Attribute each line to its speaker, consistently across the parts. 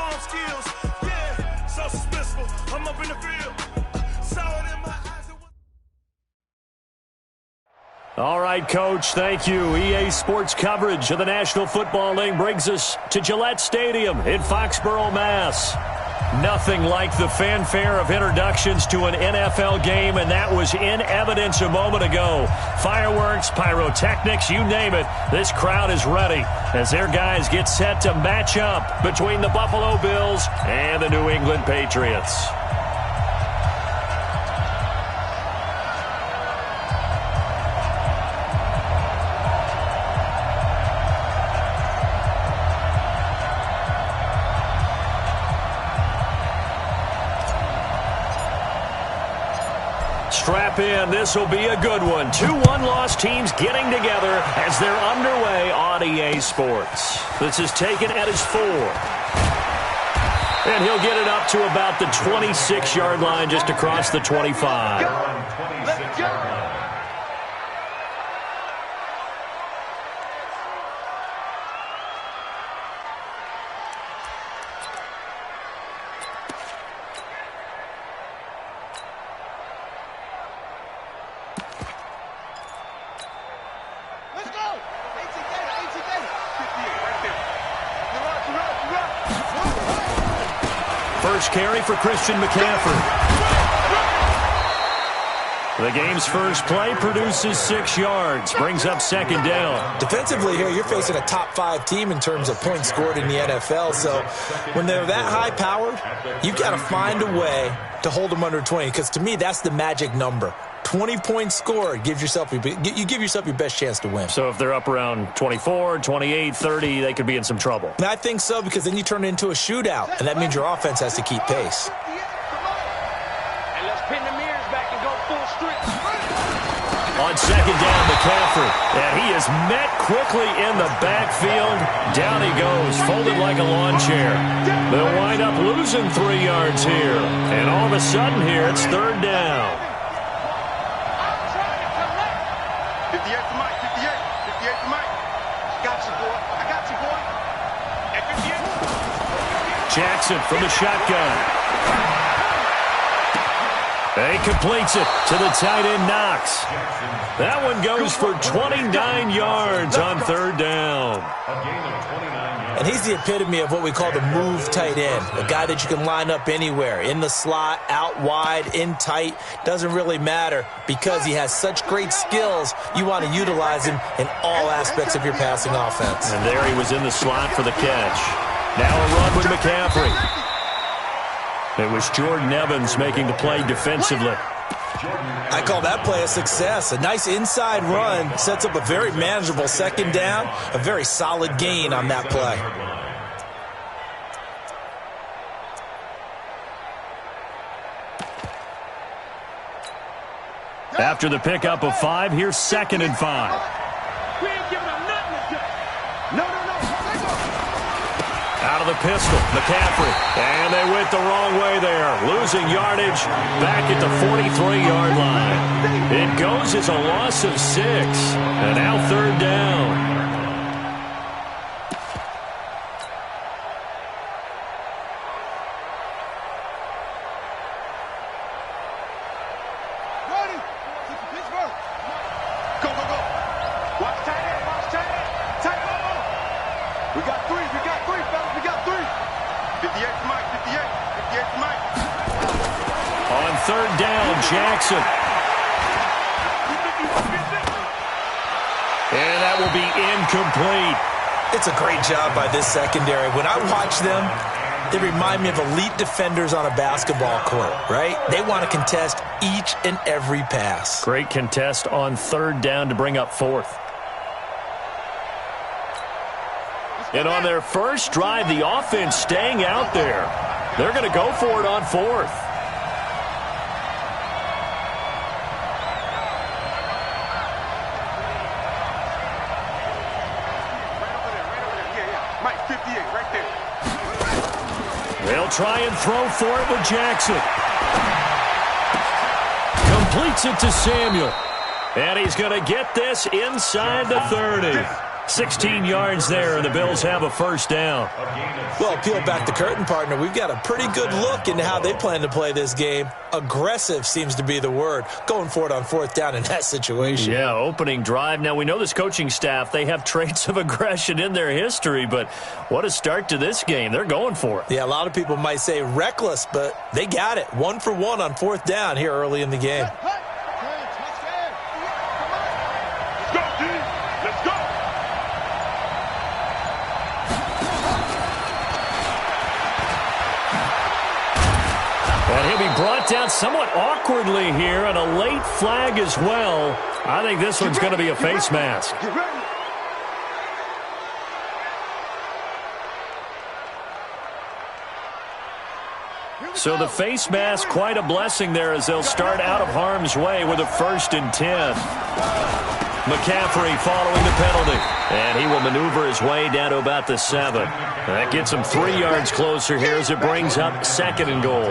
Speaker 1: arm skills. Yeah, so suspenseful. I'm up in the field. Saw it in my eyes.
Speaker 2: All right, Coach, thank you. EA Sports coverage of the National Football League brings us to Gillette Stadium in Foxborough, Mass. Nothing like the fanfare of introductions to an NFL game, and that was in evidence a moment ago. Fireworks, pyrotechnics, you name it. This crowd is ready as their guys get set to match up between the Buffalo Bills and the New England Patriots. Strap in. This will be a good one. 2 one-loss teams getting together as they're underway on EA Sports. This is taken at his 4. And he'll get it up to about the 26-yard line just across the 25.
Speaker 1: Let's go.
Speaker 2: First carry for Christian McCaffrey. The game's first play produces 6 yards, brings up second down.
Speaker 3: Defensively here, you're facing a top 5 team in terms of points scored in the NFL. So when they're that high-powered, you've got to find a way to hold them under 20, because to me, that's the magic number. 20 points scored, you give yourself your best chance to win.
Speaker 2: So if they're up around 24, 28, 30, they could be in some trouble.
Speaker 3: And I think so, because then you turn it into a shootout, and that means your offense has to keep pace.
Speaker 1: And let's pin the mirrors back and go full strip.
Speaker 2: On second down, McCaffrey. And he is met quickly in the backfield. Down he goes, folded like a lawn chair. They'll wind up losing 3 yards here. And all of a sudden here, it's third down.
Speaker 1: 58 to Mike, 58 to Mike. Got you, boy. I got you, boy. At 58.
Speaker 2: Jackson from the shotgun. He completes it to the tight end, Knox. That one goes for 29 yards on third down.
Speaker 3: And he's the epitome of what we call the move tight end, a guy that you can line up anywhere, in the slot, out wide, in tight, doesn't really matter, because he has such great skills, you want to utilize him in all aspects of your passing offense.
Speaker 2: And there he was in the slot for the catch. Now a run with McCaffrey. It was Jordan Evans making the play defensively.
Speaker 3: I call that play a success. A nice inside run sets up a very manageable second down, a very solid gain on that play.
Speaker 2: After the pickup of 5, here's 2nd and 5.
Speaker 1: We ain't giving them nothing to do. No.
Speaker 2: Out of the pistol, McCaffrey. And they went the wrong way there. Losing yardage back at the 43-yard line. It goes as a loss of 6. And now third down. Third down, Jackson. And that will be incomplete.
Speaker 3: It's a great job by this secondary. When I watch them, they remind me of elite defenders on a basketball court, right? They want to contest each and every pass.
Speaker 2: Great contest on third down to bring up 4th. And on their first drive, the offense staying out there. They're going to go for it on 4th. They'll try and throw for it with Jackson. Completes it to Samuel. And he's going to get this inside the 30. 16 yards there, and the Bills have a first down.
Speaker 3: Well, peel back the curtain, partner. We've got a pretty good look into how they plan to play this game. Aggressive seems to be the word, going for it on fourth down in that situation.
Speaker 2: Yeah, opening drive. Now, we know this coaching staff, they have traits of aggression in their history, but what a start to this game. They're going for it.
Speaker 3: Yeah, a lot of people might say reckless, but they got it. 1 for 1 on fourth down here early in the game.
Speaker 2: And he'll be brought down somewhat awkwardly here, and a late flag as well. I think this one's going to be a face mask. So the face mask, quite a blessing there as they'll start out of harm's way with a 1st and 10. McCaffrey following the penalty. And he will maneuver his way down to about the 7. That gets him 3 yards closer here as it brings up 2nd and goal.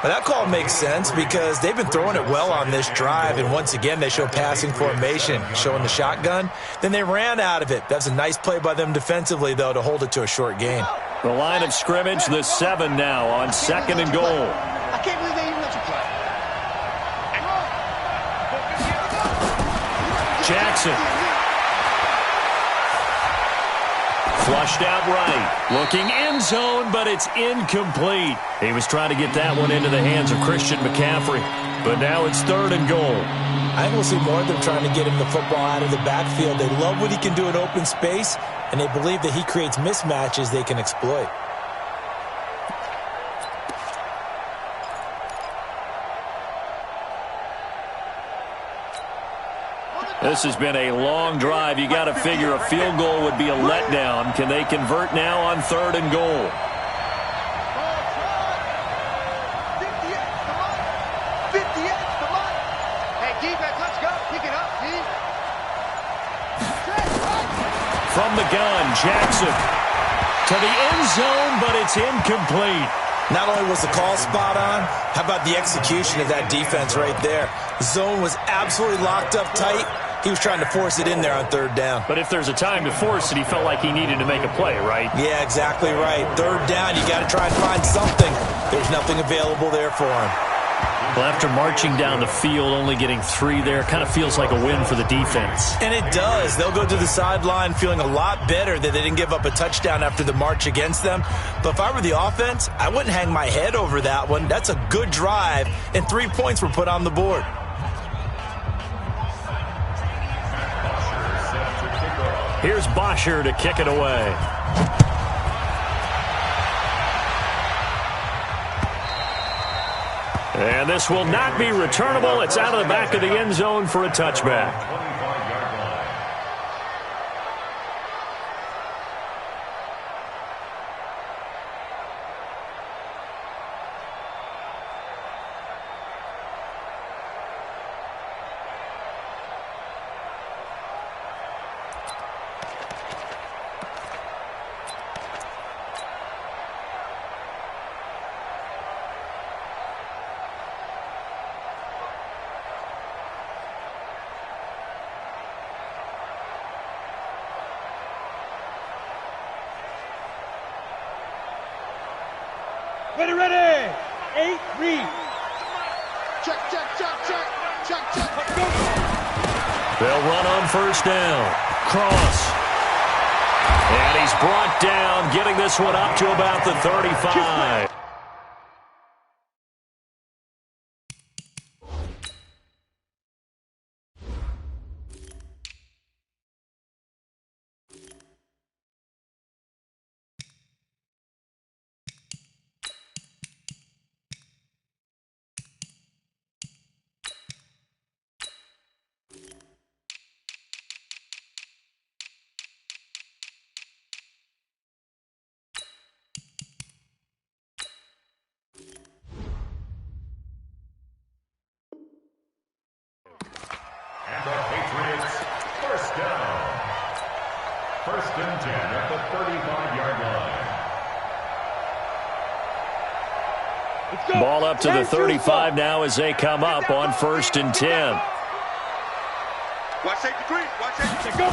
Speaker 3: Well, that call makes sense because they've been throwing it well on this drive, and once again they show passing formation, showing the shotgun. Then they ran out of it. That's a nice play by them defensively, though, to hold it to a short gain.
Speaker 2: The line of scrimmage, the 7 now on 2nd and goal.
Speaker 1: I can't believe they even let you play.
Speaker 2: Jackson. Flushed out right. Looking end zone, but it's incomplete. He was trying to get that one into the hands of Christian McCaffrey. But now it's 3rd and goal.
Speaker 3: I think we'll see more of them trying to get him the football out of the backfield. They love what he can do in open space, and they believe that he creates mismatches they can exploit.
Speaker 2: This has been a long drive. You got to figure a field goal would be a letdown. Can they convert now on 3rd and goal? From the gun, Jackson to the end zone, but it's incomplete.
Speaker 3: Not only was the call spot on, how about the execution of that defense right there? The zone was absolutely locked up tight. He was trying to force it in there on 3rd down.
Speaker 2: But if there's a time to force it, he felt like he needed to make a play, right?
Speaker 3: Yeah, exactly right. 3rd down, you got to try and find something. There's nothing available there for him.
Speaker 2: Well, after marching down the field, only getting 3 there, kind of feels like a win for the defense.
Speaker 3: And it does. They'll go to the sideline feeling a lot better that they didn't give up a touchdown after the march against them. But if I were the offense, I wouldn't hang my head over that one. That's a good drive, and 3 points were put on the board.
Speaker 2: Here's Bosher to kick it away. And this will not be returnable. It's out of the back of the end zone for a touchback.
Speaker 4: Ready. 8, read.
Speaker 1: Check. Let's go.
Speaker 2: They'll run on 1st down. Cross. And he's brought down, getting this one up to about the 35.
Speaker 5: And the Patriots, 1st down. 1st and 10 at the 35-yard line.
Speaker 2: Ball up to the 35 now as they come up on 1st and 10.
Speaker 1: Watch safety 3. Watch safety. Go.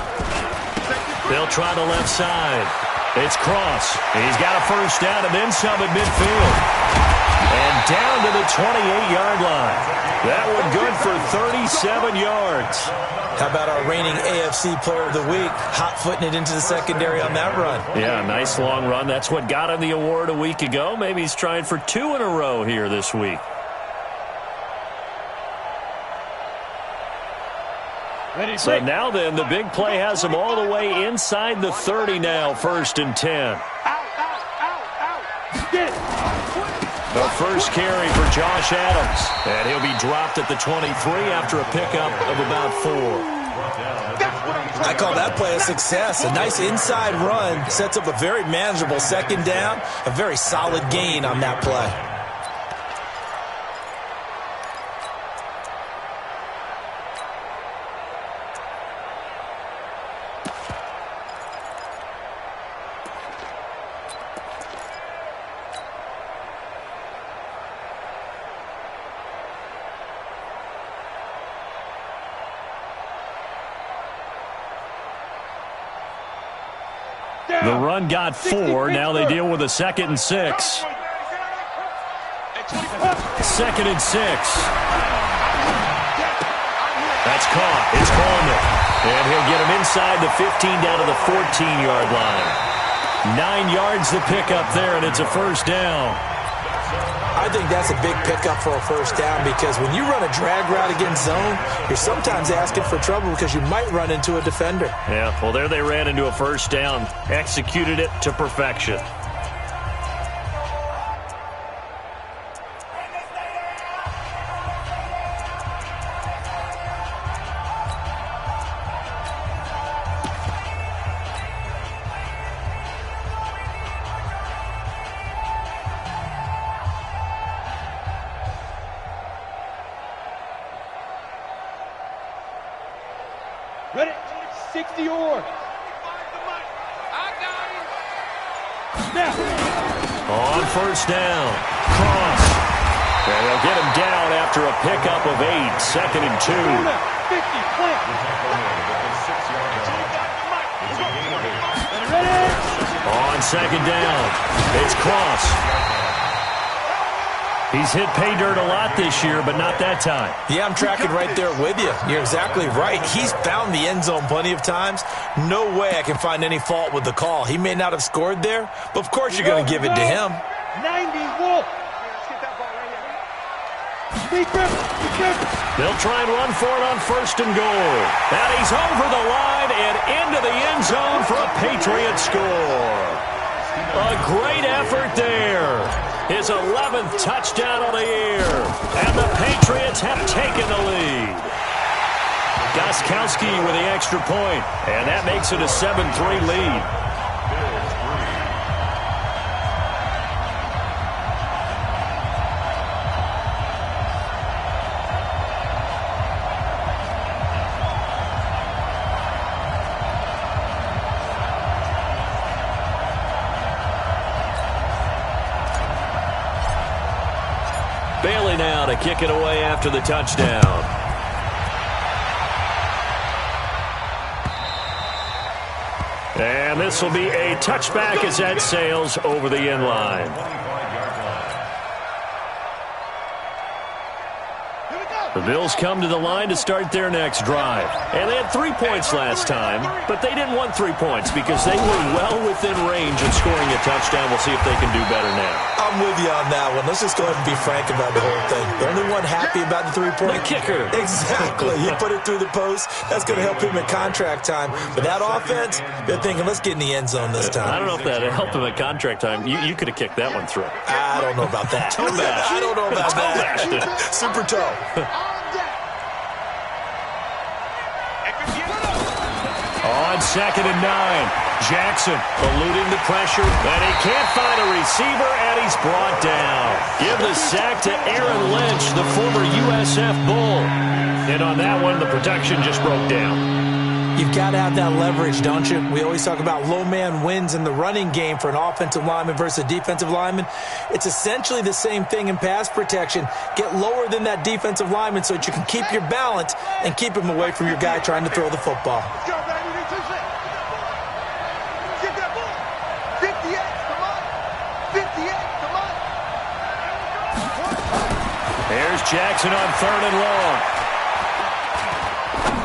Speaker 2: They'll try the left side. It's Cross. He's got a first down and then some at midfield. And down to the 28-yard line. That one good for 37 yards.
Speaker 3: How about our reigning AFC Player of the Week, hot-footing it into the secondary on that run?
Speaker 2: Yeah, nice long run. That's what got him the award a week ago. Maybe he's trying for 2 in a row here this week. So now then, the big play has him all the way inside the 30 now, 1st and 10. The first carry for Josh Adams, and he'll be dropped at the 23 after a pickup of about 4.
Speaker 3: I call that play a success. A nice inside run sets up a very manageable 2nd down, a very solid gain on that play.
Speaker 2: The run got 4. Now they deal with a 2nd and 6. 2nd and 6. That's caught. It's Coleman. And he'll get him inside the 15 down to the 14-yard line. 9 yards the pickup there, and it's a first down.
Speaker 3: I think that's a big pickup for a first down because when you run a drag route against zone, you're sometimes asking for trouble because you might run into a defender.
Speaker 2: Yeah, well, there they ran into a first down, executed it to perfection.
Speaker 4: Ready? 60 or. Snap.
Speaker 2: On first down. Cross. And they'll get him down after a pickup of 8. 2nd and 2.
Speaker 4: 50, plant. Ready?
Speaker 2: On 2nd down. It's Cross. He's hit pay dirt a lot this year, but not that time.
Speaker 3: Yeah, I'm tracking right there with you. You're exactly right. He's found the end zone plenty of times. No way I can find any fault with the call. He may not have scored there, but of course you're going to give it to him.
Speaker 4: 90 Wolf.
Speaker 2: They'll try and run for it on 1st and goal. And he's over the line and into the end zone for a Patriot score. A great effort there. His 11th touchdown of the year. And the Patriots have taken the lead. Gostkowski with the extra point. And that makes it a 7-3 lead. Bailey now to kick it away after the touchdown. And this will be a touchback as that sails over the end line. The Bills come to the line to start their next drive. And they had 3 points last time, but they didn't want 3 points because they were well within range of scoring a touchdown. We'll see if they can do better now.
Speaker 3: I'm with you on that one. Let's just go ahead and be frank about the whole thing. The only one happy about the 3-point.
Speaker 2: The kicker.
Speaker 3: Exactly. You put it through the post. That's going to help him at contract time. But that offense, they're thinking, let's get in the end zone this time.
Speaker 2: I don't know if that helped him at contract time. You could have kicked that one through.
Speaker 3: I don't know about that.
Speaker 2: Toe bash.
Speaker 3: I don't know about that. Super toe.
Speaker 2: On 2nd and 9, Jackson eluding the pressure, and he can't find a receiver, and he's brought down. Give the sack to Aaron Lynch, the former USF Bull. And on that one, the protection just broke down.
Speaker 3: You've got to have that leverage, don't you? We always talk about low man wins in the running game for an offensive lineman versus a defensive lineman. It's essentially the same thing in pass protection. Get lower than that defensive lineman so that you can keep your balance and keep him away from your guy trying to throw the football.
Speaker 2: Here's Jackson on 3rd and long.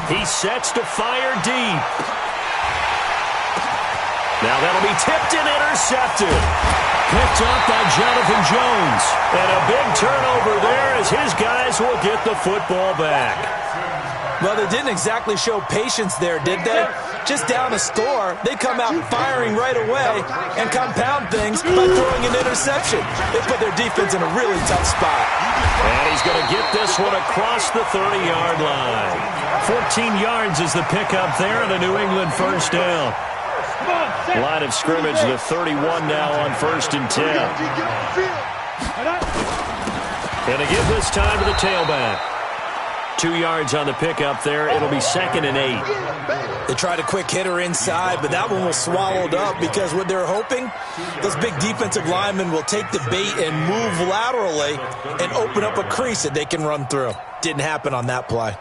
Speaker 2: He sets to fire deep. Now that'll be tipped and intercepted. Picked up by Jonathan Jones. And a big turnover there as his guys will get the football back.
Speaker 3: Well, they didn't exactly show patience there, did they? Just down a score, they come out firing right away and compound things by throwing an interception. They put their defense in a really tough spot.
Speaker 2: And he's going to get this one across the 30-yard line. 14 yards is the pickup there and a New England first down. Line of scrimmage, the 31 now on 1st and 10. Going to give this time to the tailback. 2 yards on the pickup there. It'll be 2nd and 8.
Speaker 3: They tried a quick hitter inside, but that one was swallowed up because what they're hoping, those big defensive linemen will take the bait and move laterally and open up a crease that they can run through. Didn't happen on that play.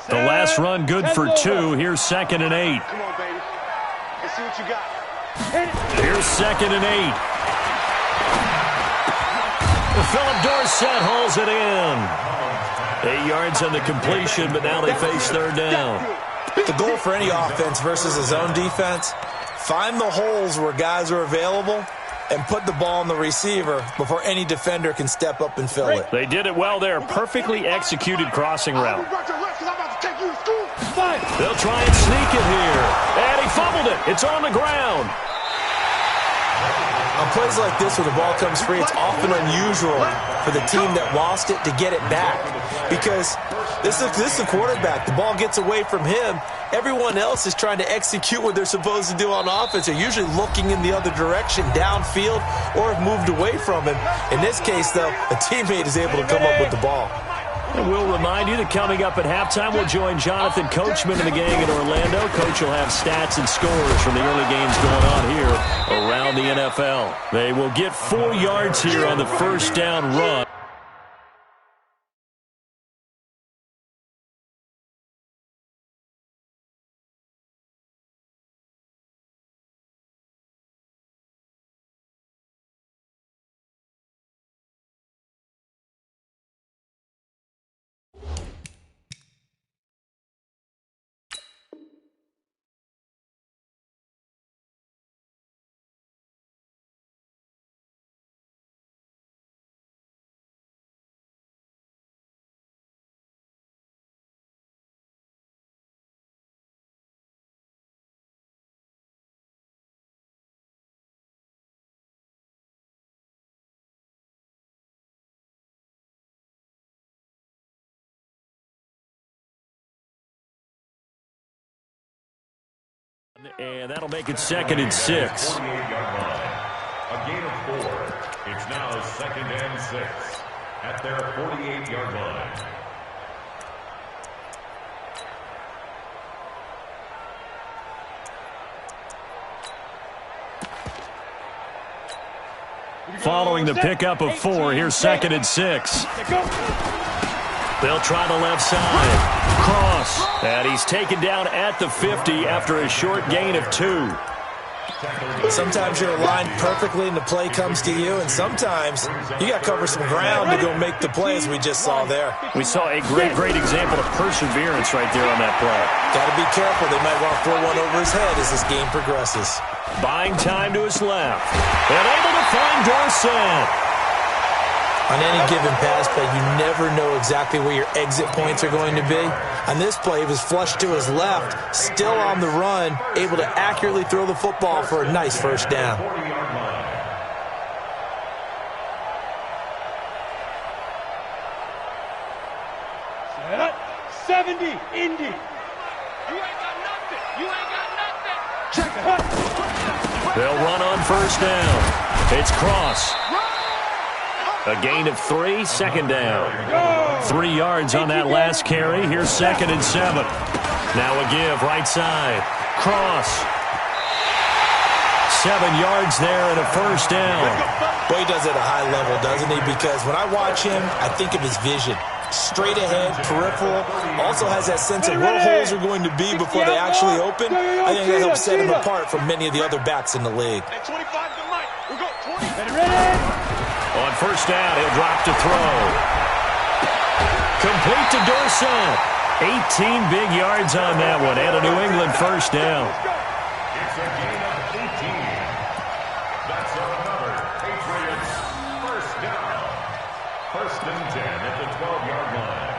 Speaker 2: The last run good for 2. Here's 2nd and 8.
Speaker 1: Come on, baby. Let's see what you got.
Speaker 2: Here's 2nd and 8. Philip Dorsett hauls it in. 8 yards on the completion, but now they face 3rd down.
Speaker 3: The goal for any offense versus a zone defense, find the holes where guys are available and put the ball on the receiver before any defender can step up and fill it.
Speaker 2: They did it well there. Perfectly executed crossing route. They'll try and sneak it here. And he fumbled it. It's on the ground.
Speaker 3: On plays like this where the ball comes free, it's often unusual for the team that lost it to get it back. Because this is the quarterback. The ball gets away from him. Everyone else is trying to execute what they're supposed to do on offense. They're usually looking in the other direction, downfield, or have moved away from him. In this case, though, a teammate is able to come up with the ball.
Speaker 2: And we'll remind you that coming up at halftime, we'll join Jonathan Coachman and the gang in Orlando. Coach will have stats and scores from the early games going on here around the NFL. They will get 4 yards here on the first down run. And that'll make it 2nd and 6.
Speaker 5: 48-yard line. A gain of 4. It's now 2nd and 6 at their 48-yard line.
Speaker 2: Following the pickup of 4, here's 2nd and 6. They'll try the left side. Cross. And he's taken down at the 50 after a short gain of 2.
Speaker 3: Sometimes you're aligned perfectly and the play comes to you, and sometimes you got to cover some ground to go make the play, as we just saw there.
Speaker 2: We saw a great example of perseverance right there on that play.
Speaker 3: Got to be careful. They might want to throw one over his head as this game progresses.
Speaker 2: Buying time to his left. And able to find Dorsett.
Speaker 3: On any given pass play, you never know exactly where your exit points are going to be. On this play, he was flushed to his left, still on the run, able to accurately throw the football for a nice first down.
Speaker 4: 70, Indy. You ain't got nothing. You ain't got nothing. Check it.
Speaker 2: They'll run on first down. It's Cross. A gain of 3, 2nd down. 3 yards on that last carry. Here's 2nd and 7. Now a give, right side. Cross. 7 yards there and a first down.
Speaker 3: Boy, he does it at a high level, doesn't he? Because when I watch him, I think of his vision. straight ahead, peripheral. Also has that sense of where holes are going to be before they actually open. I think that helps set him apart from many of the other backs in the league.
Speaker 4: At 25 to Mike. We go 20.
Speaker 2: On first down, he'll drop to throw. Complete to Dorsett. 18 big yards on that one, and a New England first down.
Speaker 5: It's a gain of 18. That's another Patriots first down. First and 10 at the 12-yard line.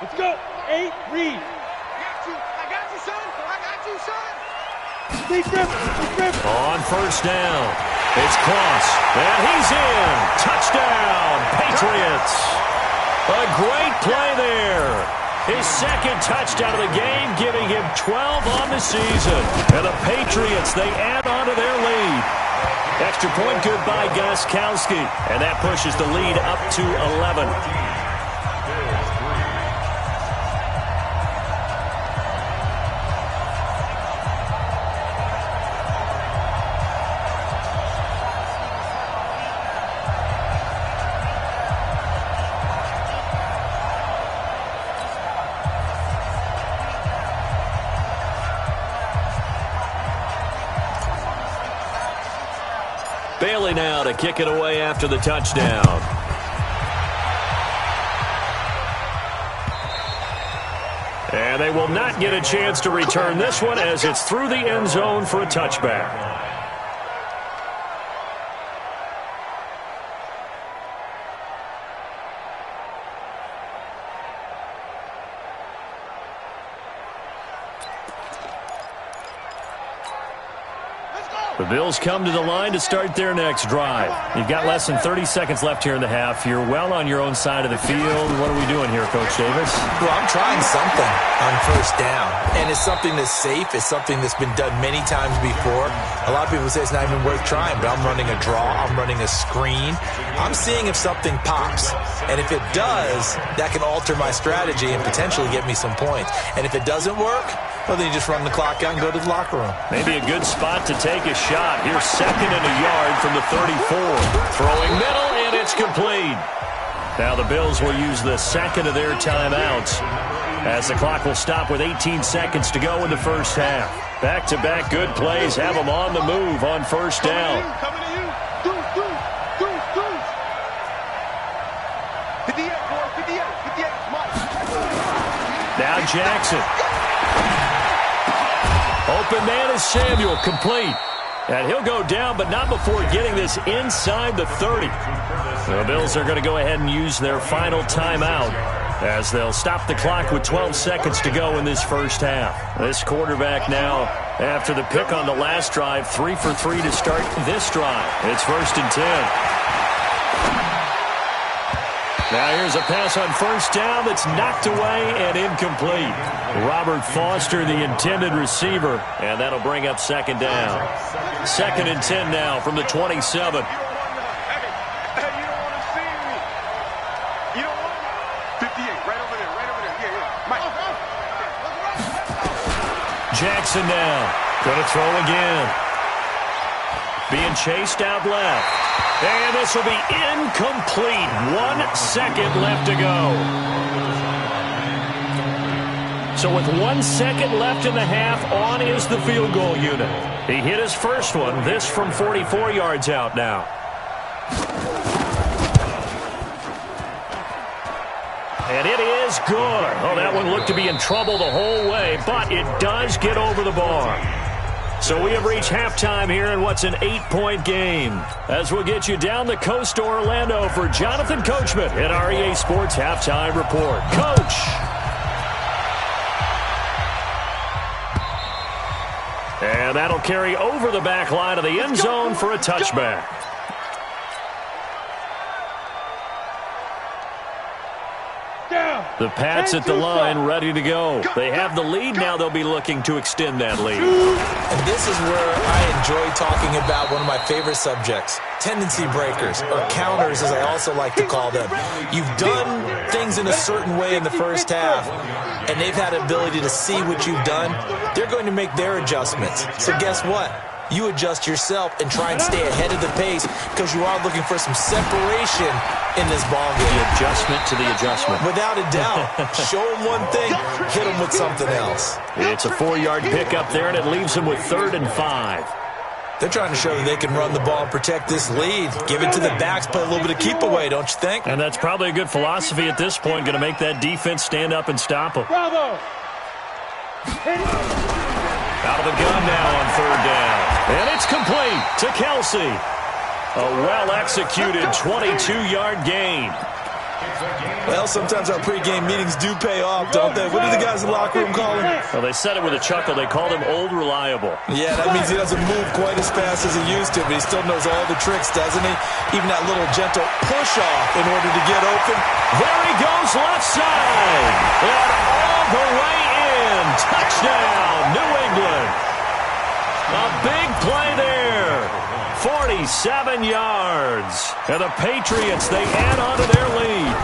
Speaker 4: Let's go. 8, read.
Speaker 1: I got you, son. I got you, son.
Speaker 4: Steve Griffin.
Speaker 2: On first down, it's Kloss, and he's in. Touchdown, Patriots. A great play there. His second touchdown of the game, giving him 12 on the season. And the Patriots, they add on to their lead. Extra point good by Gostkowski, and that pushes the lead up to 11. Bailey now to kick it away after the touchdown. And they will not get a chance to return this one as it's through the end zone for a touchback. The Bills come to the line to start their next drive. You've got less than 30 seconds left here in the half. You're well on your own side of the field. What are we doing here, Coach Davis?
Speaker 3: Well, I'm trying something on first down. And it's something that's safe. It's something that's been done many times before. A lot of people say it's not even worth trying, but I'm running a draw. I'm running a screen. I'm seeing if something pops. And if it does, that can alter my strategy and potentially get me some points. And if it doesn't work, well, then you just run the clock out and go to the locker room.
Speaker 2: Maybe a good spot to take a shot. Here's second and a yard from the 34. Throwing middle, and it's complete. Now the Bills will use the second of their timeouts as the clock will stop with 18 seconds to go in the first half. Back-to-back good plays have them on the move on first down.
Speaker 1: Coming to you. Deuce. 58, boy. 58. Mike.
Speaker 2: Now Jackson. Open man is Samuel, complete. And he'll go down, but not before getting this inside the 30. The Bills are going to go ahead and use their final timeout as they'll stop the clock with 12 seconds to go in this first half. This quarterback now, after the pick on the last drive, 3 for 3 to start this drive. It's first and 10. Now here's a pass on first down that's knocked away and incomplete. Robert Foster, the intended receiver, and that'll bring up second down. Second and 10 now from the 27.
Speaker 1: Hey, you don't want to see me. You don't want me. 58, right over there. Yeah. Mike.
Speaker 2: Jackson now. Going to throw again. Being chased out left. And this will be incomplete. 1 second left to go. So with 1 second left in the half, on is the field goal unit. He hit his first one. This from 44 yards out now. And it is good. Oh, that one looked to be in trouble the whole way, but it does get over the bar. So we have reached halftime here in what's an 8-point game. As we'll get you down the coast to Orlando for Jonathan Coachman at our EA Sports Halftime Report. Coach! And that'll carry over the back line of the end zone for a touchback.
Speaker 4: Down.
Speaker 2: The Pats at the line, ready to go. They have the lead. Now they'll be looking to extend that lead.
Speaker 3: And this is where I enjoy talking about one of my favorite subjects, tendency breakers, or counters, as I also like to call them. You've done things in a certain way in the first half, and they've had the ability to see what you've done. They're going to make their adjustments. So guess what? You adjust yourself and try and stay ahead of the pace because you are looking for some separation in this ball game.
Speaker 2: The adjustment to the adjustment.
Speaker 3: Without a doubt. Show them one thing, hit them with something else.
Speaker 2: It's a 4-yard pickup there, and it leaves them with 3rd and 5.
Speaker 3: They're trying to show that they can run the ball and protect this lead. Give it to the backs, play a little bit of keep away, don't you think?
Speaker 2: And that's probably a good philosophy at this point, going to make that defense stand up and stop them.
Speaker 4: Bravo.
Speaker 2: Out of the gun now on 3rd down. And it's complete to Kelsey. A well-executed 22-yard gain.
Speaker 3: Well, sometimes our pregame meetings do pay off, don't they? What do the guys in the locker room call him?
Speaker 2: Well, they said it with a chuckle. They called him Old Reliable.
Speaker 3: Yeah, that means he doesn't move quite as fast as he used to, but he still knows all the tricks, doesn't he? Even that little gentle push-off in order to get open.
Speaker 2: There he goes, left side. And all the way in. Touchdown, New England. A big play there. 47 yards. And the Patriots, they add on to their lead.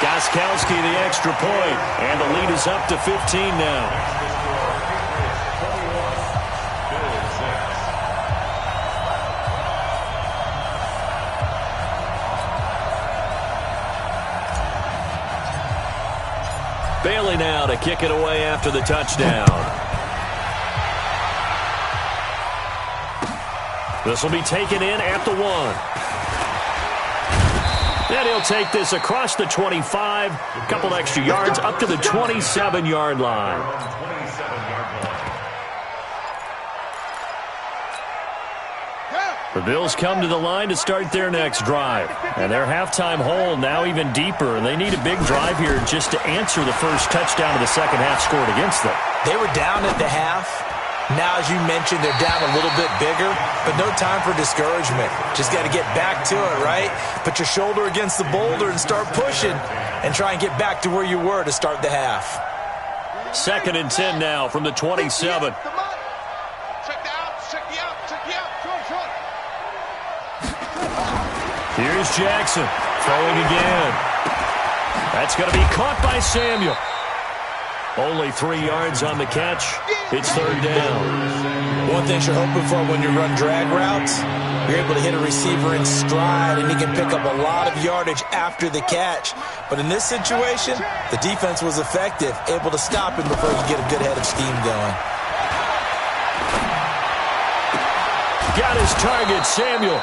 Speaker 2: Gostkowski the extra point. And the lead is up to 15 now. Bailey now to kick it away after the touchdown. This will be taken in at the 1. And he'll take this across the 25. A couple extra yards up to the 27-yard line. The Bills come to the line to start their next drive. And their halftime hole now even deeper. And they need a big drive here just to answer the first touchdown of the second half scored against them.
Speaker 3: They were down at the half. Now, as you mentioned, they're down a little bit bigger, but no time for discouragement. Just got to get back to it, right? Put your shoulder against the boulder and start pushing and try and get back to where you were to start the half.
Speaker 2: 2nd and 10 now from the 27. Here's Jackson throwing again. That's going to be caught by Samuel. Only 3 yards on the catch. It's 3rd down.
Speaker 3: One thing you're hoping for when you run drag routes, you're able to hit a receiver in stride, and he can pick up a lot of yardage after the catch. But in this situation, the defense was effective, able to stop him before he could get a good head of steam going.
Speaker 2: Got his target, Samuel.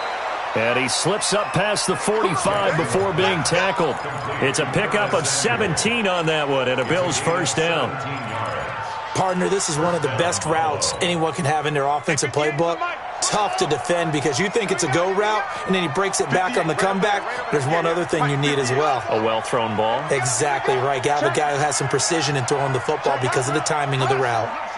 Speaker 2: And he slips up past the 45 before being tackled. It's a pickup of 17 on that one and a Bills first down.
Speaker 3: Partner, this is one of the best routes anyone can have in their offensive playbook. Tough to defend because you think it's a go route, and then he breaks it back on the comeback. There's one other thing you need as well.
Speaker 2: A well-thrown ball.
Speaker 3: Exactly right. You have a guy who has some precision in throwing the football because of the timing of the route.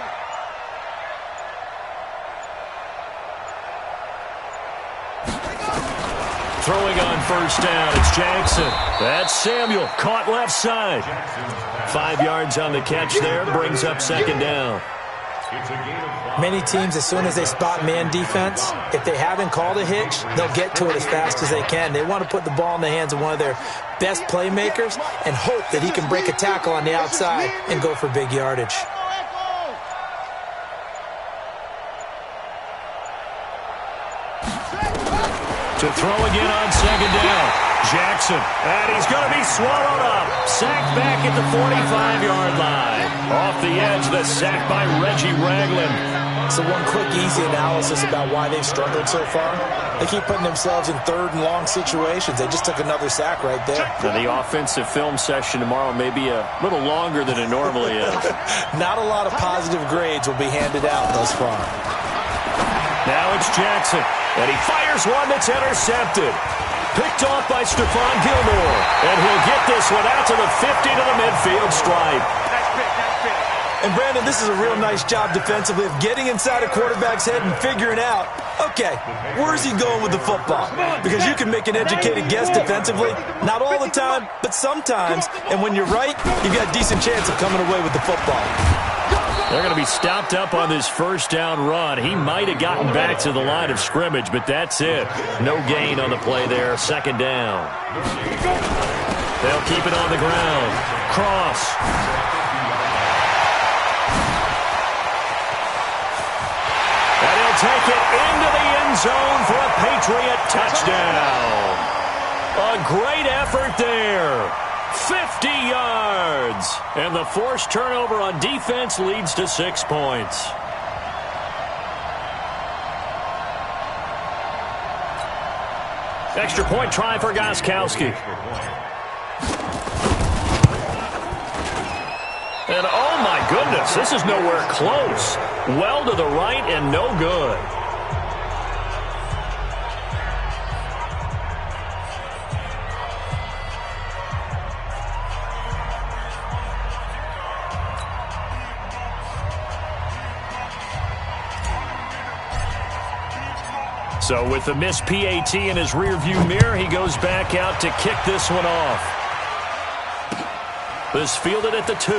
Speaker 2: Throwing on first down, it's Jackson. That's Samuel, caught left side. 5 yards on the catch there, brings up 2nd down.
Speaker 3: Many teams, as soon as they spot man defense, if they haven't called a hitch, they'll get to it as fast as they can. They want to put the ball in the hands of one of their best playmakers and hope that he can break a tackle on the outside and go for big yardage.
Speaker 2: To throw again on 2nd down. Jackson, and he's going to be swallowed up. Sacked back at the 45-yard line. Off the edge, the sack by Reggie Ragland.
Speaker 3: So one quick, easy analysis about why they've struggled so far. They keep putting themselves in 3rd and long situations. They just took another sack right there.
Speaker 2: Now, the offensive film session tomorrow may be a little longer than it normally is.
Speaker 3: Not a lot of positive grades will be handed out thus far.
Speaker 2: Now it's Jackson, and he fires one that's intercepted. Picked off by Stephon Gilmore, and he'll get this one out to the 50 to the midfield stripe.
Speaker 1: Nice pick, nice pick.
Speaker 3: And, Brandon, this is a real nice job defensively of getting inside a quarterback's head and figuring out, okay, where's he going with the football? Because you can make an educated guess defensively, not all the time, but sometimes. And when you're right, you've got a decent chance of coming away with the football.
Speaker 2: They're going to be stopped up on this first down run. He might have gotten back to the line of scrimmage, but that's it. No gain on the play there. Second down. They'll keep it on the ground. Cross. And he'll take it into the end zone for a Patriot touchdown. A great effort there. 50 yards. And the forced turnover on defense leads to 6 points. Extra point try for Gostkowski. And oh my goodness, this is nowhere close. Well to the right and no good. So with the missed PAT in his rearview mirror, he goes back out to kick this one off. This fielded at the 2.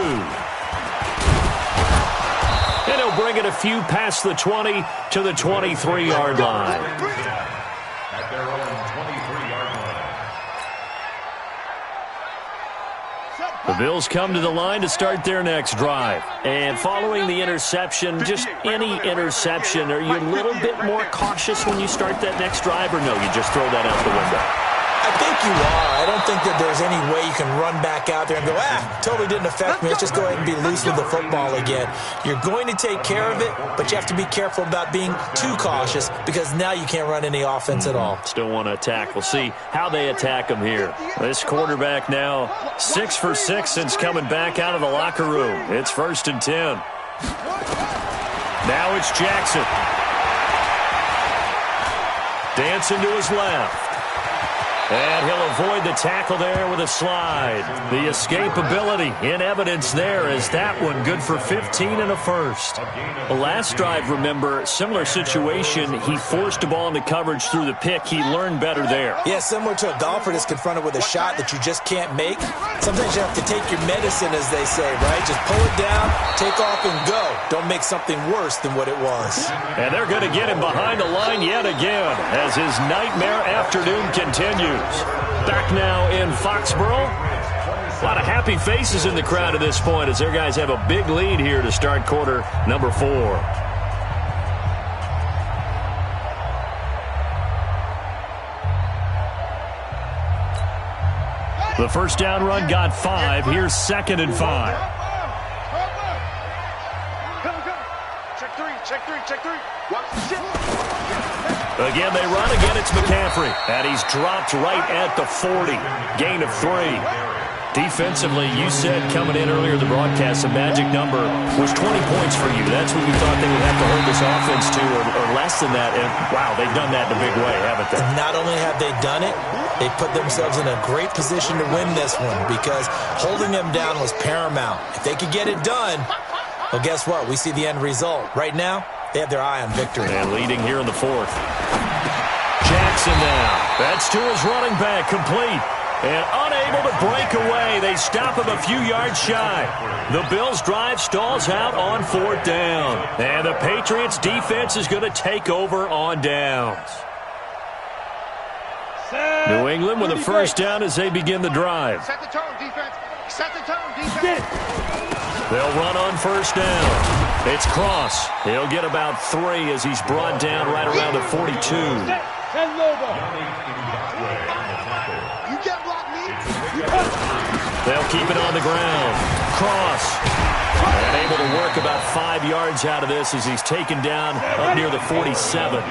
Speaker 2: And he'll bring it a few past the 20 to the 23-yard line.
Speaker 5: At their own 23-yard line.
Speaker 2: The Bills come to the line to start their next drive. And following the interception, just any interception, are you a little bit more cautious when you start that next drive, or no, you just throw that out the window?
Speaker 3: I think you are. I don't think that there's any way you can run back out there and go, totally didn't affect me. Let's just go ahead and be loose with the football again. You're going to take care of it, but you have to be careful about being too cautious because now you can't run any offense at all.
Speaker 2: Still want to attack. We'll see how they attack him here. This quarterback now 6 for 6 since coming back out of the locker room. It's 1st and 10. Now it's Jackson. Dancing to his left. And he'll avoid the tackle there with a slide. The escapability in evidence there is that one good for 15 and a first. The last drive, remember, similar situation. He forced the ball into coverage through the pick. He learned better there.
Speaker 3: Yeah, similar to a golfer that's confronted with a shot that you just can't make. Sometimes you have to take your medicine, as they say, right? Just pull it down, take off, and go. Don't make something worse than what it was.
Speaker 2: And they're going to get him behind the line yet again as his nightmare afternoon continues. Back now in Foxborough. A lot of happy faces in the crowd at this point as their guys have a big lead here to start quarter number 4. The first down run got 5. Here's 2nd and 5.
Speaker 1: Check three. Watch the shit.
Speaker 2: Again, they run. Again, it's McCaffrey. And he's dropped right at the 40. Gain of 3. Defensively, you said coming in earlier in the broadcast, the magic number was 20 points for you. That's what you thought they would have to hold this offense to, or less than that. And, wow, they've done that in a big way, haven't they?
Speaker 3: Not only have they done it, they put themselves in a great position to win this one because holding them down was paramount. If they could get it done, well, guess what? We see the end result. Right now, they have their eye on victory.
Speaker 2: And leading here in the 4th. Jackson now. That's to his running back, complete. And unable to break away. They stop him a few yards shy. The Bills' drive stalls out on 4th down. And the Patriots' defense is going to take over on downs. New England with a first down as they begin the drive.
Speaker 1: Set the tone, defense. Set the tone, defense.
Speaker 2: They'll run on first down. It's Cross. He'll get about 3 as he's brought down right around the 42. They'll keep it on the ground. Cross. And able to work about 5 yards out of this as he's taken down up near the 47.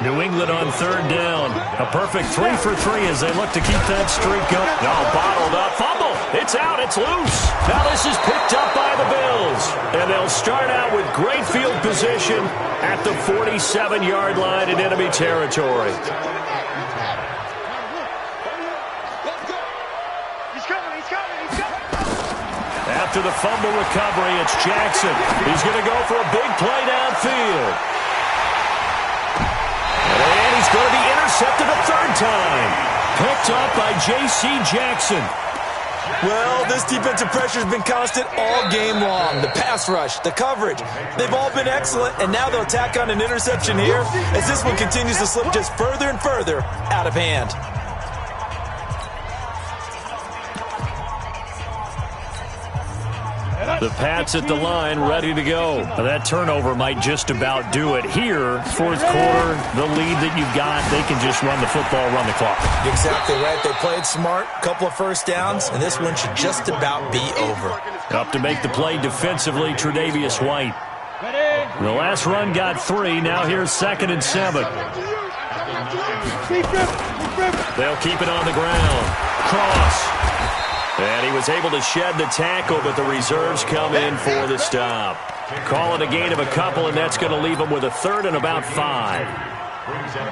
Speaker 2: New England on 3rd down. A perfect 3 for 3 as they look to keep that streak up. Now bottled up. Fumble. It's out. It's loose. Now this is picked up by the Bills. And they'll start out with great field position at the 47-yard line in enemy territory. after the fumble recovery. It's Jackson. He's going to go for a big play downfield. And he's going to be intercepted a third time. Picked up by J.C. Jackson.
Speaker 3: Well, this defensive pressure has been constant all game long. The pass rush, the coverage, they've all been excellent, and now they'll tack on an interception here as this one continues to slip just further and further out of hand.
Speaker 2: The Pats at the line, ready to go. That turnover might just about do it. Here, fourth quarter, the lead that you've got, they can just run the football, run the clock.
Speaker 3: Exactly right. They played smart, couple of first downs, and this one should just about be over.
Speaker 2: Up to make the play defensively, Tre'Davious White. The last run got 3. Now here's 2nd and 7. They'll keep it on the ground. Cross. And he was able to shed the tackle, but the reserves come in for the stop. Call it a gain of a couple, and that's going to leave him with a third and about 5.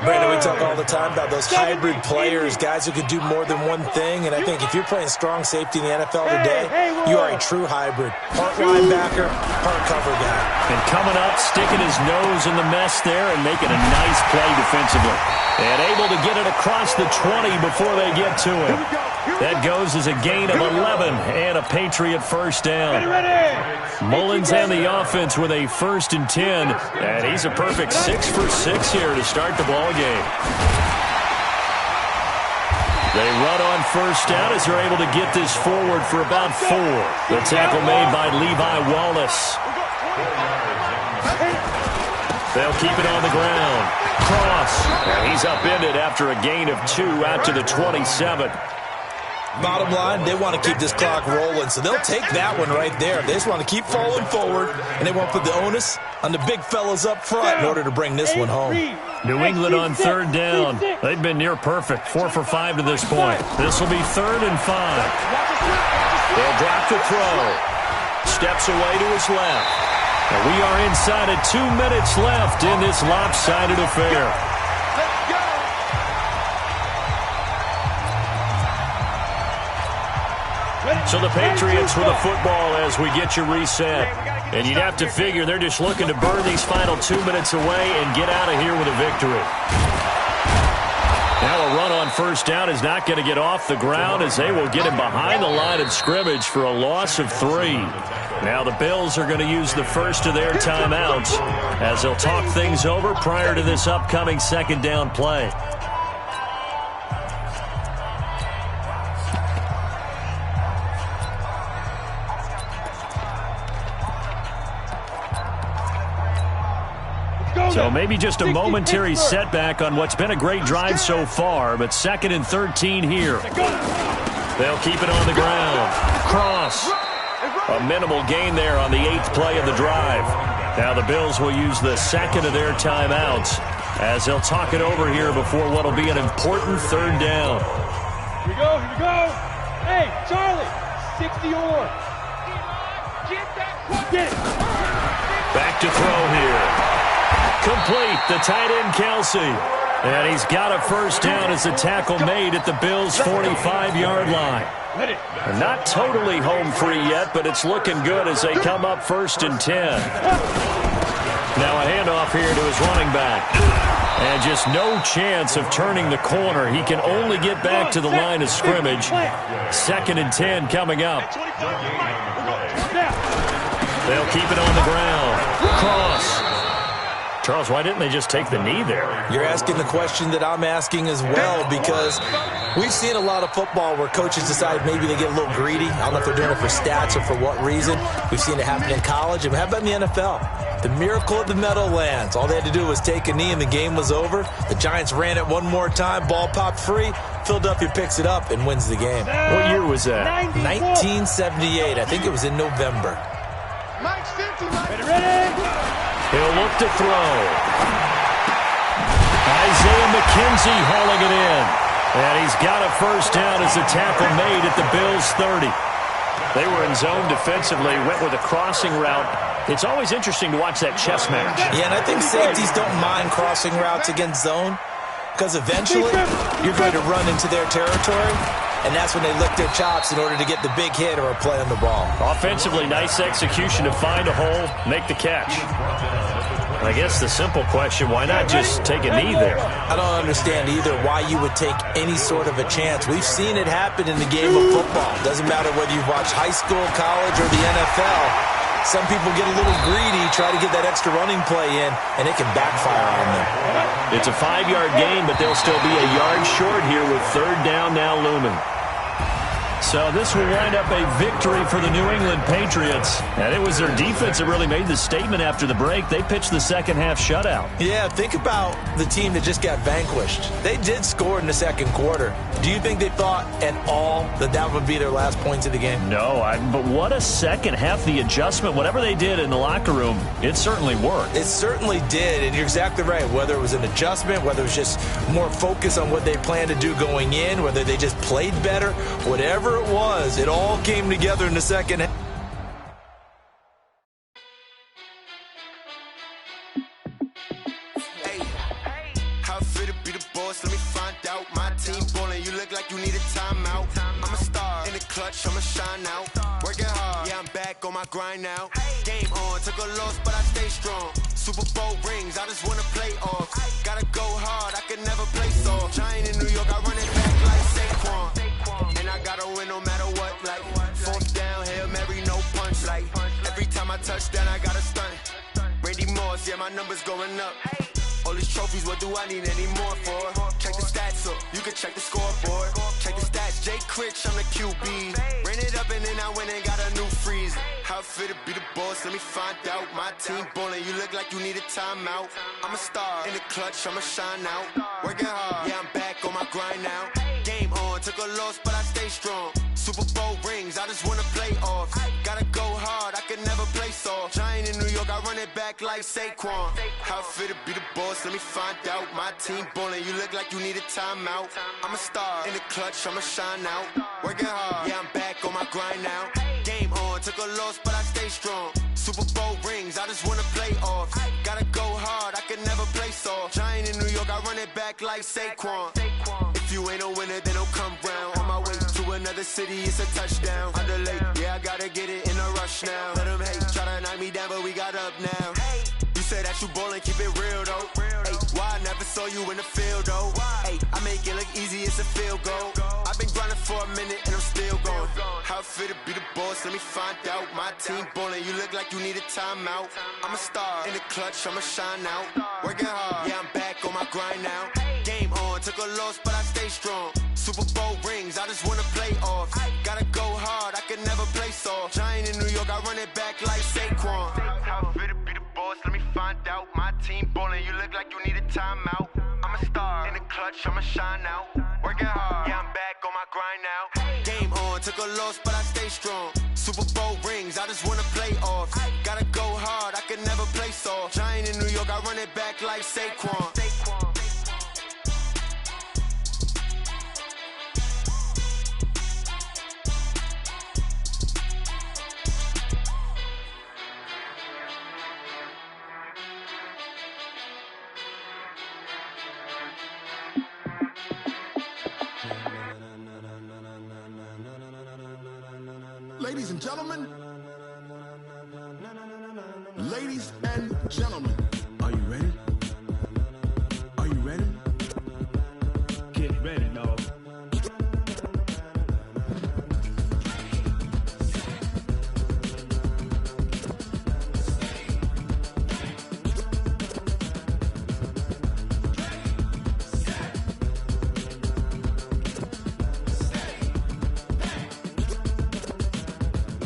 Speaker 3: Brandon, we talk all the time about those hybrid players, guys who could do more than one thing, and I think if you're playing strong safety in the NFL today, you are a true hybrid. Part linebacker, part cover guy.
Speaker 2: And coming up, sticking his nose in the mess there and making a nice play defensively. And able to get it across the 20 before they get to him. That goes as a gain of 11 and a Patriot first down. Mullins and the offense with a 1st and 10. And he's a perfect 6 for 6 here to start the ball game. They run on first down as they're able to get this forward for about 4. The tackle made by Levi Wallace. They'll keep it on the ground. Cross. And he's upended after a gain of 2 out to the 27.
Speaker 3: Bottom line, they want to keep this clock rolling, so they'll take that one right there. They just want to keep falling forward, and they won't put the onus on the big fellas up front in order to bring this one home.
Speaker 2: New England on 3rd down. They've been near perfect, 4 for 5 to this point. This will be 3rd and 5. They'll drop the throw. Steps away to his left. And we are inside of 2 minutes left in this lopsided affair. So the Patriots with the football as we get you reset. And you'd have to figure they're just looking to burn these final 2 minutes away and get out of here with a victory. Now a run on first down is not going to get off the ground as they will get him behind the line of scrimmage for a loss of 3. Now the Bills are going to use the first of their timeouts as they'll talk things over prior to this upcoming 2nd down play. So maybe just a momentary setback on what's been a great drive so far, but 2nd and 13 here. They'll keep it on the ground. Cross. A minimal gain there on the 8th play of the drive. Now the Bills will use the 2nd of their timeouts as they'll talk it over here before what will be an important 3rd down.
Speaker 4: Here we go, here we go. Hey, Charlie, 60 or. Get it.
Speaker 2: Back to throw here. Complete, the tight end Kelsey. And he's got a first down as the tackle made at the Bills' 45-yard line. And not totally home free yet, but it's looking good as they come up 1st and 10. Now a handoff here to his running back. And just no chance of turning the corner. He can only get back to the line of scrimmage. 2nd and 10 coming up. They'll keep it on the ground. Cross. Charles, why didn't they just take the knee there?
Speaker 3: You're asking the question that I'm asking as well, because we've seen a lot of football where coaches decide maybe they get a little greedy. I don't know if they're doing it for stats or for what reason. We've seen it happen in college, and how about in the NFL? The miracle of the Meadowlands. All they had to do was take a knee, and the game was over. The Giants ran it one more time. Ball popped free. Philadelphia picks it up and wins the game.
Speaker 2: What year was that?
Speaker 3: 1978. I think it was in November.
Speaker 4: Ready?
Speaker 2: He'll look to throw. Isaiah McKenzie hauling it in. And he's got a first down as the tackle made at the Bills' 30. They were in zone defensively, went with a crossing route. It's always interesting to watch that chess match.
Speaker 3: Yeah, and I think safeties don't mind crossing routes against zone because eventually you're going to run into their territory. and that's when they lick their chops in order to get the big hit or a play on the ball.
Speaker 2: Offensively, nice execution to find a hole, make the catch. And I guess the simple question, why not just take a knee there?
Speaker 3: I don't understand either why you would take any sort of a chance. We've seen it happen in the game of football. Doesn't matter whether you've watched high school, college, or the NFL. Some people get a little greedy, try to get that extra running play in, and it can backfire on them.
Speaker 2: It's a 5-yard gain, but they'll still be a yard short here with third down now looming. So this will wind up a victory for the New England Patriots. And it was their defense that really made the statement after the break. They pitched the second half shutout.
Speaker 3: Yeah, think about the team that just got vanquished. They did score in the second quarter. Do you think they thought at all that that would be their last points of the game?
Speaker 2: No, but what a second half. The adjustment, whatever they did in the locker room, it certainly worked.
Speaker 3: It certainly did, and you're exactly right. Whether it was an adjustment, whether it was just more focus on what they planned to do going in, whether they just played better, whatever it was, it all came together in the second half.
Speaker 6: How fit to be the boss? Let me find out. My team ballin', you look like you need a timeout. I'm a star in the clutch, I'ma shine out. Working hard, yeah, I'm back on my grind now. Game on, took a loss, but I stay strong. Super Bowl rings, I just wanna play off. Gotta go hard, I can never play soft. Giant in New York, I run it back like Saquon. And I gotta win no matter what, like fourth down, Hail Mary, no punch. Like every time I touch down, I gotta stunt. Randy Moss, yeah, my numbers going up. All these trophies, what do I need any more for? Check the stats up, you can check the scoreboard. Check the stats, Jay Critch, I'm the QB. Ran it up and then I went and got a new freeze. How fit to be the boss, let me find out. My team ballin', you look like you need a timeout. I'm a star in the clutch, I'ma shine out. Working hard, yeah, I'm back on my grind now. Game on, took a loss, but I stay strong. Super Bowl rings, I just wanna play off. Gotta go hard, I can never play soft. Giant in New York, I run it back like Saquon. How fit to be the boss, let me find out. My team ballin', you look like you need a timeout. I'm a star in the clutch, I'ma shine out. Working hard, yeah, I'm back on my grind now. Game on, took a loss, but I stay strong. Super Bowl rings, I just wanna play off. Gotta go hard, I can never play soft. Giant in New York, I run it back like Saquon. If you ain't a winner, then don't come round. On my way to another city, it's a touchdown. Underlay, yeah, I gotta get it in a rush now. Let them hate, try to knock me down, but we got up now. You say that you ballin', keep it real though. Hey, why I never saw you in the field though? Hey, I make it look easy, it's a field goal. I've been grinding for a minute and I'm still going. How fit to be the boss, let me find out. My team ballin', you look like you need a timeout. I'm a star in the clutch, I'ma shine out. Working hard, yeah, I'm back on my grind now. Game on, took a loss, but I stay strong. Super Bowl rings, I just wanna play off. Gotta go hard, I can never play soft. Giant in New York, I run it back like Saquon. How fit to be the boss, let me find out. My team ballin', you look like you need a timeout. I'm a star in the clutch, I'ma shine out. Working hard, yeah, I'm back on my grind now. Game on, took a loss, but I stay strong. Super Bowl rings, I just wanna play off. Gotta go hard, I can never play soft. Giant in New York, I run it back like Saquon.
Speaker 7: Ladies and gentlemen, ladies and gentlemen, are you ready? Are you ready? Get ready, dog.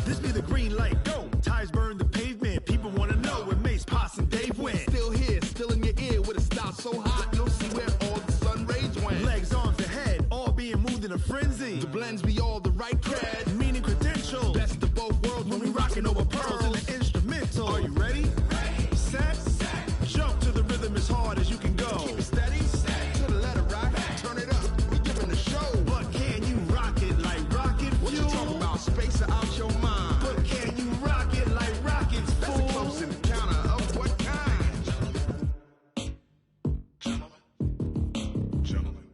Speaker 7: This be the green light, go. Tires burn the pavement. People wanna know where Mace, Potts, and Dave went. Still here, still in your ear with a style so hot, you'll see where all the sun rays went. Legs, arms, and head, all being moved in a frenzy. The blends be all the right cred, meaning credentials. Best of both worlds when we rockin' over pearls in the instrumental. Are you ready? Set. Jump to the rhythm as hard as you can go. Keep it steady, to the letter rock. Turn it up, we giving the show. But can you rock it like rocket fuel? What you talking about? Space it out your mind. But can you rock it like rockets, fool? That's a close encounter of what kind? Gentlemen.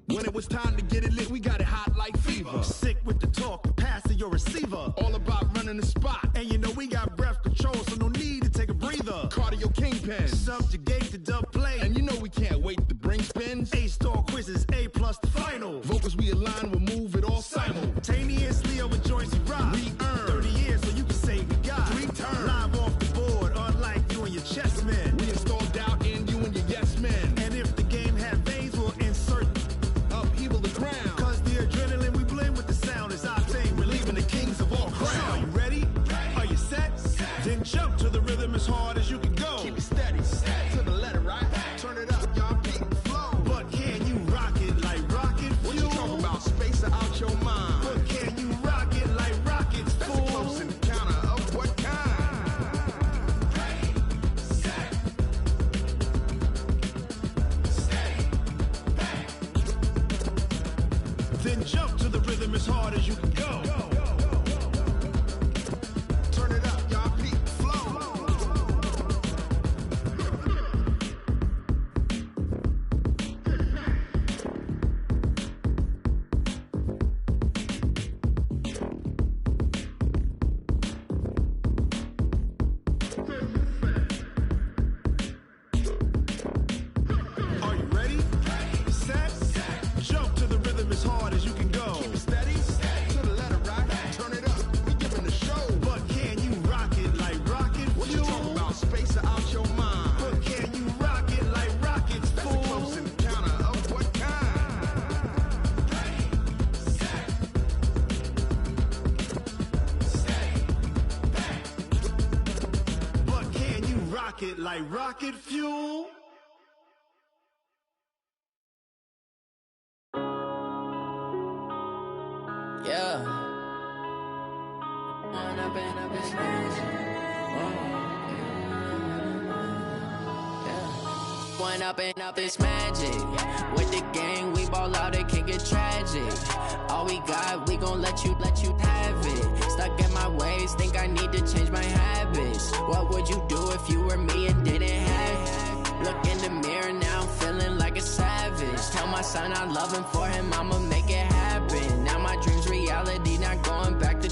Speaker 7: When it was time to get it lit, we got it hot like fever. fever. Sick with the talk, passing your receiver. All about running the spot. And you know we got breath control, so no need to take a breather. Cardio kingpin, subjugate the dub play. And you know we can't wait to bring spins. A-star quizzes, A+ the final. Vocals we align, we'll move it all simultaneously over joints we rock. We earn 30 years so you can say we got 3 turns. Live off the board, unlike you and your chess men. We install doubt in you and your yes men. And if the game had veins, we'll insert upheaval the ground. Cause the adrenaline we blend with the sound is our thing. We're leaving the kings of all crowns. Are you ready? Are you set? Then jump to the rhythm as hard as you can go. Keep it steady, to the letter, right? Turn it up, y'all, beat the flow. But can you rock it like rocket fuel? What you talking about? Space out your mind. But can you rock it like rockets, fool? That's a close encounter of what kind? Then jump to the rhythm as hard as you can go. Turn it up, y'all, beat the flow. Are you ready? Set? Jump to the rhythm as hard as you can go. Keep it steady, to the letter, right? Turn it up, we giving the show. But can you rock it like rocket fuel? What you talking about? Space out your mind. But can you rock it like rockets, fool? That's a close encounter of what kind? But can you rock it like rocket fuel?
Speaker 8: Yeah. One up and up is magic. With the gang, we ball out, it can get tragic. All we got, we gon' let you have it. Stuck in my ways, think I need to change my habits. What would you do if you were me and didn't have it? Look in the mirror now, I'm feeling like a savage. Tell my son I love him, for him I'ma make it happen. Now my dream's reality, not going back to.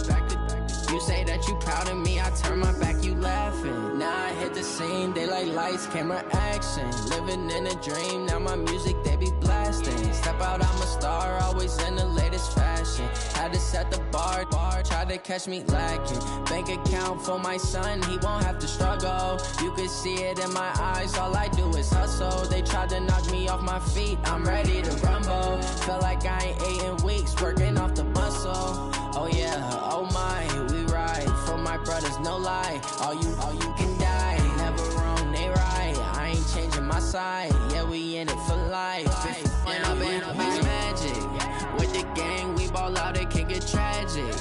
Speaker 8: You say that you proud of me, I turn my back, you laughing. Now I hit the scene, daylight lights, camera action. Living in a dream, now my music, they be blasting. Step out, I'm a star, always in the latest fashion. Had to set the bar, try to catch me lacking. Bank account for my son, he won't have to struggle. You can see it in my eyes, all I do is hustle. They tried to knock me off my feet, I'm ready to rumble. Feel like I ain't ate in weeks, working off the muscle. Oh yeah, oh my, we ride for my brothers, no lie. All you can die, never wrong, they right. I ain't changing my side, yeah, we in it for life. When up and up is magic. With the gang, we ball out, it can get tragic.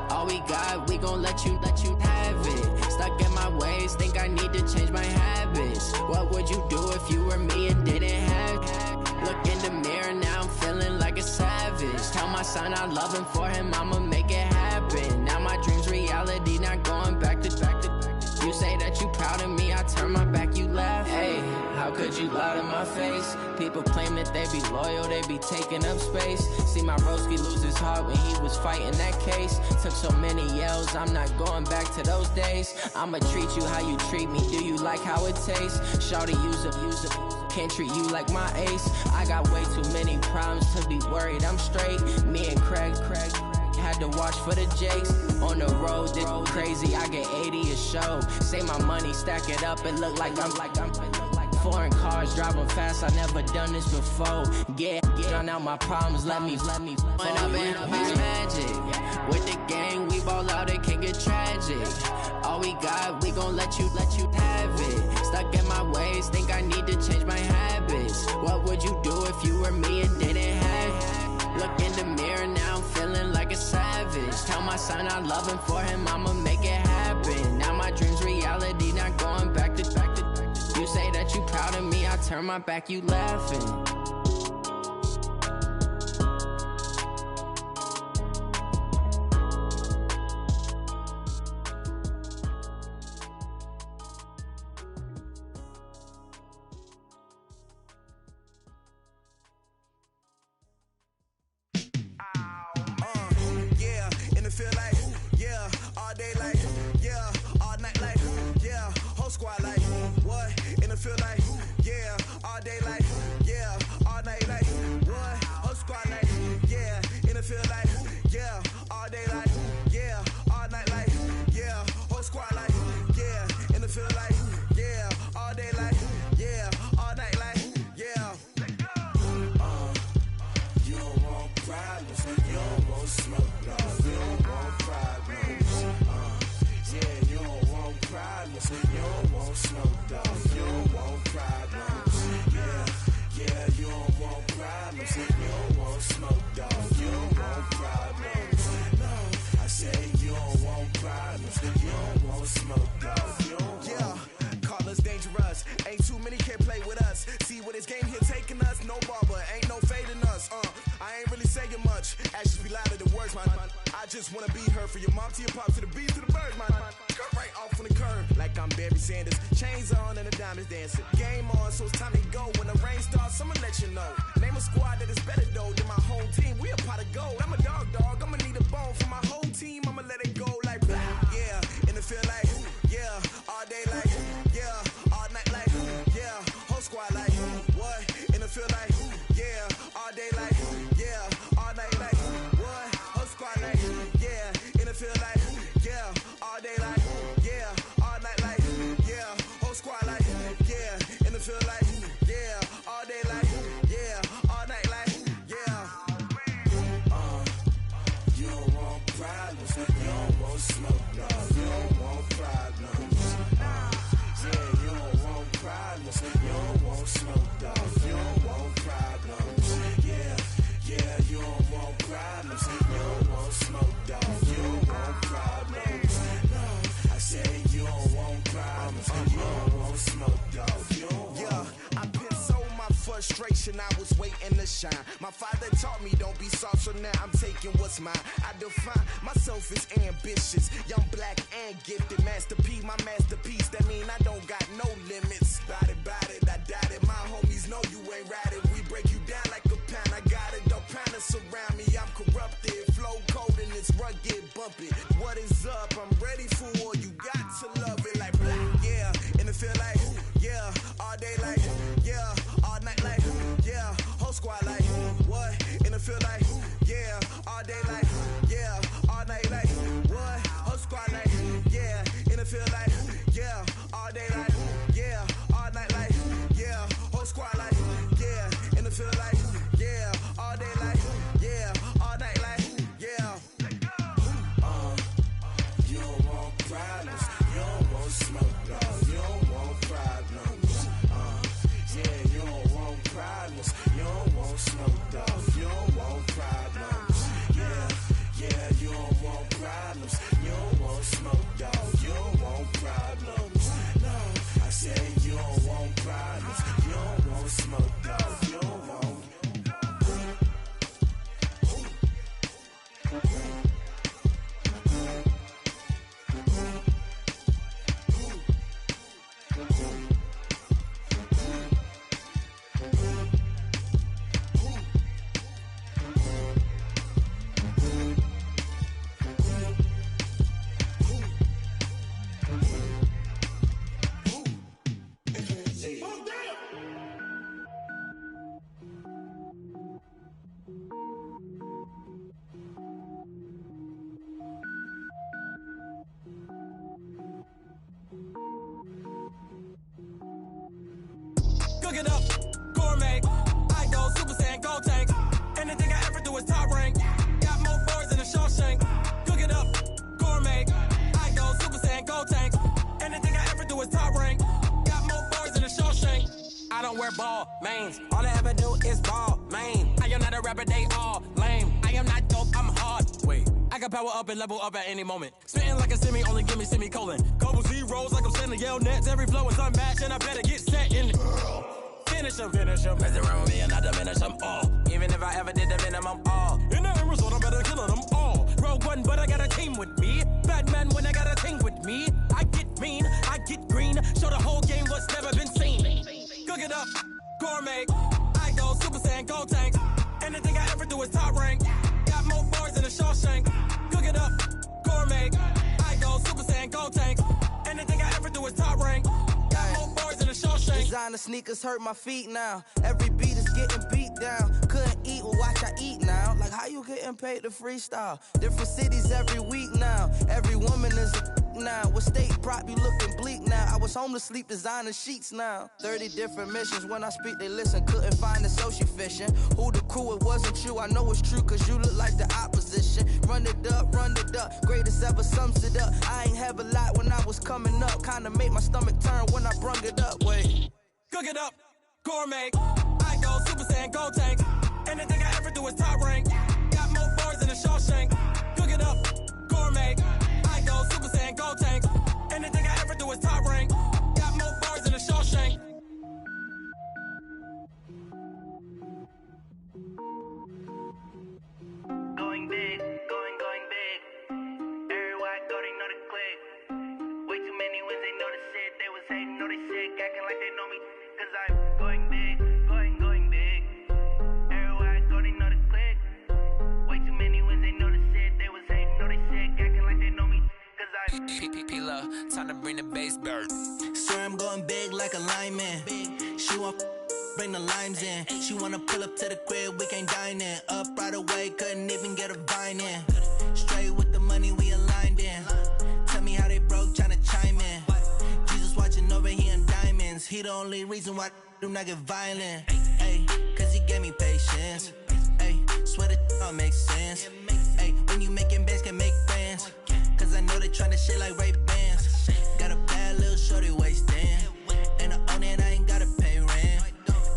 Speaker 8: All we got, we gon' let you have it. Stuck in my ways, think I need to change my habits. What would you do if you were me and didn't have it? Look in the mirror now, I'm feeling like a savage. Tell my son I love him, for him I'ma make it happen. Now my dream's reality, not going back to. You say that you proud of me, I turn my back, you laugh. Hey, how could you lie to my face? People claim that they be loyal, they be taking up space. See my broski lose his heart when he was fighting that case. Took so many yells, I'm not going back to those days. I'ma treat you how you treat me, do you like how it tastes? Shawty, use it. Can't treat you like my ace. I got way too many problems to be worried, I'm straight. Me and Craig had to watch for the Jakes. On the road, this crazy, I get 80 a show. Say my money, stack it up, it look like I'm foreign cars, driving fast, I never done this before. Get drown out my problems, let me When up and up is magic. With the gang, we ball out, it can get tragic. All we got, we gon' let you have it. Stuck in my ways, think I need to change my habits. What would you do if you were me and didn't have it? Look in the mirror now, I'm feeling like a savage. Tell my son I love him, for him I'ma make it happen. Now my dream's reality, not going back to. You say that you proud of me, I turn my back, you laughing.
Speaker 6: feel like, yeah, all day like, yeah, all night like, what? Whole squad like, yeah, in the feel like, yeah, all day like, yeah, all night like, yeah, whole squad like, yeah, in the feel like, yeah, all day like, yeah, all night like, yeah. You don't want problems, you don't want smoke, no, you don't want problems. Yeah, you don't want problems, you don't want smoke, dog, you don't want problems. Yeah, you don't want problems, you don't want smoke, dog, you don't want problems. No, I say you don't want problems, you don't want smoke, dog, you don't want. Yeah, call us dangerous, ain't too many can play with us. See what this game here taking us, no barber, ain't no fading us. I ain't really saying much, actions be louder than words, man. I just wanna be heard, for your mom to your pop, to the beat, to the birds, man. Cut right off on the curb, like I'm Barry Sanders. Chains on and the diamonds dancing. Game on, so it's time to go. When the rain starts, I'ma let you know. Name a squad that is better though than my home team. We a pot of gold. I'm a dog, I'ma need a bone for my whole team. I'ma let it go like blah. Yeah, and it feel like, yeah, all day like, yeah, all night like, yeah, whole squad like, what? And it feel like, yeah, all day like, yeah, all night like, what? Whole squad like, yeah, and it feel like, yeah, all day like, yeah, all night like, yeah, whole squad like, yeah, and it feel like, yeah, all day like, yeah, all night like, yeah. You don't want problems, you don't want smoke, no, you don't want problems. Yeah, you don't want problems, you don't want smoke, dog, you don't want problems. Yeah, you don't want problems, you don't want smoke, dog, you don't want problems. No, I say you don't want problems, you don't want smoke, dog, you don't want. Yeah, I put so my frustration, I was waiting to shine. My father taught me don't be soft, so now I'm taking what's mine. I define myself as ambitious, young, black, and gifted. Master P, my masterpiece, that mean I don't got no limits. Bout it, I doubt it. My homies know you ain't ride it. We break you down like a pound. I got it, don't pound us around me. I'm corrupted, flow cold and it's rugged, bumpy. What is up? I'm ready for war. You got to love it like blah. Yeah, and it feel like, yeah, all day like, yeah, all night like, yeah, whole squad like, what? And it feel like, yeah, all day like, yeah, all night like, what? Whole squad like, yeah, and it feel like, yeah, all day like, yeah, all night like, yeah, whole squad like, yeah, and it feel like, yeah, all day like, yeah, all night like, yeah. You don't want problems, you don't want smoke, dog, you don't want problems. Yeah, you don't want problems, you don't want smoke, dog, you don't want problems. Yeah, you don't want problems, you don't want smoke, dog, you don't want problems. No, I say you don't want problems, you don't want smoke, dog, you don't want.
Speaker 9: Cook it up, gourmet. I go Super Saiyan, gold tank. Anything I ever do is top rank. Got more birds than a Shawshank. Cook it up, gourmet. I go Super Saiyan, gold tank. Anything I ever do is top rank. Got more birds than a Shawshank. I don't wear ball mains. All I ever do is ball main. I am not a rapper, they all lame. I am not dope, I'm hard. Wait, I can power up and level up at any moment. Spitting like a semi, only give me semicolon. Couple zeros like I'm sending yell nets. Every flow is unmatched and I better get set in. Finish them. Mess around with me and I diminish them all. Even if I ever did the minimum all. In the end result, I better kill them all. Rogue One, but I got a team with me. Batman when I got a thing with me. I get mean, I get green. Show the whole game what's never been seen. Cook it up, gourmet. I go Super Saiyan, gold tank. Anything I ever do is top rank. Got more bars than a Shawshank. Cook it up, gourmet. I go Super Saiyan, gold tank. Anything I ever do is top rank. Got more bars than a Shawshank.
Speaker 10: Designer sneakers hurt my feet now. Every beat is getting beat down. Couldn't eat, well watch I eat now. Like how you getting paid to freestyle? Different cities every week now. Every woman is a now. What state prop you looking bleak now? I was home to sleep, designer sheets now. 30 different missions. When I speak they listen. Couldn't find it, so she fishing. Who the crew? It wasn't you. I know it's true cause you look like the opposition. Run it up, greatest ever sums it up. I ain't have a lot when I was coming up. Kinda made my stomach turn when I brung it up. Wait.
Speaker 9: Cook it up, gourmet. I go Super Saiyan, go tank. Anything I ever do is top rank. Got more bars than a Shawshank. Cook it up, gourmet. I go Super Saiyan, go tank. Anything I ever do is top rank. Got more bars than a Shawshank.
Speaker 11: Going big, going big. Everywhere I go, they know the click. Way too many wins, they know the shit. They was hating, know they sick, acting like they know me. Cause I'm going big, going big. Everywhere I go, they know the click. Way too many wins, they know the shit. They was hating, know they sick, acting like they know me. Cause I'm
Speaker 12: P-P-P-Love, time to bring the bass bird.
Speaker 10: Swear I'm going big like a lineman. She want bring the limes in. She wanna pull up to the crib, we can't dine in. Up right away, couldn't even get a vine in. Straight with the money we aligned in. Tell me how they broke, tryna chime in. Jesus watching over here in diamonds. He the only reason why I do not get violent. Ay, cause he gave me patience. Ay, swear that all makes sense. Ay, when you making bands, can make friends. Cause I know they tryna shit like Ray-Bans. Got a bad little shorty wasting. And I own it, I ain't gotta pay rent.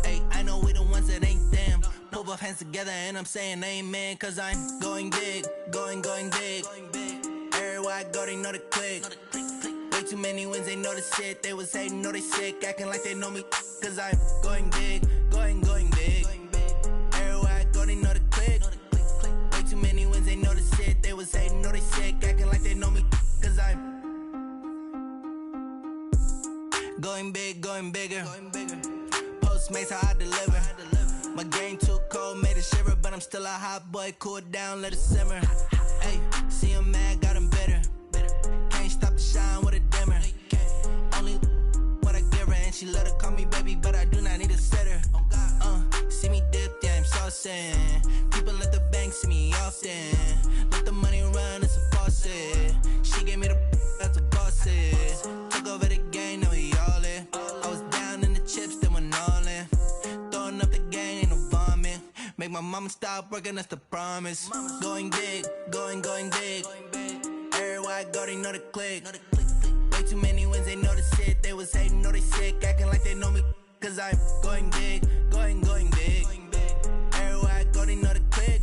Speaker 10: Ay, I know we the ones that ain't them. Pull both hands together and I'm saying amen. Cause I'm going big, going big. Everywhere I go, they know the click. Way too many wins, they know the shit. They was hating, know they sick, acting like they know me. Cause I'm going big, going big. Everywhere I go, they know the click. Way too many wins, they know the shit. They was hating, know they sick, acting like they know me. Cause I'm going big, going bigger. Postmates how I deliver. My game too cold, made it shiver. But I'm still a hot boy, cool it down, let it simmer. Hey, see him mad, got him bitter. Can't stop the shine with a dimmer. Only what I give her, and she let her call me baby, but I do not need a sitter. See me dip, yeah, I'm saucing. People at the bank see me often. Let the money run, it's a faucet. She gave me the that's a boss it. Took over the game, now we all in. I was down in the chips, then went all in. Throwing up the game, ain't no vomit. Make my mama stop working, that's the promise. Going big, going big. Everywhere I go, they know the click. Way too many wins, they know the shit. They was hating, know they sick, acting like they know me. Cause I'm going big, going big. Everywhere I go, they know the click.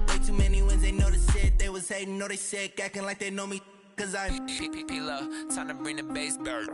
Speaker 10: Way too many wins, they know the shit. They was hating, know they sick, acting like they know me. Cause I'm
Speaker 12: P-P-P-Love, time to bring the bass bird.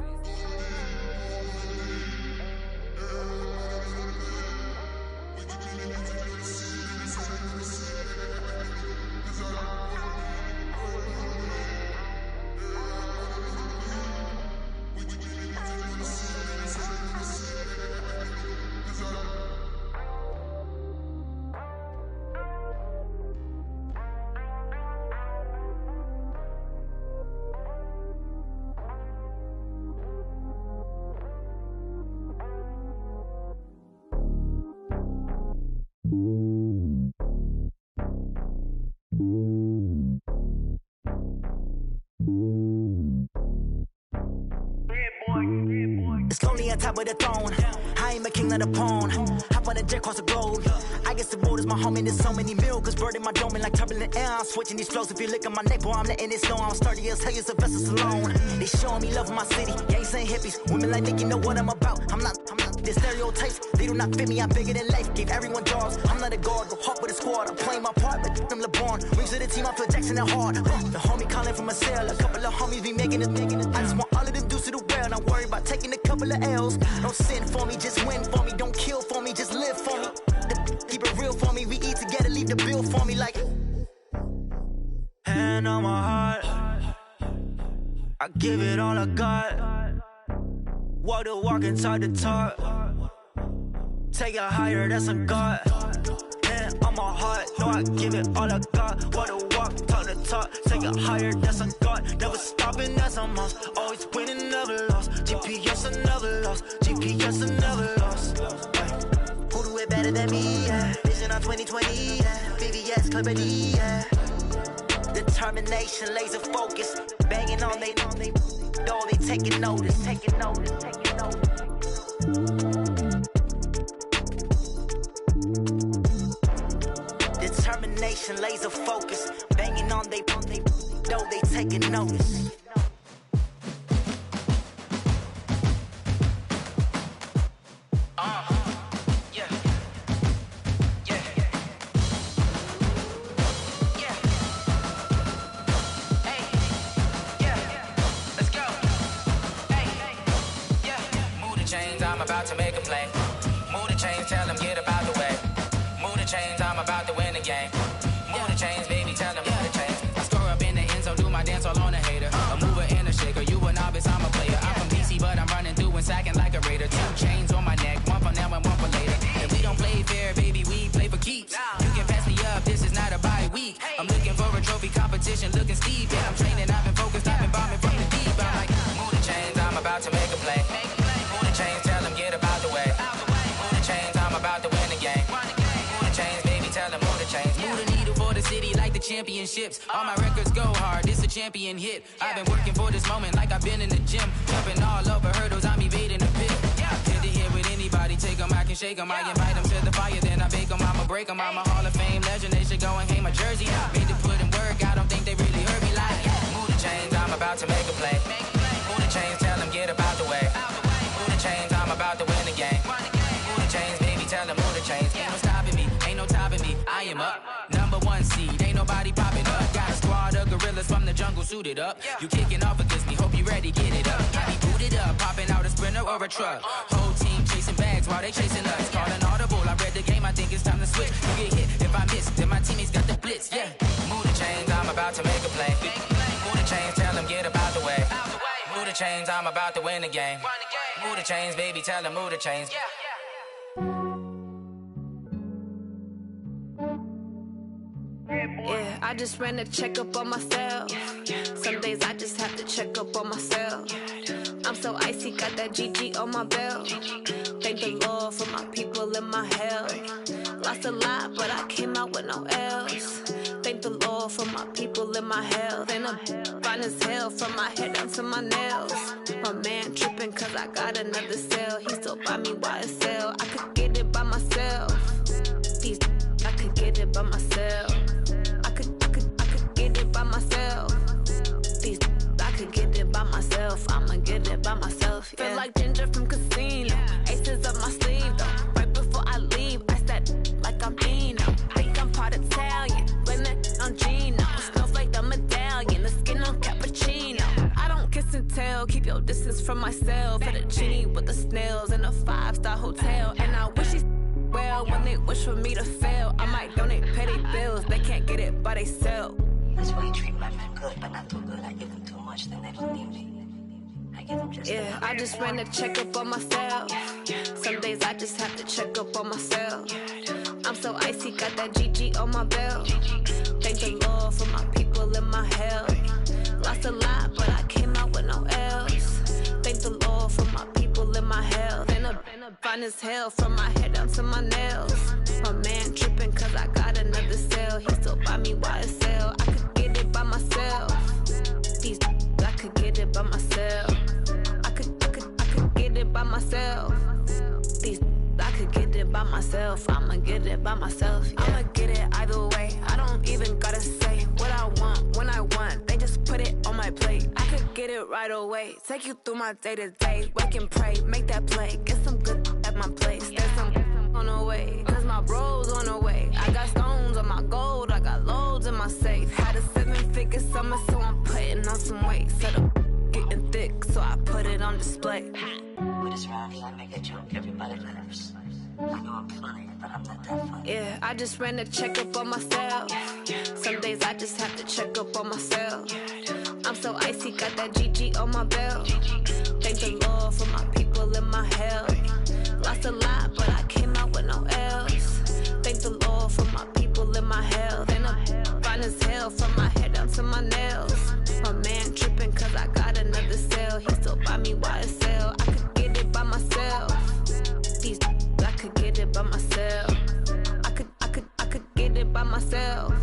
Speaker 13: It's lonely on top of the throne. I ain't a king of the pawn. Hop on a jet across the globe. I guess the road is my home and there's so many miracles burning my dome like turbulent air. I'm switching these flows. If you look at my neck, boy, I'm letting it snow. I'm sturdy as hell, it's a vessel alone. They showing me love in my city. Gangs and hippies. Women like Nick, you know what I'm about. I'm not. The stereotypes, they do not fit me. I'm bigger than life. Gave everyone jobs. I'm not a guard. Go hard with a squad. I'm playing my part, but I'm LeBron. Rings to the team, I feel Jackson and hard. The homie calling from a cell. A couple of homies be making it. I just want all of them dudes to the well. Don't worry about taking a couple of L's. Don't sin for me, just win for me. Don't kill for me, just live for me. Keep it real for me. We eat together, leave the bill for me like. Hand on my heart, I give it all I got. Walk the walk and talk the talk. Take it higher, that's a God. Hand on my heart, know I give it all I got. Walk the walk, talk the top, take it higher, that's a god. Never stopping, that's a must. Always winning, never lost. GPS, I never lost. GPS, I never lost. Who do it better than me? Yeah. Vision on 2020. Yeah. VVS, clarity. Yeah. Determination, laser focus. Banging on they door, they taking notice. Taking notice. Taking notice. Determination, laser focus. Banging on they door, they taking notice.
Speaker 14: I'm about to make a play. Move the chains, tell them get about the way. Move the chains, I'm about to win the game. Move the chains, baby, tell them move the chains. I score up in the end zone, do my dance all on a hater. A mover and a shaker, you a novice, I'm a player. I'm from DC, but I'm running through and sacking like a raider. 2 chains on my neck, one for now and one for later. And we don't play fair, baby, we play for keeps. You can pass me up, this is not a bye week. I'm looking for a trophy competition, looking steep. Yeah, I'm training, I've been focused, I've been bombing from the deep. I'm like, move the chains, I'm about to make a play. Move the chains, tell them get about the way. Move the chains, I'm about to win the game. Move the chains, baby, tell them move the chains. Move the needle for the city like the championships. All my records go hard, this a champion hit. I've been working for this moment like I've been in the gym. Jumping all over hurdles, I'm evading the pit. Hit the hit with anybody, take them, I can shake them. I invite them to the fire, then I bake them, I'ma break them. I'm a Hall of Fame legend, they should go and hang my jersey. Made to put in work, I don't think they really heard me like, move the chains, I'm about to make a play. Move the chains, tell them get about the way. Move the chains, I'm about to win the game. Move the chains, baby, tell them move the chains. Ain't no stopping me, ain't no topping me. I am up, number 1 seed, ain't nobody popping up. Got a squad of gorillas from the jungle suited up. You kicking off against me, hope you ready, get it up. I be booted up, popping out a sprinter or a truck. Whole team chasing bags while they chasing us. Calling audible, I read the game, I think it's time to switch. You get hit if I miss, then my teammates got the blitz, yeah. Move the chains, I'm about to make a play. Move the chains, tell them get about the way. Move the chains, I'm about to win the game. Move the chains, baby, tell them move the chains.
Speaker 15: Yeah, I just ran a checkup on myself. Some days I just have to check up on myself. I'm so icy, got that GG on my belt. Thank the Lord for my people in my health. Lost a lot, but I came out with no L's. Thank the Lord for my people in my health. And I'm fine as hell from my head down to my nails. My man tripping cause I got another cell. He still buy me YSL. I could get it by myself. These I could get it by myself. I could get it by myself. These I could get it by myself. I'ma get it by myself. Yeah. Feel like Ginger from Casino. Aces up my sleeve though. Right before I leave, I said like I'm Dino. Think I'm part Italian. Blame it on Gino. Snowflake the medallion. The skin on cappuccino. I don't kiss and tell. Keep your distance from myself. For the genie with the snails in a 5-star hotel. And I wish he's well when they wish for me to fail. I might donate petty bills. They can't get it by they sell.
Speaker 16: That's why you treat my men good, but not too good. I give them too much, then they don't need me. I give them just
Speaker 15: yeah, I just ran a checkup on myself. Some days I just have to check up on myself. I'm so icy, got that GG on my belt. Thank the Lord for my people in my health. Lost a lot, but I came out with no L's. Thank the Lord for my people in my health. And I'm fine as hell from my head down to my nails. My man tripping cause I got another cell. He still buy me YSL. I could get it by myself. These I could get it by myself. I could get it by myself. These I could get it by myself. I'ma get it by myself. Yeah. I'ma get it either way. I don't even gotta say what I want when I want. They just put it on my plate. I could get it right away. Take you through my day to day. Wake and pray, make that play. Get some good at my place. There's some on the way. Cause my bros on the way. I got stones on my gold. I got loads in my safe. Had a 7-figure summer, so I'm putting on some weight. Set up getting thick, so I put it on display.
Speaker 16: With this round, I make a joke, everybody laughs. I know I'm funny, but I'm not that funny.
Speaker 15: Yeah, I just ran a checkup on myself. Some days I just have to check up on myself. I'm so icy, got that GG on my belt. Thank the Lord for my people in my health. Lost a lot, but I came out with no L's. Thank the Lord for my people in my health. And I'm fine as hell from my head down to myself.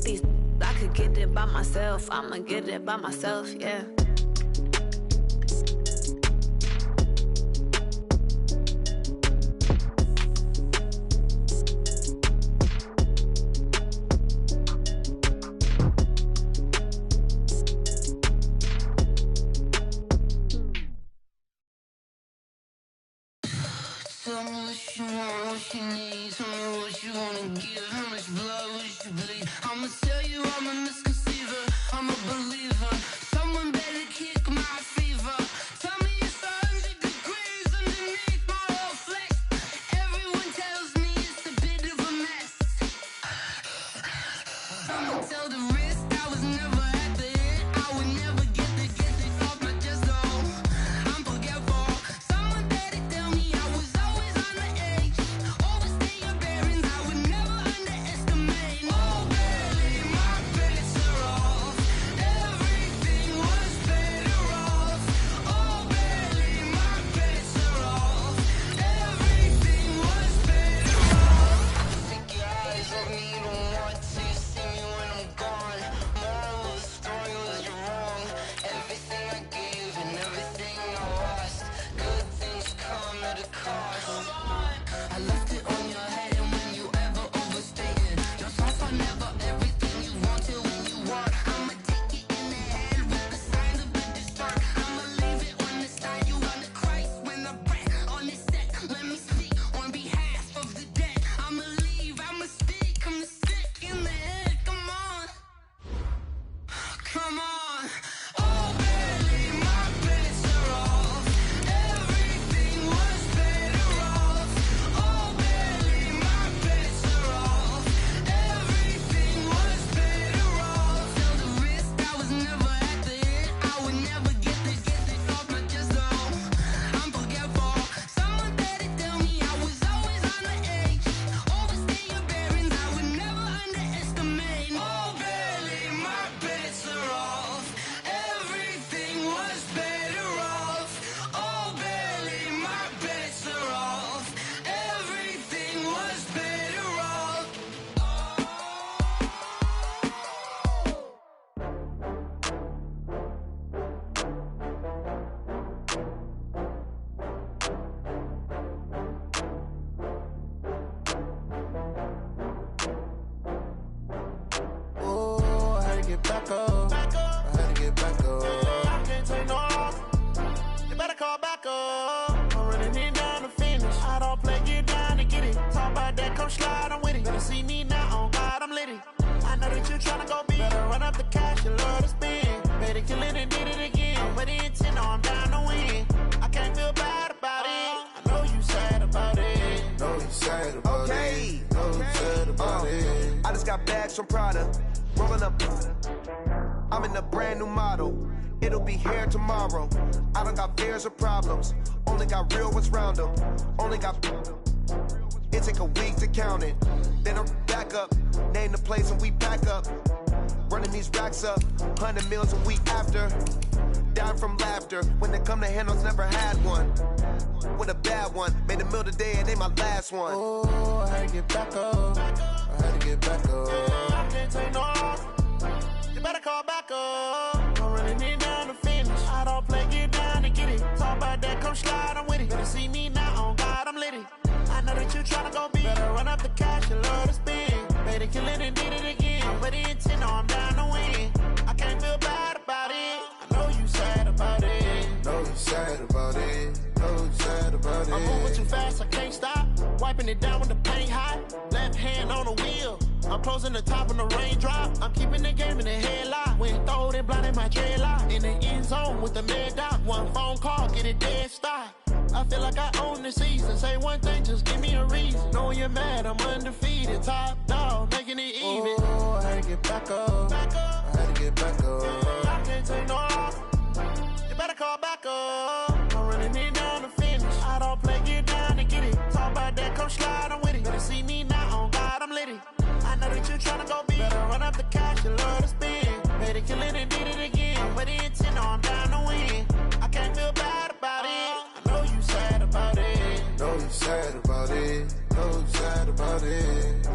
Speaker 15: These I could get it by myself. I'ma get it by myself, yeah.
Speaker 9: Tell me what you want, what you need. Tell me what you wanna give. How much blood would you bleed? I'ma tell you I'm a misconceiver. I'm a believer. Someone better kick my fever. Tell me it's 100 degrees underneath my whole flesh. Everyone tells me it's a bit of a mess. Someone tell the risk I was never at the end. I would never get it off my chest though. I'm forgetful. Someone better tell me I was always on the edge. Overstay your bearings, I would never underestimate. Oh baby, my credits are off. Everything was better off. Oh baby, my credits are off. Everything was better off. Take your eyes off me, you don't want to see me when I'm gone. Moral of the story was you're wrong. Everything I gave and everything I lost. Good things come at a cost. I left it on your head and when you ever overstated. Your thoughts are never everything you wanted when you want. I'ma take it in the head with the signs of a distort. I'ma leave it on the side. You on the Christ when I breath on this set. Let me speak on behalf of the dead. I'ma leave, I'ma speak. I'm sick in the head. Come on. Come on. Oh baby, my credits are off. Everything was better off. Oh baby, my credits are off. Everything was better off. Tell the risk I was never at the end. I would never get it off my chest though. I'm forgetful. Someone better tell me I was always on the edge. Overstay your bearings, I would never underestimate. Oh baby, my credits are off. Everything was better off. Oh baby, my credits are off. Everything was better off.
Speaker 17: Oh, I had to get back up. I had to get back up. I can't take no loss. You better call back up. I'm running it down to finish. I don't play, get down to get it. Talk about that, come slide, I'm with it. Better see me now, on God, I'm litty. I know that you tryna go big. Better run up the cash, you love to spend. Better kill it and did it again. But the intent, no, I'm down to win. I can't feel bad about it. I know you sad about it.
Speaker 6: Know you sad about it. Know you sad about it. I just got bags from Prada. Rolling up. I'm in a brand new model. It'll be here tomorrow. I don't got fears or problems. Only got real ones round them. Only got. It take a week to count it. Then I'm back up. Name the place and we pack up. Running these racks up. 100 meals a week after. Down from laughter. When they come to handles, never had one. With a bad one. Made a meal today and ain't my last one.
Speaker 17: Oh, I had to get back up. I had to get back up. I can't take no loss. You better call back up. I'm running it down to finish. I don't play, get down to get it. Talk about that, come slide, I'm with it. Better see me now, on God, I'm litty. I know that you tryna go big. Better run up the cash, you love to spend. Better kill it and did it again. But the intent, no, I'm down to win. I can't feel bad about it. I know you sad about it.
Speaker 6: Know you sad about it. Know you sad about it.
Speaker 17: I'm moving too fast, I can't stop. Wiping it down when the paint hot. Left hand on the wheel. I'm closing the top when the raindrop. I'm keeping the game in the headlock. When throwed and blinded my dreadlock. In the end zone with the mad dot. One phone call, get it dead stop. I feel like I own the season. Say one thing, just give me a reason. Knowing you're mad, I'm undefeated. Top dog, making it even. Oh, I had to get back up. I had to get back up. I can't take no loss. You better call back up. I'm running it down to finish. I don't play, get down to get it. Talk about that, come slide, I'm with it. Better see me now, on God, I'm litty. I know that you tryna go big. Better run up the cash, you love to spend. Better kill it and did it again. But the intent, no, I'm down to win. I can't feel bad about it. I know you sad about it.
Speaker 6: Know you sad about it. Know you sad about it.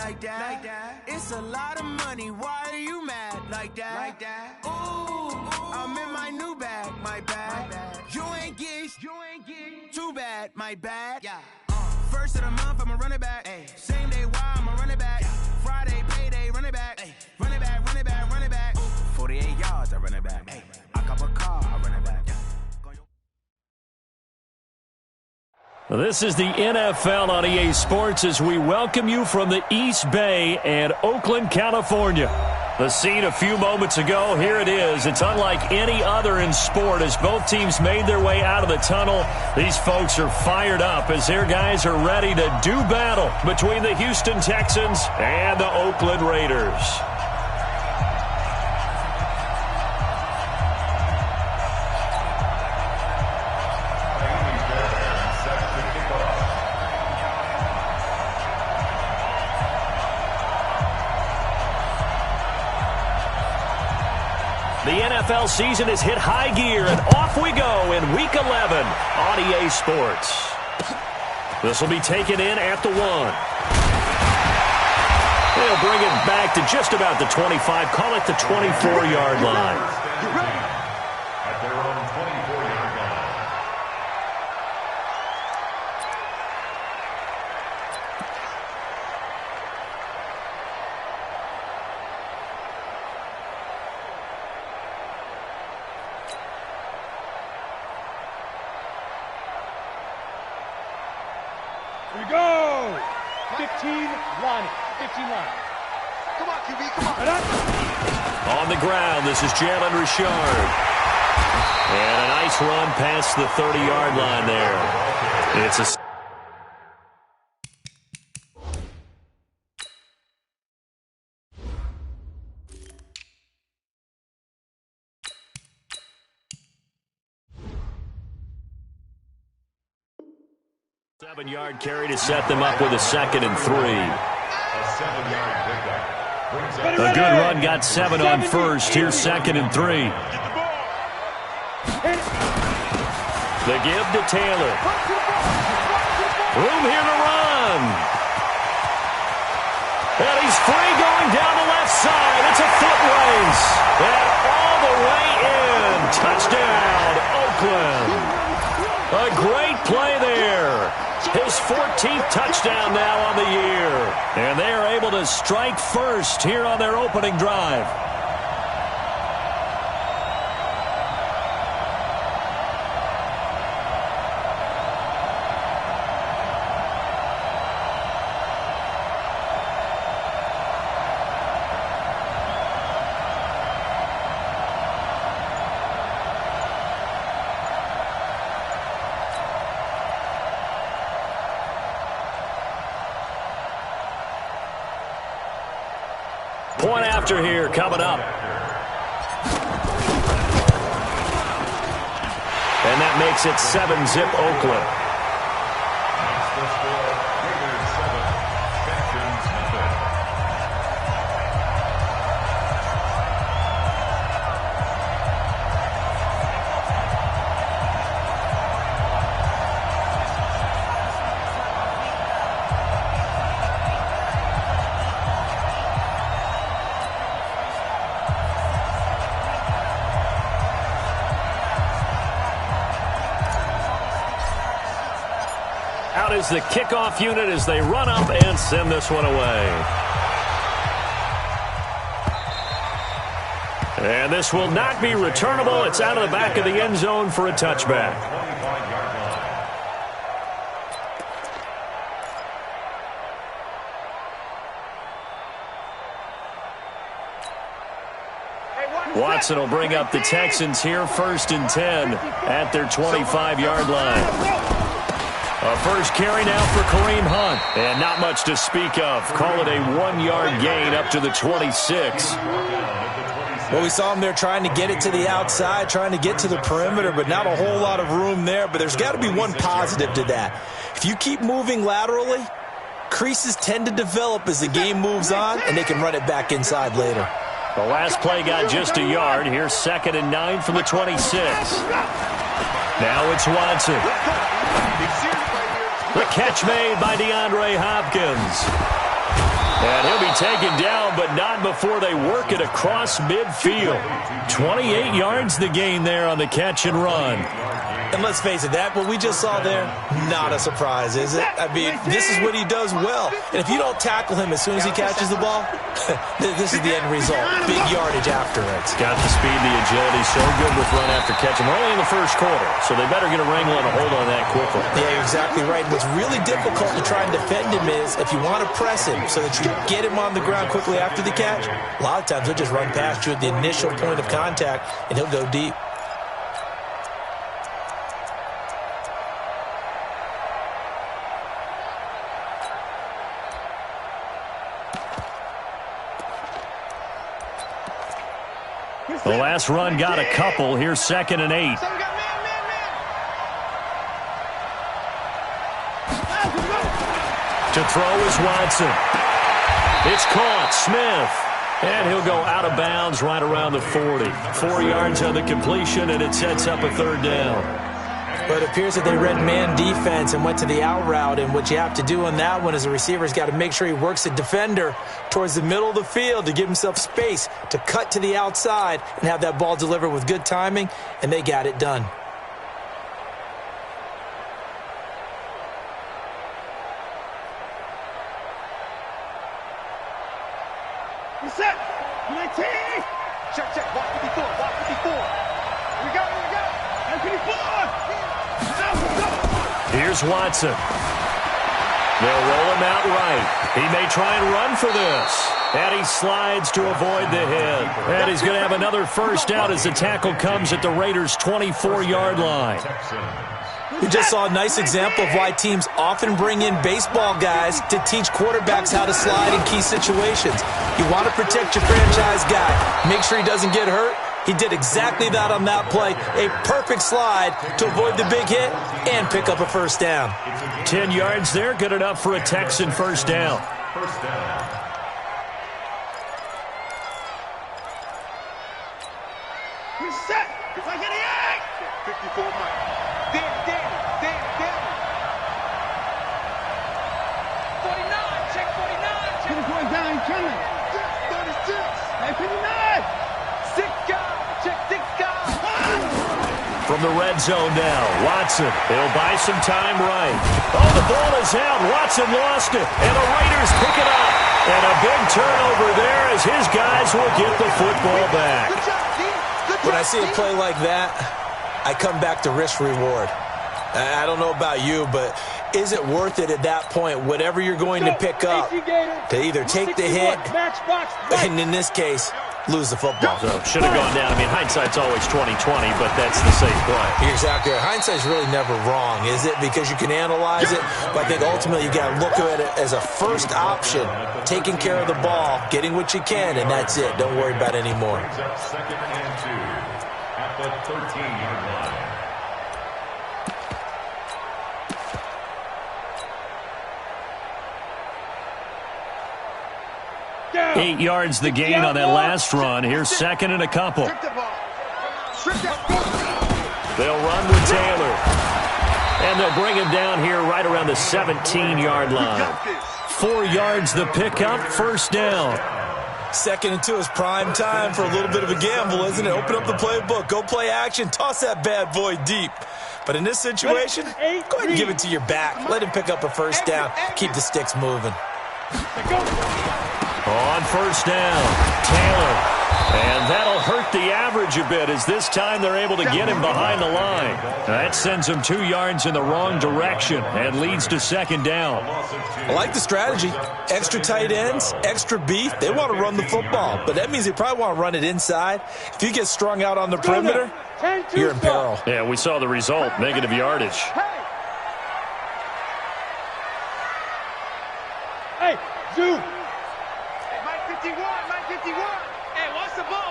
Speaker 10: like that. It's a lot of money, why are you mad like that? Ooh, I'm in my new bag, my bad. You ain't get too bad, my bad. First of the month, I'ma run it back. Same day, why I'ma run it back. Friday, payday, run it back. Run it back, run it back, run it back. 48 yards, I run it back. I cop a car, I run it back.
Speaker 2: This is the NFL on EA Sports as we welcome you from the East Bay and Oakland, California. The scene a few moments ago, here it is. It's unlike any other in sport as both teams made their way out of the tunnel. These folks are fired up as their guys are ready to do battle between the Houston Texans and the Oakland Raiders. The NFL season has hit high gear, and off we go in Week 11 on EA Sports. This will be taken in at the 1. They'll bring it back to just about the 25, call it the 24-yard line.
Speaker 5: At their own 24-yard line.
Speaker 4: Here we go! 15 line. 15 line.
Speaker 1: Come on, QB, come on.
Speaker 2: On the ground, this is Jalen Richard. And a nice run past the 30-yard line there. It's a... Seven-yard carry to set them up with a 2nd and 3.
Speaker 5: A 7-yard pickup.
Speaker 2: A good run, got 7 on first. Here's 2nd and 3. The give to Taylor. Room here to run. And he's free going down the left side. It's a foot race. And all the way in. Touchdown, Oakland. A great play there. His 14th touchdown now on the year. And they are able to strike first here on their opening drive. Point after here coming up. And that makes it 7-zip Oakland.
Speaker 5: That's the score. Raiders 7, Texans nothing.
Speaker 2: Out is the kickoff unit as they run up and send this one away. And this will not be returnable. It's out of the back of the end zone for a touchback.
Speaker 5: 25-yard line.
Speaker 2: Watson will bring up the Texans here 1st and 10 at their 25-yard line. A first carry now for Kareem Hunt. And not much to speak of. Call it a 1-yard gain up to the 26.
Speaker 3: Well, we saw him there trying to get it to the outside, trying to get to the perimeter, but not a whole lot of room there. But there's got to be one positive to that. If you keep moving laterally, creases tend to develop as the game moves on, and they can run it back inside later.
Speaker 2: The last play got just a yard. Here's 2nd and 9 from the 26. Now it's Watson. The catch made by DeAndre Hopkins. And he'll be taken down, but not before they work it across midfield. 28 yards the gain there on the catch and run.
Speaker 3: And let's face it, that what we just saw there, not a surprise, is it? I mean, this is what he does well. And if you don't tackle him as soon as he catches the ball, this is the end result. Big yardage afterwards.
Speaker 2: Got the speed, the agility, so good with run after catch. And we're only in the first quarter, so they better get a wrangle and a hold on that quickly.
Speaker 3: Yeah, you're exactly right. What's really difficult to try and defend him is if you want to press him so that you get him on the ground quickly after the catch, a lot of times he'll just run past you at the initial point of contact, and he'll go deep.
Speaker 2: The last run got a couple. Here's 2nd and 8. To throw is Watson. It's caught. Smith. And he'll go out of bounds right around the 40. 4 yards on the completion, and it sets up a 3rd down.
Speaker 3: But it appears that they read man defense and went to the out route. And what you have to do on that one is the receiver's got to make sure he works the defender towards the middle of the field to give himself space to cut to the outside and have that ball delivered with good timing, and they got it done.
Speaker 4: Set. 19.
Speaker 1: Check, check. Watch 54. Watch 54. Here we go. Here we go.
Speaker 4: And 54.
Speaker 2: Here's Watson. They'll roll him out right. He may try and run for this. And he slides to avoid the hit. And he's going to have another first down as the tackle comes at the Raiders' 24-yard line.
Speaker 3: We just saw a nice example of why teams often bring in baseball guys to teach quarterbacks how to slide in key situations. You want to protect your franchise guy. Make sure he doesn't get hurt. He did exactly that on that play. A perfect slide to avoid the big hit and pick up a first down.
Speaker 2: 10 yards there, good enough for a Texan first down.
Speaker 5: First down.
Speaker 4: He's set. It's like an egg.
Speaker 1: 54 Mike. Damn.
Speaker 4: 49. Check 49. Check. He's going down. Coming. 36. Hey, 59. 6 guys. Check 6 guys.
Speaker 2: From the red zone now, Watson. He'll buy some time right. Oh, the ball is out. Watson lost it. And the Raiders pick it up. And a big turnover there as his guys will get the football back.
Speaker 3: When I see a play like that, I come back to risk reward. I don't know about you, but is it worth it at that point, whatever you're going to pick up, to either take the hit, and in this case, lose the football?
Speaker 2: So should have gone down. I mean, hindsight's always 20/20, but that's the safe play.
Speaker 3: You're exactly right. Hindsight's really never wrong, is it? Because you can analyze it, but I think ultimately you got to look at it as a first option, taking care of the ball, getting what you can, and that's it. Don't worry about it anymore.
Speaker 5: 2nd and 2 at the 13-yard line.
Speaker 2: 8 yards the gain on that last run. Here's 2nd and a couple. They'll run with Taylor. And they'll bring him down here right around the 17-yard line. 4 yards the pickup, first down.
Speaker 3: 2nd and 2 is prime time for a little bit of a gamble, isn't it? Open up the playbook, go play action, toss that bad boy deep. But in this situation, go ahead and give it to your back. Let him pick up a first down. Keep the sticks moving.
Speaker 2: On first down, Taylor. And that'll hurt the average a bit as this time they're able to get him behind the line. That sends him 2 yards in the wrong direction and leads to 2nd down.
Speaker 3: I like the strategy. Extra tight ends, extra beef. They want to run the football, but that means they probably want to run it inside. If you get strung out on the perimeter, you're in peril.
Speaker 2: Yeah, we saw the result, negative yardage.
Speaker 4: Hey, Zoo.
Speaker 1: Hey, Mike 51. Hey, watch the ball.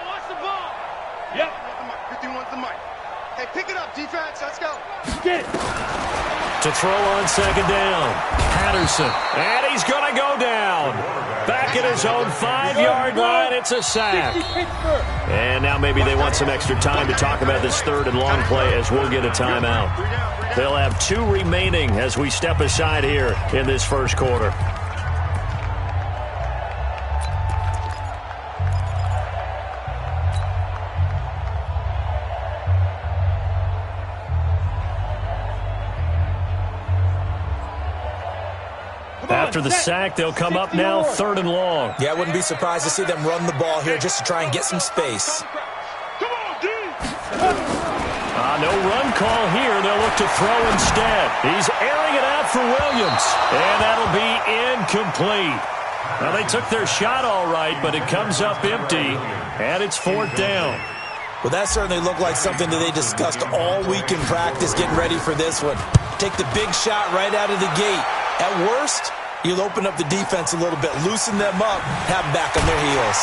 Speaker 4: Yep.
Speaker 1: 51's the mic. Hey, pick it up, defense. Let's go.
Speaker 4: Get it.
Speaker 2: To throw on 2nd down, Patterson. And he's going to go down. Back at his own 5-yard line, it's a sack. And now maybe they want some extra time to talk about this 3rd and long play as we'll get a timeout. They'll have 2 remaining as we step aside here in this first quarter. After the sack, they'll come up now 3rd and long.
Speaker 3: Yeah, I wouldn't be surprised to see them run the ball here just to try and get some space.
Speaker 2: No run call here. They'll look to throw instead. He's airing it out for Williams, and that'll be incomplete. Now, they took their shot all right, but it comes up empty, and it's 4th down.
Speaker 3: Well, that certainly looked like something that they discussed all week in practice getting ready for this one. Take the big shot right out of the gate. At worst, you'll open up the defense a little bit, loosen them up, have them back on their heels.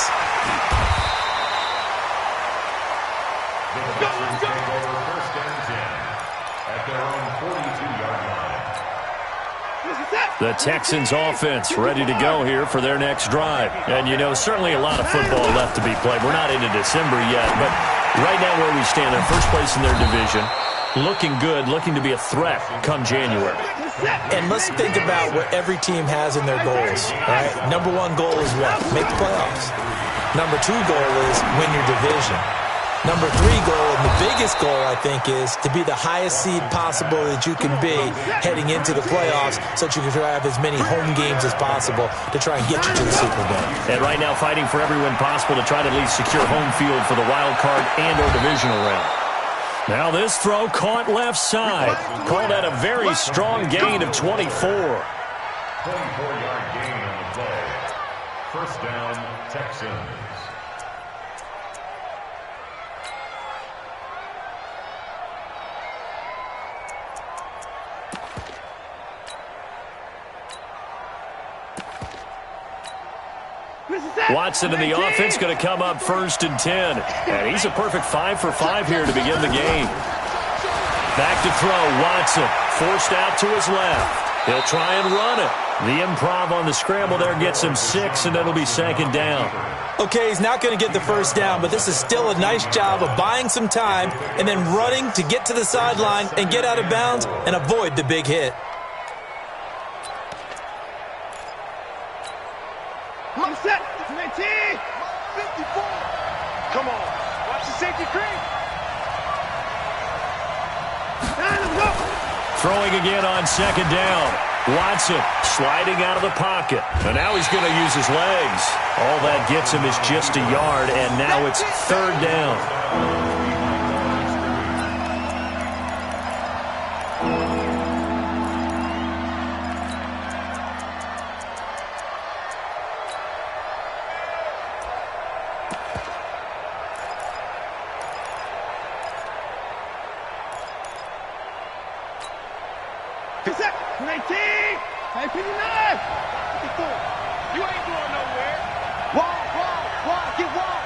Speaker 2: The Texans offense ready to go here for their next drive. And, you know, certainly a lot of football left to be played. We're not into December yet, but right now where we stand, they're first place in their division, looking good, looking to be a threat come January.
Speaker 3: And let's think about what every team has in their goals. All right? Number 1 goal is what? Make the playoffs. Number 2 goal is win your division. Number 3 goal, and the biggest goal, I think, is to be the highest seed possible that you can be heading into the playoffs so that you can have as many home games as possible to try and get you to the Super Bowl.
Speaker 2: And right now fighting for every win possible to try to at least secure home field for the wild card and or divisional round. Now this throw caught left side. Called at a very strong gain of 24.
Speaker 5: 24-yard gain on the play. First down, Texans.
Speaker 2: Watson in the offense going to come up 1st and 10. And he's a perfect 5 for 5 here to begin the game. Back to throw. Watson forced out to his left. He'll try and run it. The improv on the scramble there gets him 6, and it'll be 2nd down.
Speaker 3: Okay, he's not going to get the first down, but this is still a nice job of buying some time and then running to get to the sideline and get out of bounds and avoid the big hit.
Speaker 4: Set. 19.
Speaker 1: 54. Come on. Watch the safety creep.
Speaker 2: Throwing again on 2nd down. Watson sliding out of the pocket. And now he's going to use his legs. All that gets him is just a yard, and now it's 3rd down.
Speaker 4: Set. 19. 59. 54.
Speaker 1: You ain't going nowhere. Wall, get wall.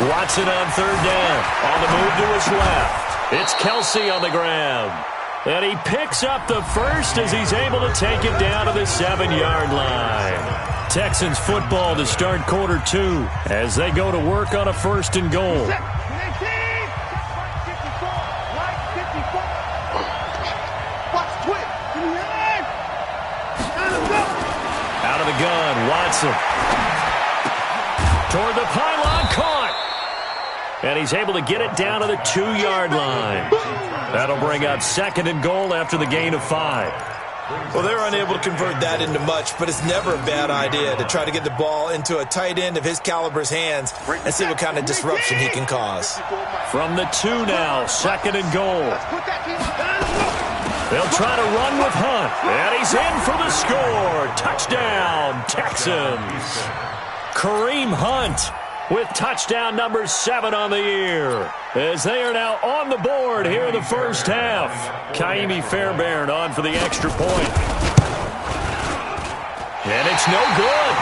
Speaker 2: Watson on 3rd down. On the move to his left. It's Kelsey on the ground. And he picks up the first as he's able to take it down to the 7-yard line. Texans football to start quarter 2 as they go to work on a 1st and goal. Out of the gun, Watson. Toward the pylon, caught. And he's able to get it down to the 2-yard line. That'll bring up 2nd and goal after the gain of 5.
Speaker 3: Well, they're unable to convert that into much, but it's never a bad idea to try to get the ball into a tight end of his caliber's hands and see what kind of disruption he can cause.
Speaker 2: From the 2 now, 2nd and goal. They'll try to run with Hunt, and he's in for the score. Touchdown, Texans. Kareem Hunt with touchdown number 7 on the year, as they are now on the board here in the first half. Kaimi Fairbairn on for the extra point. And it's no good.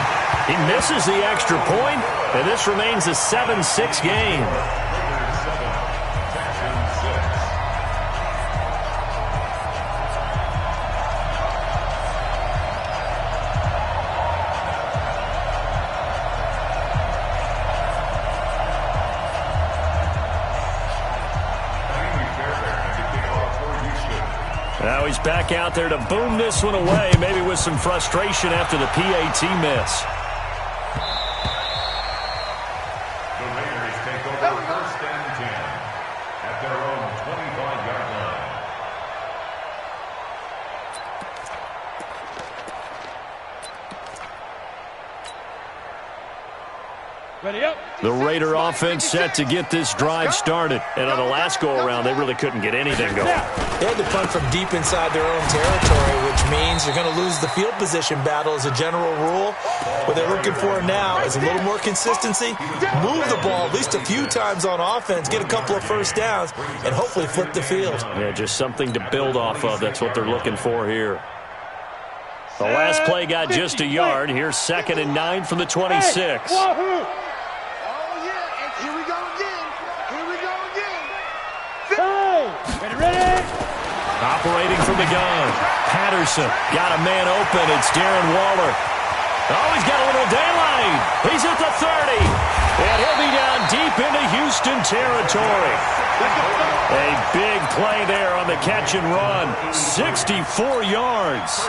Speaker 2: He misses the extra point, and this remains a 7-6 game. Now he's back out there to boom this one away, maybe with some frustration after the PAT miss.
Speaker 5: The Raiders take over 1st and 10 at their own 25-yard line.
Speaker 2: The Raider offense set to get this drive started. And on the last go-around, they really couldn't get anything going.
Speaker 3: They had to punt from deep inside their own territory, which means you're going to lose the field position battle as a general rule. What they're looking for now is a little more consistency, move the ball at least a few times on offense, get a couple of first downs, and hopefully flip the field.
Speaker 2: Yeah, just something to build off of. That's what they're looking for here. The last play got just a yard. Here's 2nd and 9 from the 26. Operating from the gun. Patterson got a man open. It's Darren Waller. Oh, he's got a little daylight. He's at the 30. And he'll be down deep into Houston territory. A big play there on the catch and run. 64 yards.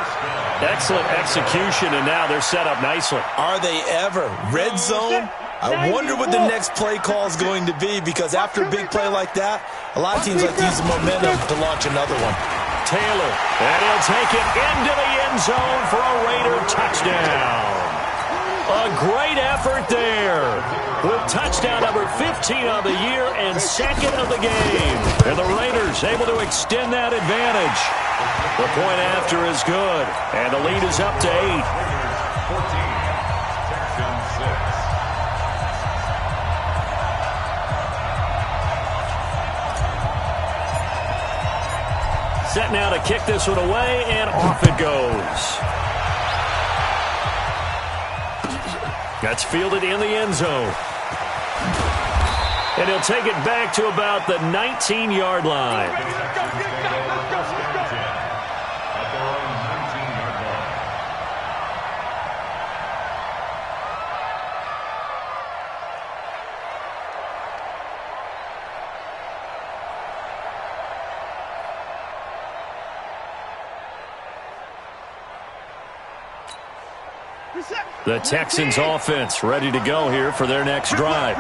Speaker 2: Excellent execution, and now they're set up nicely.
Speaker 3: Are they ever? Red zone? I wonder what the next play call is going to be, because after a big play like that, a lot of teams like to use the momentum to launch another one.
Speaker 2: Taylor, and he'll take it into the end zone for a Raider touchdown. A great effort there, with touchdown number 15 of the year and 2nd of the game. And the Raiders able to extend that advantage. The point after is good, and the lead is up to 8. Set now to kick this one away, and off it goes. That's fielded in the end zone. And he'll take it back to about the 19-yard line. The Texans offense ready to go here for their next drive.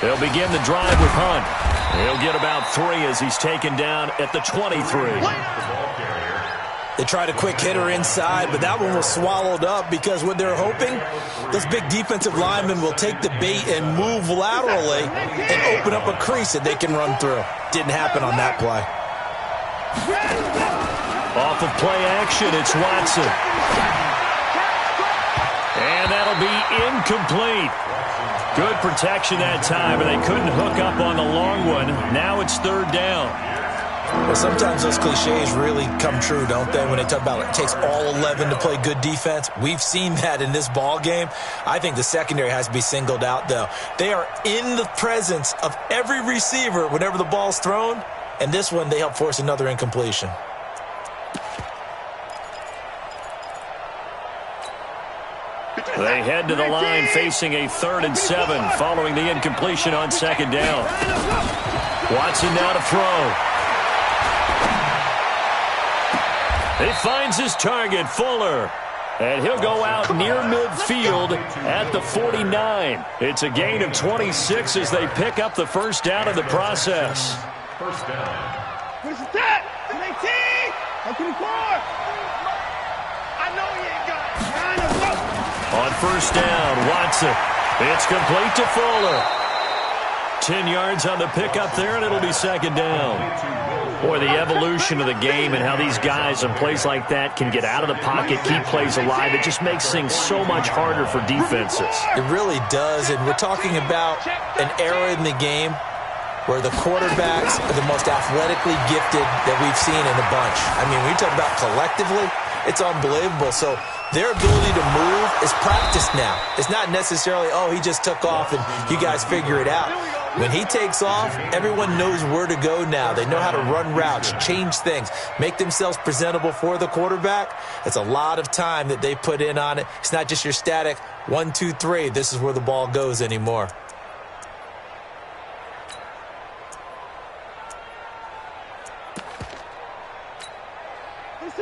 Speaker 2: They'll begin the drive with Hunt. He'll get about 3 as he's taken down at the 23.
Speaker 3: They tried a quick hitter inside, but that one was swallowed up because what they're hoping, those big defensive linemen will take the bait and move laterally and open up a crease that they can run through. Didn't happen on that play.
Speaker 2: Off of play action, it's Watson. And that'll be incomplete. Good protection that time, but they couldn't hook up on the long one. Now it's 3rd down.
Speaker 3: Well, sometimes those cliches really come true, don't they, when they talk about it takes all 11 to play good defense. We've seen that in this ball game. I think the secondary has to be singled out, though. They are in the presence of every receiver whenever the ball's thrown, and this one they help force another incompletion.
Speaker 2: They head to the line facing a 3rd and 7 following the incompletion on 2nd down. Watson now to throw. He finds his target, Fuller. And he'll go out near midfield at the 49. It's a gain of 26 as they pick up the first down in the process.
Speaker 5: First down.
Speaker 4: Where's that? 19! 24! I know you ain't got it.
Speaker 2: On first down, Watson. It's complete to Fuller. 10 yards on the pickup there, and it'll be 2nd down. Boy, the evolution of the game and how these guys in plays like that can get out of the pocket, keep plays alive, it just makes things so much harder for defenses.
Speaker 3: It really does, and we're talking about an era in the game where the quarterbacks are the most athletically gifted that we've seen in a bunch. I mean, when you talk about collectively, it's unbelievable. So their ability to move is practiced now. It's not necessarily, oh, he just took off and you guys figure it out. When he takes off, everyone knows where to go now. They know how to run routes, change things, make themselves presentable for the quarterback. It's a lot of time that they put in on it. It's not just your static 1, 2, 3. This is where the ball goes anymore.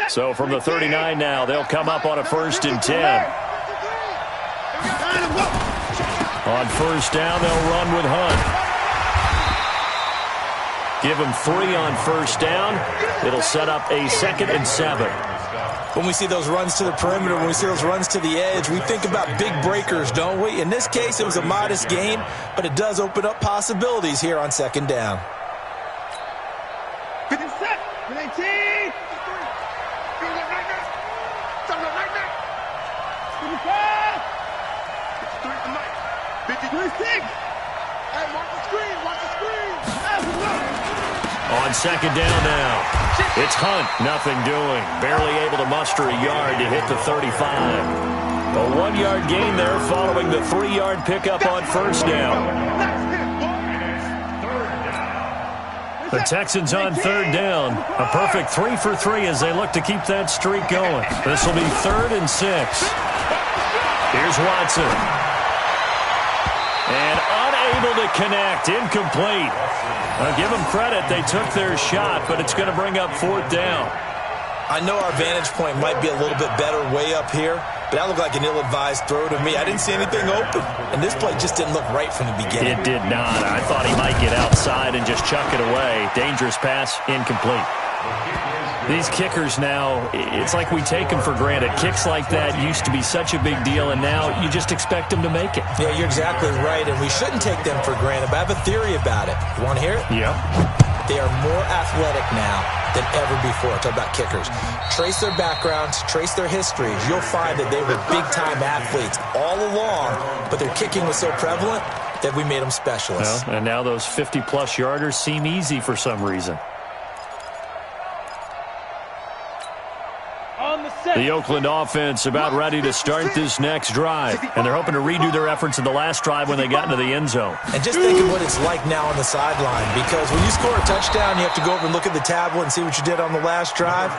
Speaker 2: So from the 39 now, they'll come up on a 1st and 10. On first down, they'll run with Hunt. Give him 3 on first down. It'll set up a 2nd and 7.
Speaker 3: When we see those runs to the perimeter, when we see those runs to the edge, we think about big breakers, don't we? In this case, it was a modest gain, but it does open up possibilities here on second down.
Speaker 4: 50 set. 19. 56. Hey, watch the screen. Watch the screen.
Speaker 2: On second down now, it's Hunt, nothing doing. Barely able to muster a yard to hit the 35. A 1-yard gain there following the 3-yard pickup on first down. The Texans on third down. A perfect 3 for 3 as they look to keep that streak going. This will be 3rd and 6. Here's Watson. And unable to connect, incomplete. Give them credit, they took their shot, but it's going to bring up 4th down.
Speaker 3: I know our vantage point might be a little bit better way up here, but that looked like an ill-advised throw to me. I didn't see anything open, and this play just didn't look right from the beginning.
Speaker 2: It did not. I thought he might get outside and just chuck it away. Dangerous pass, incomplete. These kickers now, it's like we take them for granted. Kicks like that used to be such a big deal, and now you just expect them to make it.
Speaker 3: Yeah, you're exactly right, and we shouldn't take them for granted, but I have a theory about it. You want to hear it?
Speaker 2: Yeah.
Speaker 3: They are more athletic now than ever before. Talk about kickers. Trace their backgrounds, trace their histories. You'll find that they were big-time athletes all along, but their kicking was so prevalent that we made them specialists.
Speaker 2: Well, and now those 50-plus yarders seem easy for some reason. The Oakland offense about ready to start this next drive. And they're hoping to redo their efforts in the last drive when they got into the end zone.
Speaker 3: And just think of what it's like now on the sideline, because when you score a touchdown, you have to go over and look at the tablet and see what you did on the last drive.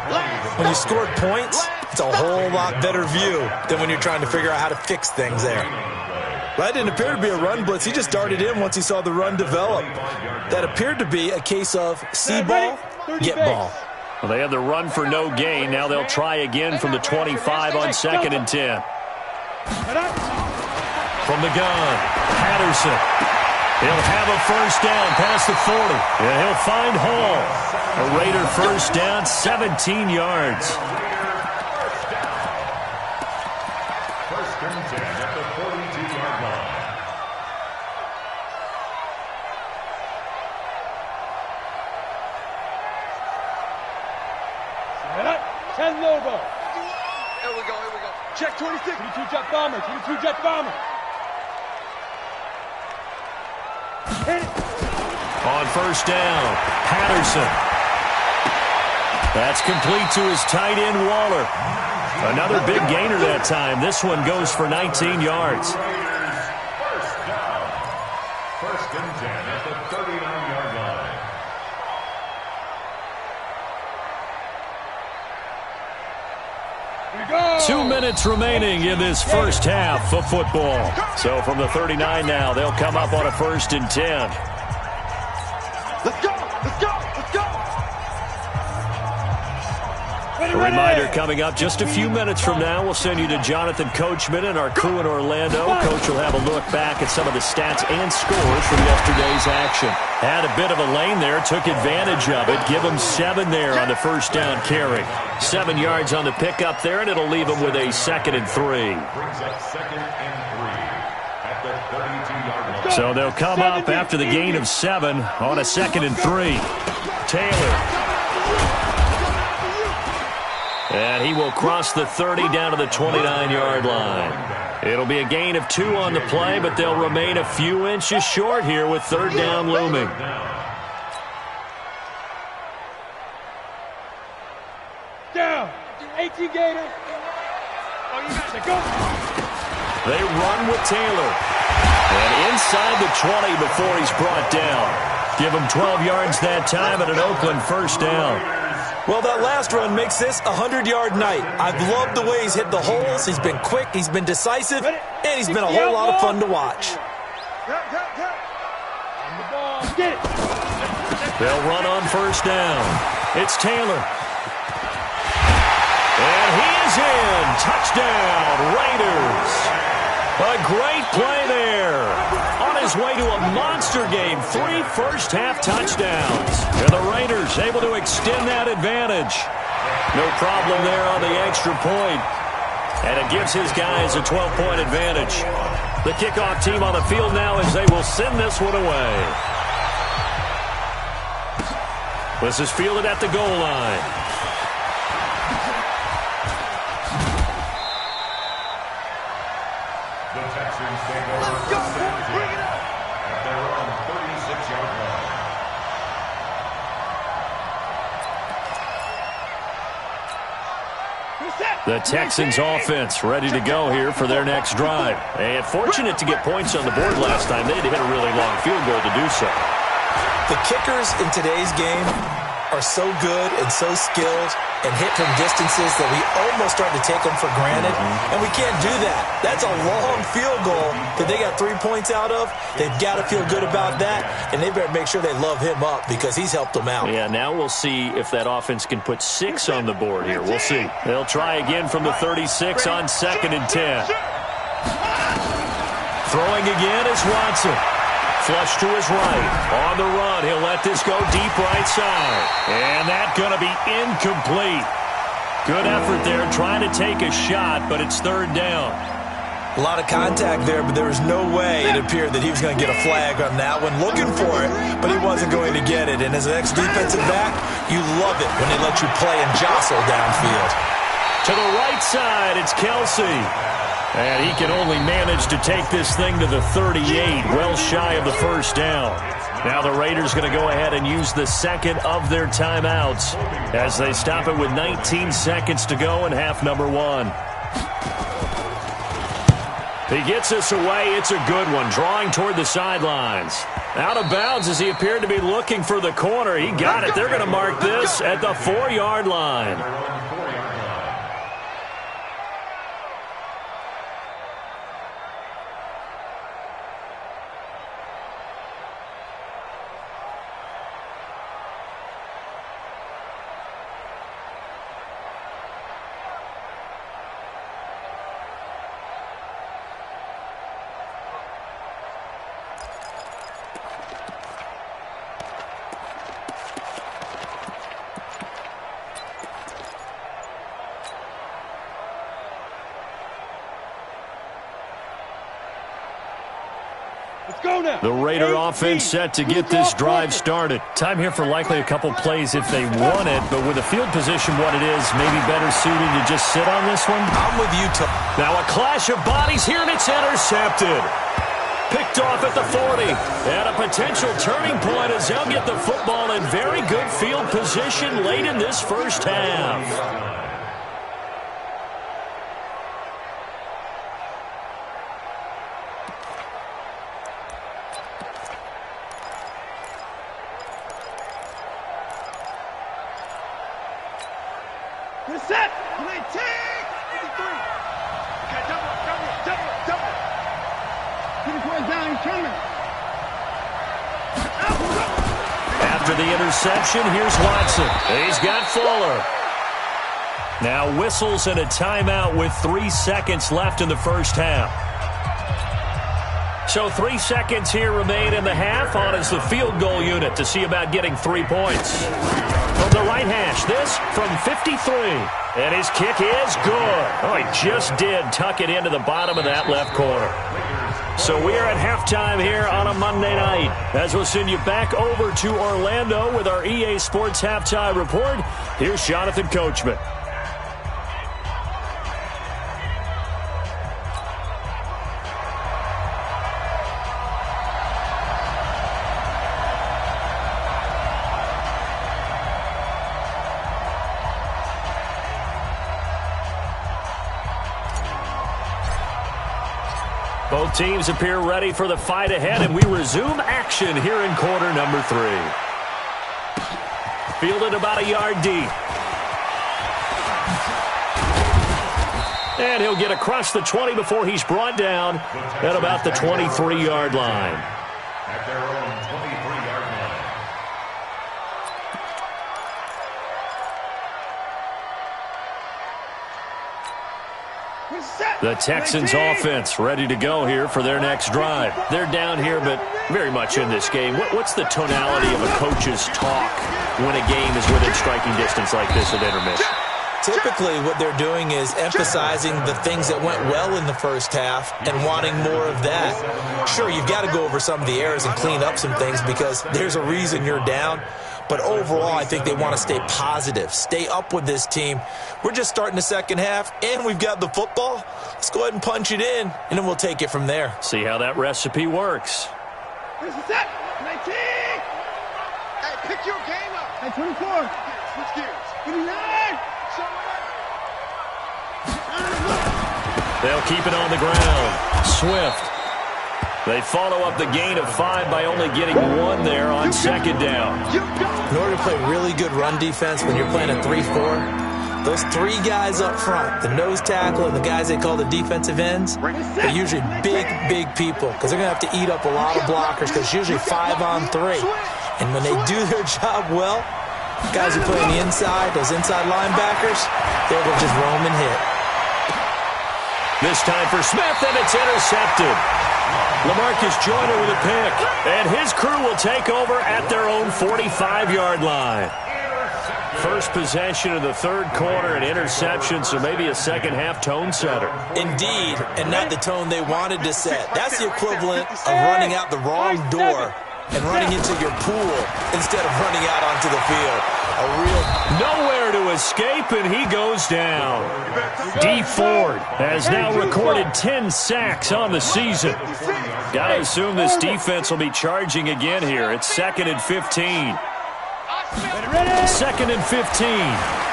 Speaker 3: When you scored points, it's a whole lot better view than when you're trying to figure out how to fix things there. That didn't appear to be a run blitz. He just darted in once he saw the run develop. That appeared to be a case of see ball, get ball.
Speaker 2: Well, they have the run for no gain. Now they'll try again from the 25 on 2nd and 10. From the gun, Patterson. He'll have a first down past the 40. And he'll find Hall. A Raider first down, 17 yards.
Speaker 5: First and 10 at the 42-yard line.
Speaker 4: 10 Lobo. Here we go. Check 26. 22 jet bomber. 22 jet bomber. Hit it.
Speaker 2: On first down, Patterson. That's complete to his tight end, Waller. Another big gainer that time. This one goes for 19 yards.
Speaker 5: First down. First and 10 at the 39-yard line.
Speaker 2: 2 minutes remaining in this first half of football. So from the 39 now, they'll come up on a 1st and 10.
Speaker 4: Let's go.
Speaker 2: A reminder coming up just a few minutes from now. We'll send you to Jonathan Coachman and our crew in Orlando. Coach will have a look back at some of the stats and scores from yesterday's action. Had a bit of a lane there, took advantage of it. Give him 7 there on the first down carry. 7 yards on the pickup there, and it'll leave him with a 2nd and 3.
Speaker 5: Brings up 2nd and 3 at the 32-yard line.
Speaker 2: So they'll come up after the gain of 7 on a 2nd and 3. Taylor. And he will cross the 30 down to the 29-yard line. It'll be a gain of 2 on the play, but they'll remain a few inches short here with 3rd down looming.
Speaker 4: Down. 18 Gator. Oh, you got to go.
Speaker 2: They run with Taylor. And inside the 20 before he's brought down. Give him 12 yards that time at an Oakland first down.
Speaker 3: Well, that last run makes this a 100-yard night. I've loved the way he's hit the holes. He's been quick, he's been decisive, and he's been a whole lot of fun to watch.
Speaker 2: They'll run on first down. It's Taylor. And he is in. Touchdown, Raiders. A great play there. On his way to a monster game, 3 first-half touchdowns. And the Raiders able to extend that advantage. No problem there on the extra point. And it gives his guys a 12-point advantage. The kickoff team on the field now as they will send this one away. This is fielded at the goal line.
Speaker 5: The Texans take over for Bring it up! At their own 36-yard line.
Speaker 2: The Texans offense ready to go here for their next drive. And fortunate to get points on the board last time. They had to hit a really long field goal to do so.
Speaker 3: The kickers in today's game are so good and so skilled and hit from distances that we almost start to take them for granted, and we can't do that. That's a long field goal that they got 3 points out of. They've got to feel good about that, and they better make sure they love him up because he's helped them out.
Speaker 2: Yeah, now we'll see if that offense can put 6 on the board here. We'll see. They'll try again from the 36 on 2nd and 10. Throwing again is Watson. Flush to his right. On the run, he'll let this go deep right side. And that's going to be incomplete. Good effort there trying to take a shot, but it's 3rd down.
Speaker 3: A lot of contact there, but there was no way it appeared that he was going to get a flag on that one. Looking for it, but he wasn't going to get it. And as an ex-defensive back, you love it when they let you play and jostle downfield.
Speaker 2: To the right side, it's Kelsey. And he can only manage to take this thing to the 38, well shy of the 1st down. Now the Raiders going to go ahead and use the 2nd of their timeouts as they stop it with 19 seconds to go in half number 1. He gets this away. It's a good one, drawing toward the sidelines. Out of bounds as he appeared to be looking for the corner. He got it. They're going to mark this at the 4-yard line. The Raider offense set to get this drive started. Time here for likely a couple plays if they want it, but with the field position what it is, maybe better suited to just sit on this one.
Speaker 3: I'm with you, Tom.
Speaker 2: Now a clash of bodies here, and it's intercepted. Picked off at the 40. And a potential turning point as they'll get the football in very good field position late in this first half.
Speaker 4: Set! Play take! 53! Okay, double! Get his boy down, he's coming!
Speaker 2: After the interception, here's Watson. He's got Fuller. Now whistles and a timeout with 3 seconds left in the first half. So 3 seconds here remain in the half on as the field goal unit to see about getting 3 points. From the right hash, this from 53. And his kick is good. Oh, he just did tuck it into the bottom of that left corner. So we are at halftime here on a Monday night. As we'll send you back over to Orlando with our EA Sports Halftime Report, here's Jonathan Coachman. Both teams appear ready for the fight ahead, and we resume action here in quarter number 3. Fielded about a yard deep. And he'll get across the 20 before he's brought down at about the 23-yard line.
Speaker 5: At their own 23-yard line.
Speaker 2: The Texans offense ready to go here for their next drive. They're down here, but very much in this game. What's the tonality of a coach's talk when a game is within striking distance like this at intermission?
Speaker 3: Typically, what they're doing is emphasizing the things that went well in the first half and wanting more of that. Sure, you've got to go over some of the errors and clean up some things because there's a reason you're down. But overall, I think they want to stay positive, stay up with this team. We're just starting the second half, and we've got the football. Let's go ahead and punch it in, and then we'll take it from there.
Speaker 2: See how that recipe works.
Speaker 4: This is set. 19.
Speaker 1: Hey, pick your game up.
Speaker 4: Hey, 24.
Speaker 1: Switch gears.
Speaker 4: 29.
Speaker 2: They'll keep it on the ground. Swift. They follow up the gain of 5 by only getting 1 there on second down.
Speaker 3: In order to play really good run defense when you're playing a 3-4, those 3 guys up front, the nose tackle and the guys they call the defensive ends, they're usually big people because they're going to have to eat up a lot of blockers because it's usually 5 on 3. And when they do their job well, guys who play on the inside, those inside linebackers, they're able to just roam and hit.
Speaker 2: This time for Smith, and it's intercepted. LaMarcus Joyner with a pick, and his crew will take over at their own 45-yard line. First possession of the third quarter, an interception, so maybe a second-half tone setter.
Speaker 3: Indeed, and not the tone they wanted to set. That's the equivalent of running out the wrong door and running into your pool instead of running out onto the field.
Speaker 2: Nowhere to escape, and he goes down. D. Ford has now recorded 10 sacks on the season. Got to assume this defense will be charging again here. It's 2nd and 15. 2nd and 15.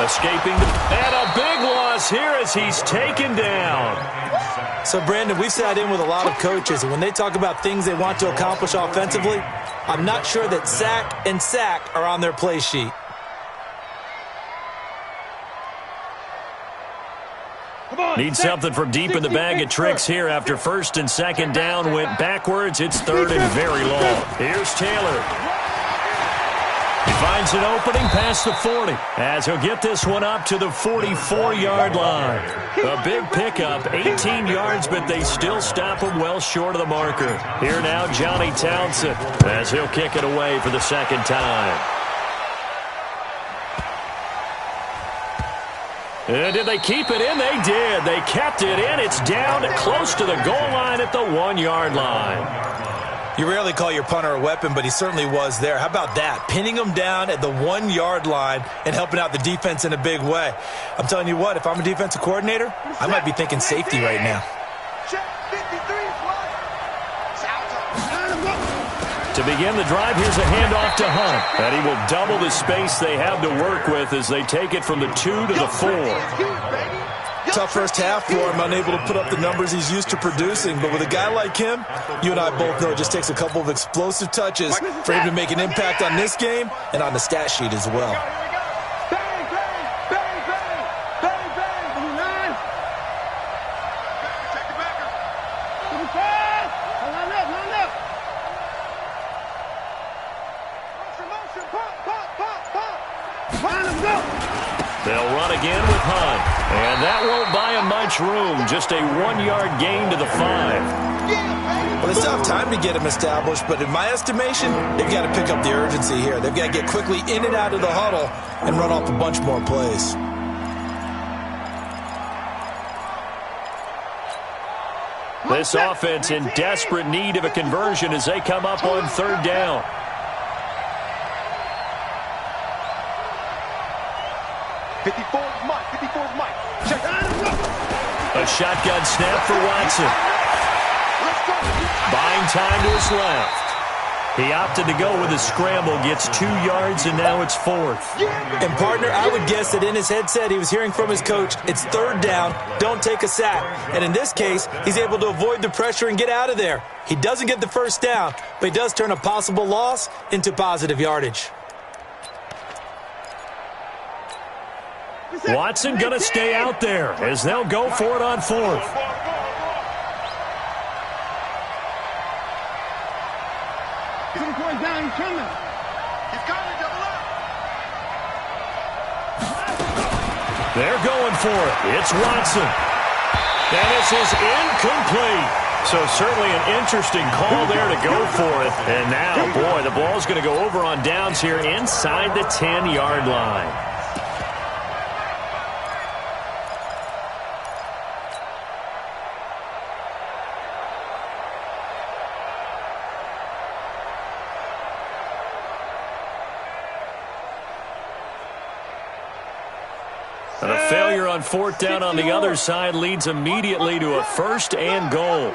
Speaker 2: Escaping, and a big loss here as he's taken down.
Speaker 3: So, Brandon, we've sat in with a lot of coaches, and when they talk about things they want to accomplish offensively, I'm not sure that sack and sack are on their play sheet.
Speaker 2: Need something from deep in the bag of tricks here after 1st and 2nd down went backwards. It's 3rd and very long. Here's Taylor. He finds an opening past the 40 as he'll get this one up to the 44-yard line. A big pickup, 18 yards, but they still stop him well short of the marker. Here now, Johnny Townsend as he'll kick it away for the second time. And did they keep it in? They did. They kept it in. It's down close to the goal line at the 1-yard line.
Speaker 3: You rarely call your punter a weapon, but he certainly was there. How about that? Pinning him down at the 1-yard line and helping out the defense in a big way. I'm telling you what, if I'm a defensive coordinator, I might be thinking safety right now.
Speaker 2: To begin the drive, here's a handoff to Hunt. And he will double the space they have to work with as they take it from the 2 to the 4.
Speaker 3: Tough first half for him, unable to put up the numbers he's used to producing. But with a guy like him, you and I both know it just takes a couple of explosive touches for him to make an impact on this game and on the stat sheet as well.
Speaker 2: They'll run again with Hunt. And that won't buy him much room. Just a 1-yard gain to the 5.
Speaker 3: Well, they still have time to get him established, but in my estimation, they've got to pick up the urgency here. They've got to get quickly in and out of the huddle and run off a bunch more plays.
Speaker 2: This offense in desperate need of a conversion as they come up on 3rd down. A shotgun snap for Watson. Buying time to his left. He opted to go with a scramble, gets 2 yards, and now it's 4th.
Speaker 3: And, partner, I would guess that in his headset he was hearing from his coach, it's 3rd down, don't take a sack. And in this case, he's able to avoid the pressure and get out of there. He doesn't get the 1st down, but he does turn a possible loss into positive yardage.
Speaker 2: Watson going to stay out there as they'll go for it on 4th.
Speaker 4: Down, he's coming.
Speaker 1: He's coming, double up.
Speaker 2: They're going for it. It's Watson. And this is incomplete. So certainly an interesting call there to go for it. And now, boy, the ball's going to go over on downs here inside the 10-yard line. And a failure on fourth down on the other side leads immediately to a 1st and goal.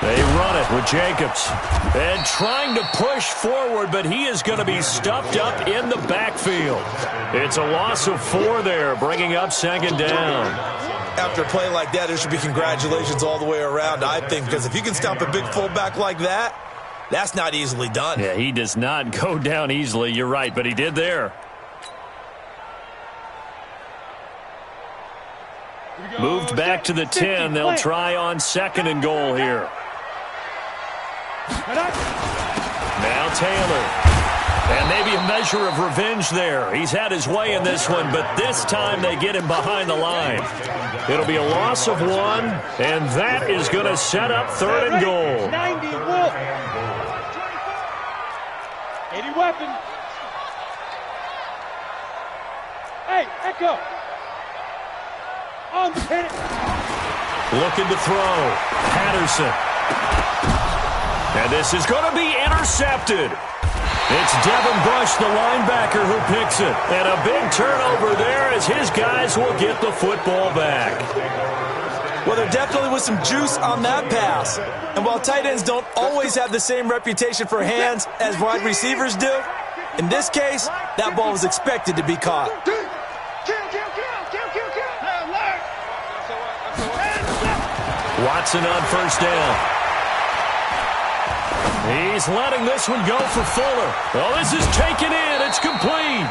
Speaker 2: They run it with Jacobs. And trying to push forward, but he is going to be stuffed up in the backfield. It's a loss of 4 there, bringing up 2nd down.
Speaker 3: After a play like that, there should be congratulations all the way around, I think, because if you can stop a big fullback like that, that's not easily done.
Speaker 2: Yeah, he does not go down easily. You're right, but he did there. Moved back to the 10. They'll try on 2nd and goal here. Now Taylor. And maybe a measure of revenge there. He's had his way in this one, but this time they get him behind the line. It'll be a loss of 1, and that is going to set up 3rd and goal.
Speaker 4: 90 Wolf. 80 weapon. Hey, Echo. On the pin.
Speaker 2: Looking to throw. Patterson. And this is going to be intercepted. It's Devin Bush, the linebacker, who picks it. And a big turnover there as his guys will get the football back.
Speaker 3: Well, there definitely was some juice on that pass. And while tight ends don't always have the same reputation for hands as wide receivers do, in this case, that ball was expected to be caught.
Speaker 2: Watson on 1st down. He's letting this one go for Fuller. Oh, this is taken in. It's complete.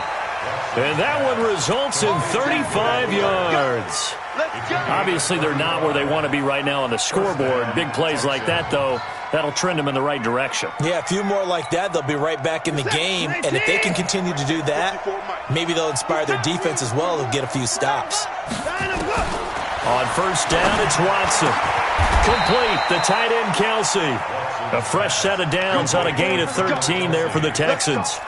Speaker 2: And that one results in 35 yards. Obviously, they're not where they want to be right now on the scoreboard. Big plays like that, though, that'll trend them in the right direction.
Speaker 3: Yeah, a few more like that, they'll be right back in the game. And if they can continue to do that, maybe they'll inspire their defense as well and get a few stops.
Speaker 2: On 1st down, it's Watson. Complete, the tight end, Kelsey. A fresh set of downs on a gain of 13 there for the Texans.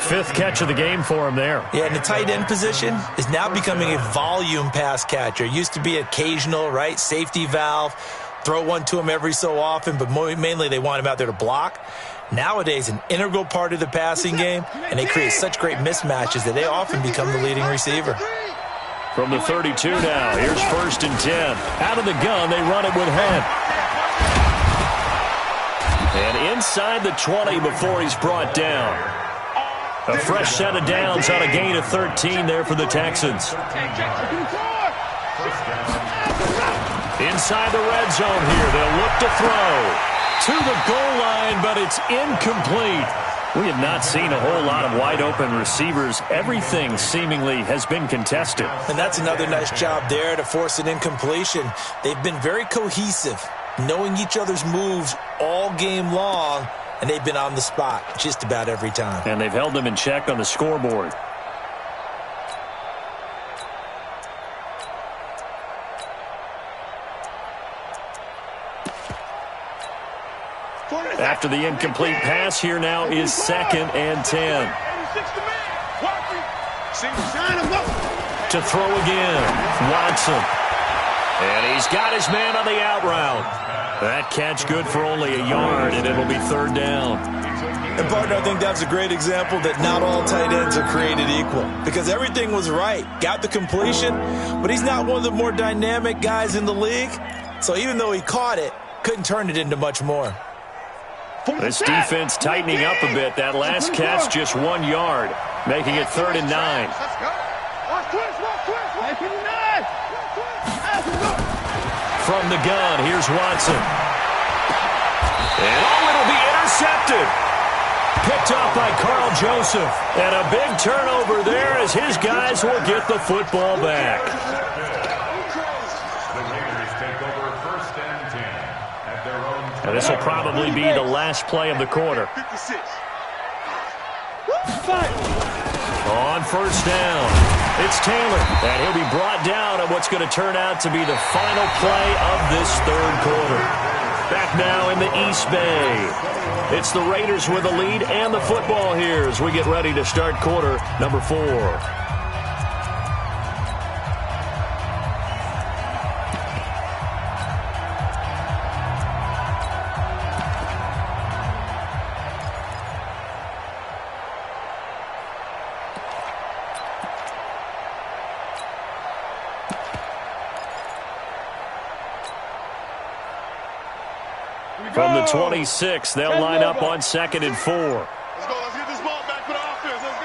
Speaker 2: 5th catch of the game for him there.
Speaker 3: Yeah, and the tight end position is now becoming a volume pass catcher. Used to be occasional, right, safety valve. Throw one to him every so often, but mainly they want him out there to block. Nowadays, an integral part of the passing game, and they create such great mismatches that they often become the leading receiver.
Speaker 2: From the 32 now, here's 1st and 10. Out of the gun, they run it with Hunt. And inside the 20 before he's brought down. A fresh set of downs on a gain of 13 there for the Texans. Inside the red zone here, they'll look to throw. To the goal line, but it's incomplete. We have not seen a whole lot of wide-open receivers. Everything seemingly has been contested.
Speaker 3: And that's another nice job there to force an incompletion. They've been very cohesive, knowing each other's moves all game long, and they've been on the spot just about every time.
Speaker 2: And they've held them in check on the scoreboard. After the incomplete pass, here now is 2nd and 10. To throw again, Watson. And he's got his man on the out route. That catch good for only a yard, and it'll be 3rd down.
Speaker 3: And, partner, I think that's a great example that not all tight ends are created equal. Because everything was right. Got the completion, but he's not one of the more dynamic guys in the league. So even though he caught it, couldn't turn it into much more.
Speaker 2: This defense tightening up a bit. That last catch just 1 yard, making it 3rd and 9. From the gun, here's Watson. And it'll be intercepted. Picked up by Carl Joseph. And a big turnover there as his guys will get the football back. And this will probably be the last play of the quarter. On first down, it's Taylor, and he'll be brought down at what's going to turn out to be the final play of this third quarter. Back now in the East Bay. It's the Raiders with the lead and the football here as we get ready to start quarter number 4. From the 26, they'll line up on 2nd and 4.
Speaker 1: Let's go. Let's get this ball back for the offense. Let's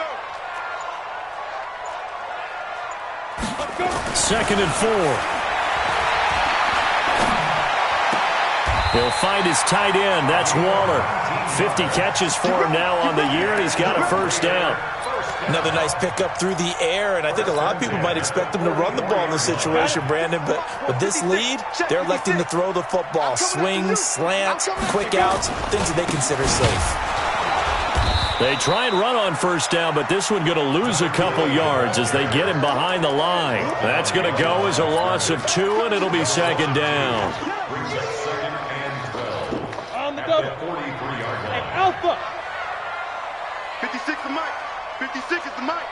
Speaker 1: go.
Speaker 2: 2nd and 4. He'll find his tight end. That's Waller. 50 catches for him now on the year, and he's got a first down.
Speaker 3: Another nice pickup through the air, and I think a lot of people might expect him to run the ball in this situation, Brandon, but with this lead, they're electing to throw the football. Swings, slants, quick outs, things that they consider safe.
Speaker 2: They try and run on first down, but this one going to lose a couple yards as they get him behind the line. That's going to go as a loss of 2, and it'll be 2nd down.
Speaker 4: On the double.
Speaker 5: 43-yard line.
Speaker 4: Hey, Alpha.
Speaker 1: 56 is Mike. 56 is the Mike.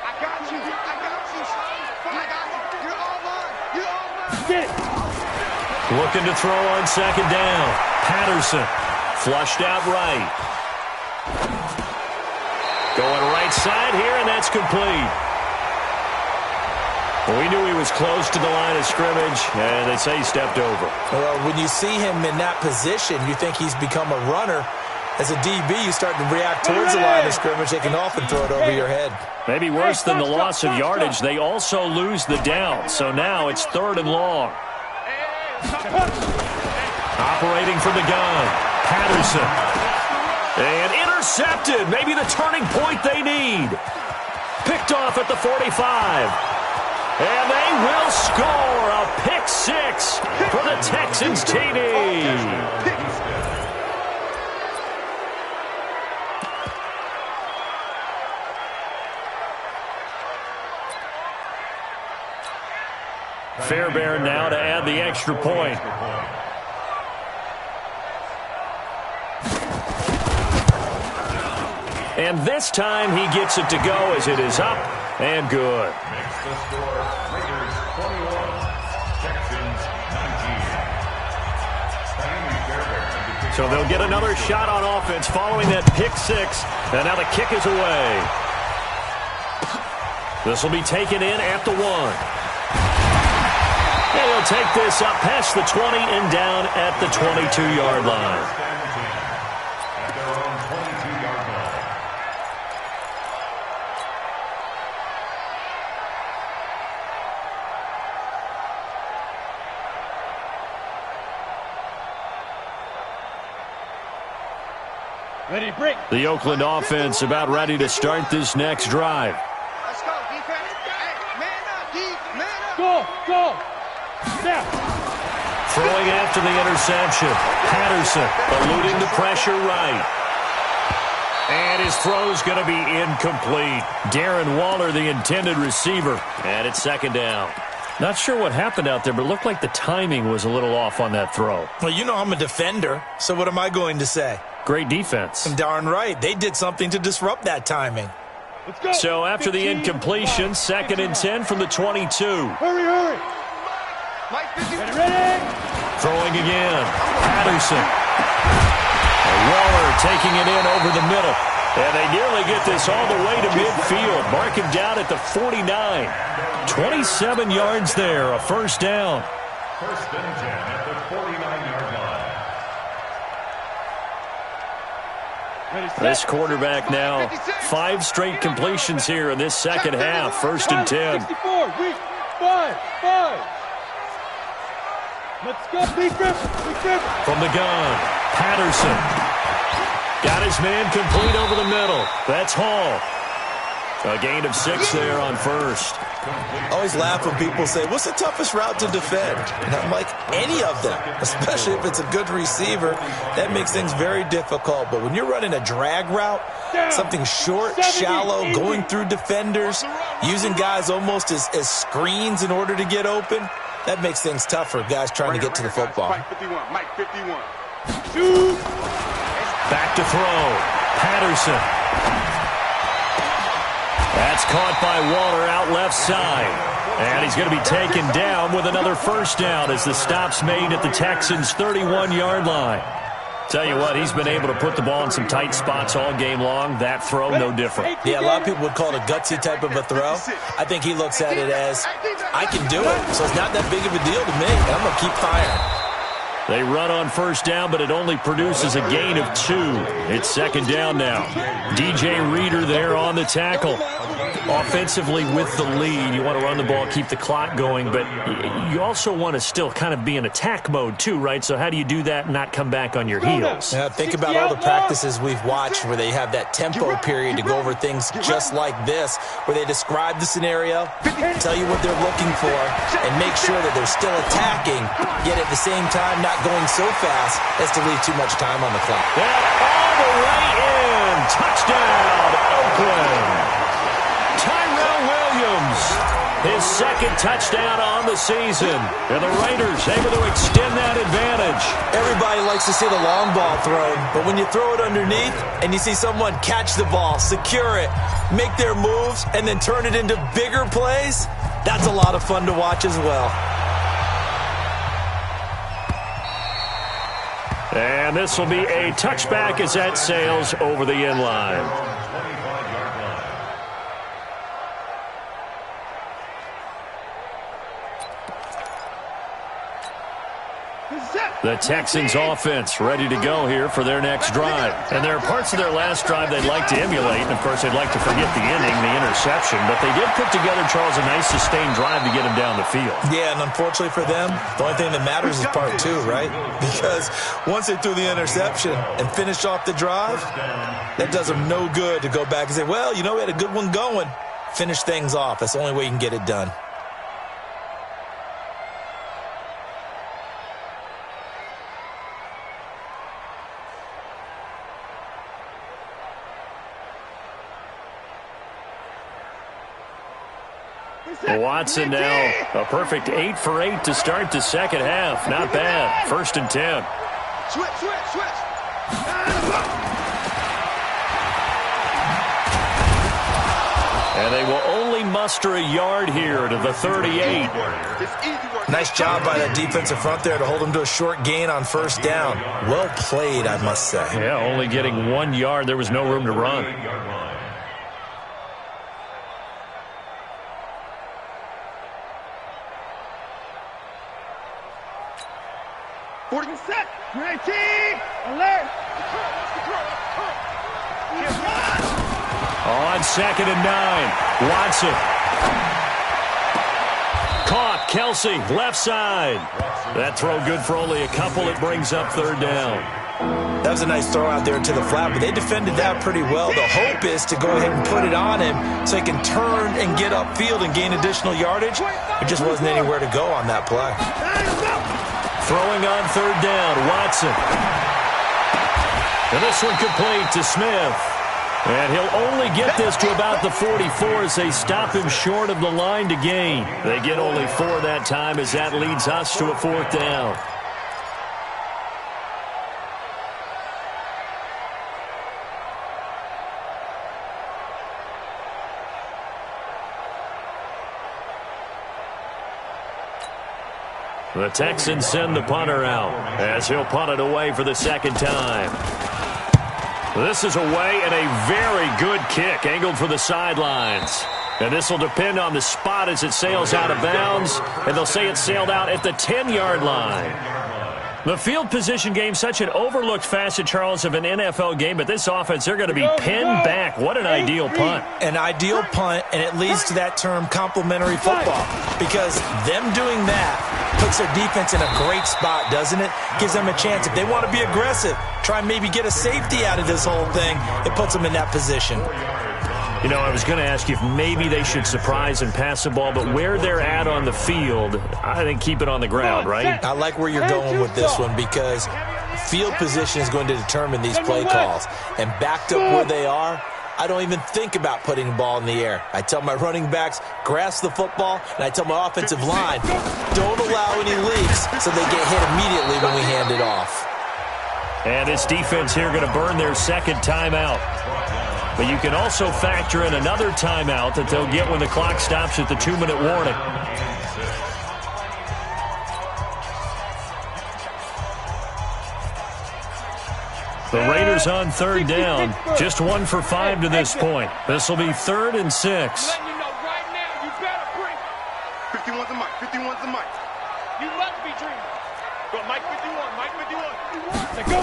Speaker 1: I got you. I got you. I got you. You're all mine. You're all mine.
Speaker 4: Get it.
Speaker 2: Looking to throw on 2nd down. Patterson flushed out right. Going right side here, and that's complete. Well, we knew he was close to the line of scrimmage, and they say he stepped over.
Speaker 3: Well, when you see him in that position, you think he's become a runner. As a DB, you start to react towards the line of scrimmage. They can often throw it over your head.
Speaker 2: Maybe worse than the loss of yardage, they also lose the down. So now it's 3rd and long. Operating from the gun, Patterson. And intercepted. Maybe the turning point they need. Picked off at the 45. And they will score a pick 6 for the Texans TD. Fairbairn now to add the extra point. And this time he gets it to go as it is up and good.
Speaker 5: Makes the score Raiders 21, Texans 19.
Speaker 2: So they'll get another shot on offense following that pick 6. And now the kick is away. This will be taken in at the 1. And he'll take this up past the 20 and down at the 22-yard line.
Speaker 5: At their own 22-yard line.
Speaker 4: Ready, break.
Speaker 2: The Oakland offense about ready to start this next drive.
Speaker 1: Let's go, defense. Hey, man up, D. Man up.
Speaker 4: Go. Now.
Speaker 2: Throwing after the interception. Patterson eluding the pressure right. And his throw's going to be incomplete. Darren Waller, the intended receiver. And it's 2nd down. Not sure what happened out there, but it looked like the timing was a little off on that throw.
Speaker 3: Well, you know I'm a defender, so what am I going to say?
Speaker 2: Great defense.
Speaker 3: And darn right. They did something to disrupt that timing.
Speaker 4: Let's go.
Speaker 2: So after the incompletion, 2nd and 10 from the 22.
Speaker 4: Hurry. Ready.
Speaker 2: Throwing again. Patterson. And Waller taking it in over the middle. And they nearly get this all the way to midfield. Mark him down at the 49. 27 yards there, a first down.
Speaker 5: 1st and 10 at the 49-yard line.
Speaker 2: This quarterback now, 5 straight completions here in this second half. 1st and 10.
Speaker 4: 64, weak, 5. Let's go, defense.
Speaker 2: From the gun, Patterson. Got his man complete over the middle. That's Hall. A gain of 6 there on first.
Speaker 3: I always laugh when people say, what's the toughest route to defend? And I'm like, any of them, especially if it's a good receiver. That makes things very difficult. But when you're running a drag route, something short, shallow, going through defenders, using guys almost as screens in order to get open, that makes things tough for guys trying to get to the football.
Speaker 1: Mike 51. Mike 51.
Speaker 2: Back to throw. Patterson. That's caught by Waller out left side. And he's going to be taken down with another first down as the stop's made at the Texans' 31-yard line. Tell you what, he's been able to put the ball in some tight spots all game long. That throw, no different.
Speaker 3: Yeah, a lot of people would call it a gutsy type of a throw. I think he looks at it as, I can do it, so it's not that big of a deal to me. I'm going to keep firing.
Speaker 2: They run on first down, but it only produces a gain of 2. It's second down now. DJ Reader there on the tackle. Offensively with the lead, you want to run the ball, keep the clock going, but you also want to still kind of be in attack mode too, right? So how do you do that and not come back on your heels?
Speaker 3: Yeah, think about all the practices we've watched where they have that tempo period to go over things just like this, where they describe the scenario, tell you what they're looking for, and make sure that they're still attacking, yet at the same time not going so fast as to leave too much time on the clock.
Speaker 2: That all the way in. Touchdown, Oakland. Tyrell Williams, his second touchdown on the season. And the Raiders able to extend that advantage.
Speaker 3: Everybody likes to see the long ball thrown, but when you throw it underneath and you see someone catch the ball, secure it, make their moves, and then turn it into bigger plays, that's a lot of fun to watch as well.
Speaker 2: And this will be a touchback as that sails over the end line. The Texans offense ready to go here for their next drive. And there are parts of their last drive they'd like to emulate. And, of course, they'd like to forget the inning, the interception. But they did put together, Charles, a nice sustained drive to get him down the field.
Speaker 3: Yeah, and unfortunately for them, the only thing that matters is part 2, right? Because once they threw the interception and finished off the drive, that does them no good to go back and say, well, you know, we had a good one going. Finish things off. That's the only way you can get it done.
Speaker 2: Watson now a perfect 8 for 8 to start the second half. Not bad. 1st and 10.
Speaker 1: Switch.
Speaker 2: And they will only muster a yard here to the 38.
Speaker 3: Nice job by that defensive front there to hold them to a short gain on first down. Well played, I must say.
Speaker 2: Yeah, only getting 1 yard. There was no room to run.
Speaker 4: Set. Ready. Alert.
Speaker 2: On 2nd and 9. Watson. Caught. Kelsey, left side. That throw good for only a couple. It brings up 3rd down.
Speaker 3: That was a nice throw out there to the flat, but they defended that pretty well. The hope is to go ahead and put it on him so he can turn and get upfield and gain additional yardage. It just wasn't anywhere to go on that play.
Speaker 2: Throwing on 3rd down, Watson. And this one complete to Smith. And he'll only get this to about the 44 as they stop him short of the line to gain. They get only 4 that time as that leads us to a 4th down. The Texans send the punter out as he'll punt it away for the 2nd time. This is away and a very good kick angled for the sidelines. And this will depend on the spot as it sails out of bounds. And they'll say it sailed out at the 10-yard line. The field position game, such an overlooked facet, Charles, of an NFL game. But this offense, they're going to be pinned back. What an ideal punt.
Speaker 3: An ideal punt, and it leads to that term complementary football. Because them doing that puts their defense in a great spot, doesn't it? Gives them a chance. If they want to be aggressive, try and maybe get a safety out of this whole thing, it puts them in that position.
Speaker 2: You know, I was going to ask you if maybe they should surprise and pass the ball, but where they're at on the field, I think keep it on the ground, right?
Speaker 3: I like where you're going with this one because field position is going to determine these play calls. And backed up where they are, I don't even think about putting the ball in the air. I tell my running backs, grasp the football, and I tell my offensive line, don't allow any leaks so they get hit immediately when we hand it off.
Speaker 2: And this defense here going to burn their second timeout. But you can also factor in another timeout that they'll get when the clock stops at the 2-minute warning. The Raiders on third down. Just 1 for 5 to this point. This will be 3rd and 6.
Speaker 1: 51's the mic. 51's the mic.
Speaker 4: You must be dreaming. Go, Mike 51. Mike 51. Let's go.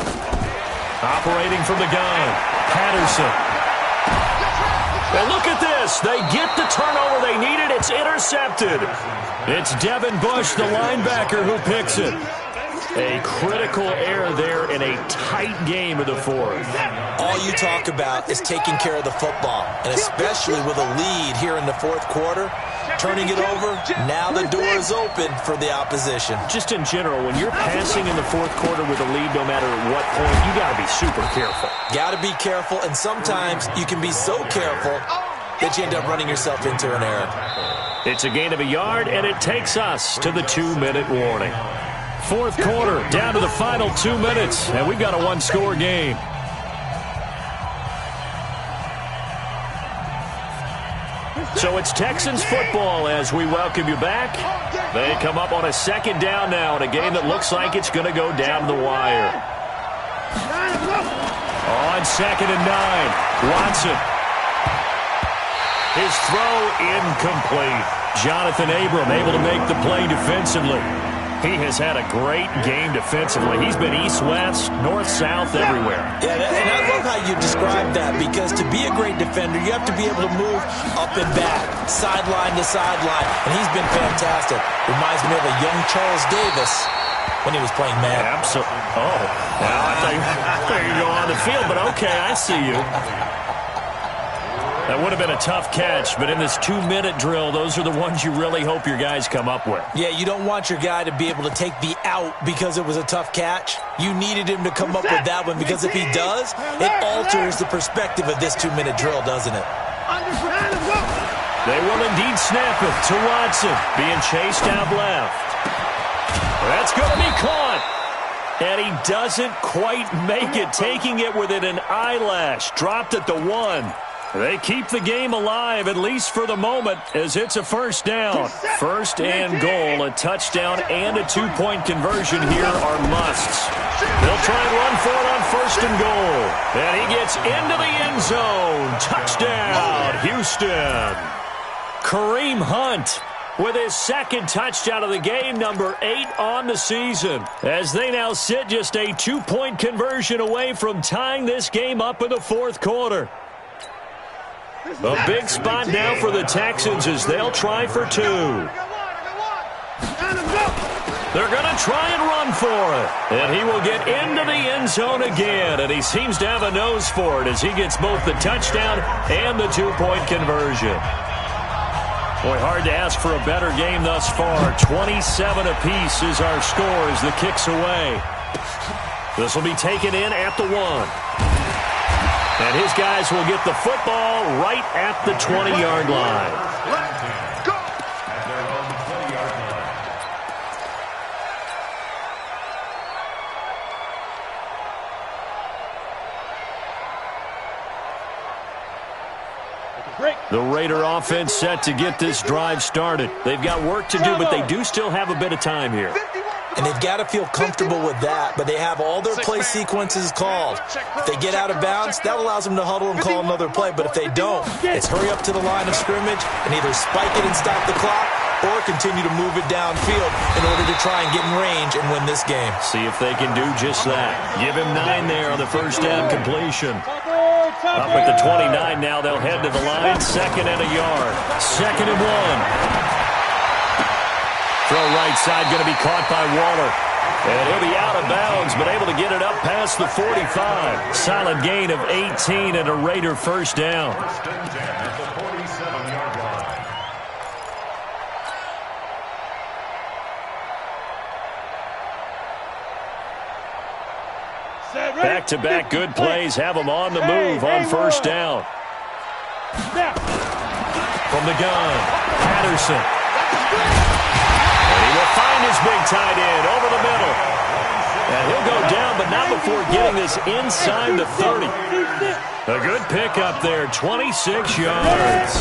Speaker 2: Operating from the gun, Patterson. And look at this. They get the turnover they needed. It's intercepted. It's Devin Bush, the linebacker, who picks it. A critical error there in a tight game of the fourth.
Speaker 3: All you talk about is taking care of the football, and especially with a lead here in the fourth quarter, turning it over, now the door is open for the opposition.
Speaker 2: Just in general, when you're passing in the fourth quarter with a lead, no matter at what point, you got to be super careful.
Speaker 3: Got to be careful, and sometimes you can be so careful that you end up running yourself into an error.
Speaker 2: It's a gain of a yard, and it takes us to the 2-minute warning. Fourth quarter, down to the final 2 minutes, and we've got a one-score game. So it's Texans football as we welcome you back. They come up on a second down now in a game that looks like it's going to go down the wire. On 2nd and 9, Watson. His throw incomplete. Jonathan Abram able to make the play defensively. He has had a great game defensively. He's been east-west, north-south, everywhere.
Speaker 3: Yeah, and I love how you describe that because to be a great defender, you have to be able to move up and back, sideline to sideline, and he's been fantastic. Reminds me of a young Charles Davis when he was playing man.
Speaker 2: Absolutely. Oh, now I thought you go on the field, but okay, I see you. That would have been a tough catch, but in this 2-minute drill, those are the ones you really hope your guys come up with.
Speaker 3: Yeah, you don't want your guy to be able to take the out because it was a tough catch. You needed him to come up with that one because if he does, it alters the perspective of this 2-minute drill, doesn't it?
Speaker 2: They will indeed snap it to Watson, being chased out left. That's going to be caught. And he doesn't quite make it, taking it within an eyelash. Dropped at the 1. They keep the game alive, at least for the moment, as it's a first down. First and goal, a touchdown and a 2-point conversion here are musts. They'll try and run for it on 1st and goal. And he gets into the end zone. Touchdown, Houston. Kareem Hunt with his 2nd touchdown of the game, number 8 on the season, as they now sit just a 2-point conversion away from tying this game up in the fourth quarter. A big spot now for the Texans as they'll try for 2. They're going to try and run for it. And he will get into the end zone again. And he seems to have a nose for it as he gets both the touchdown and the 2-point conversion. Boy, hard to ask for a better game thus far. 27 apiece is our score as the kick's away. This will be taken in at the 1. And his guys will get the football right at the 20-yard line.
Speaker 1: Let's go!
Speaker 5: At their own 20-yard line.
Speaker 2: The Raider offense set to get this drive started. They've got work to do, but they do still have a bit of time here.
Speaker 3: And they've got to feel comfortable with that, but they have all their play sequences called. If they get out of bounds, that allows them to huddle and call another play, but if they don't, it's hurry up to the line of scrimmage and either spike it and stop the clock or continue to move it downfield in order to try and get in range and win this game.
Speaker 2: See if they can do just that. Give him 9 there on the first down completion. Up at the 29 now, they'll head to the line, 2nd and a yard. 2nd and 1. Throw right side, going to be caught by Waller. And he'll be out of bounds, but able to get it up past the 45. Solid gain of 18 and a Raider first down.
Speaker 5: First and 10 at the 47-yard line.
Speaker 2: Back-to-back good plays have him on the move on first down. From the gun, Patterson. And he will find his big tight end over the middle. And he'll go down, but not before getting this inside the 30. A good pickup there, 26 yards.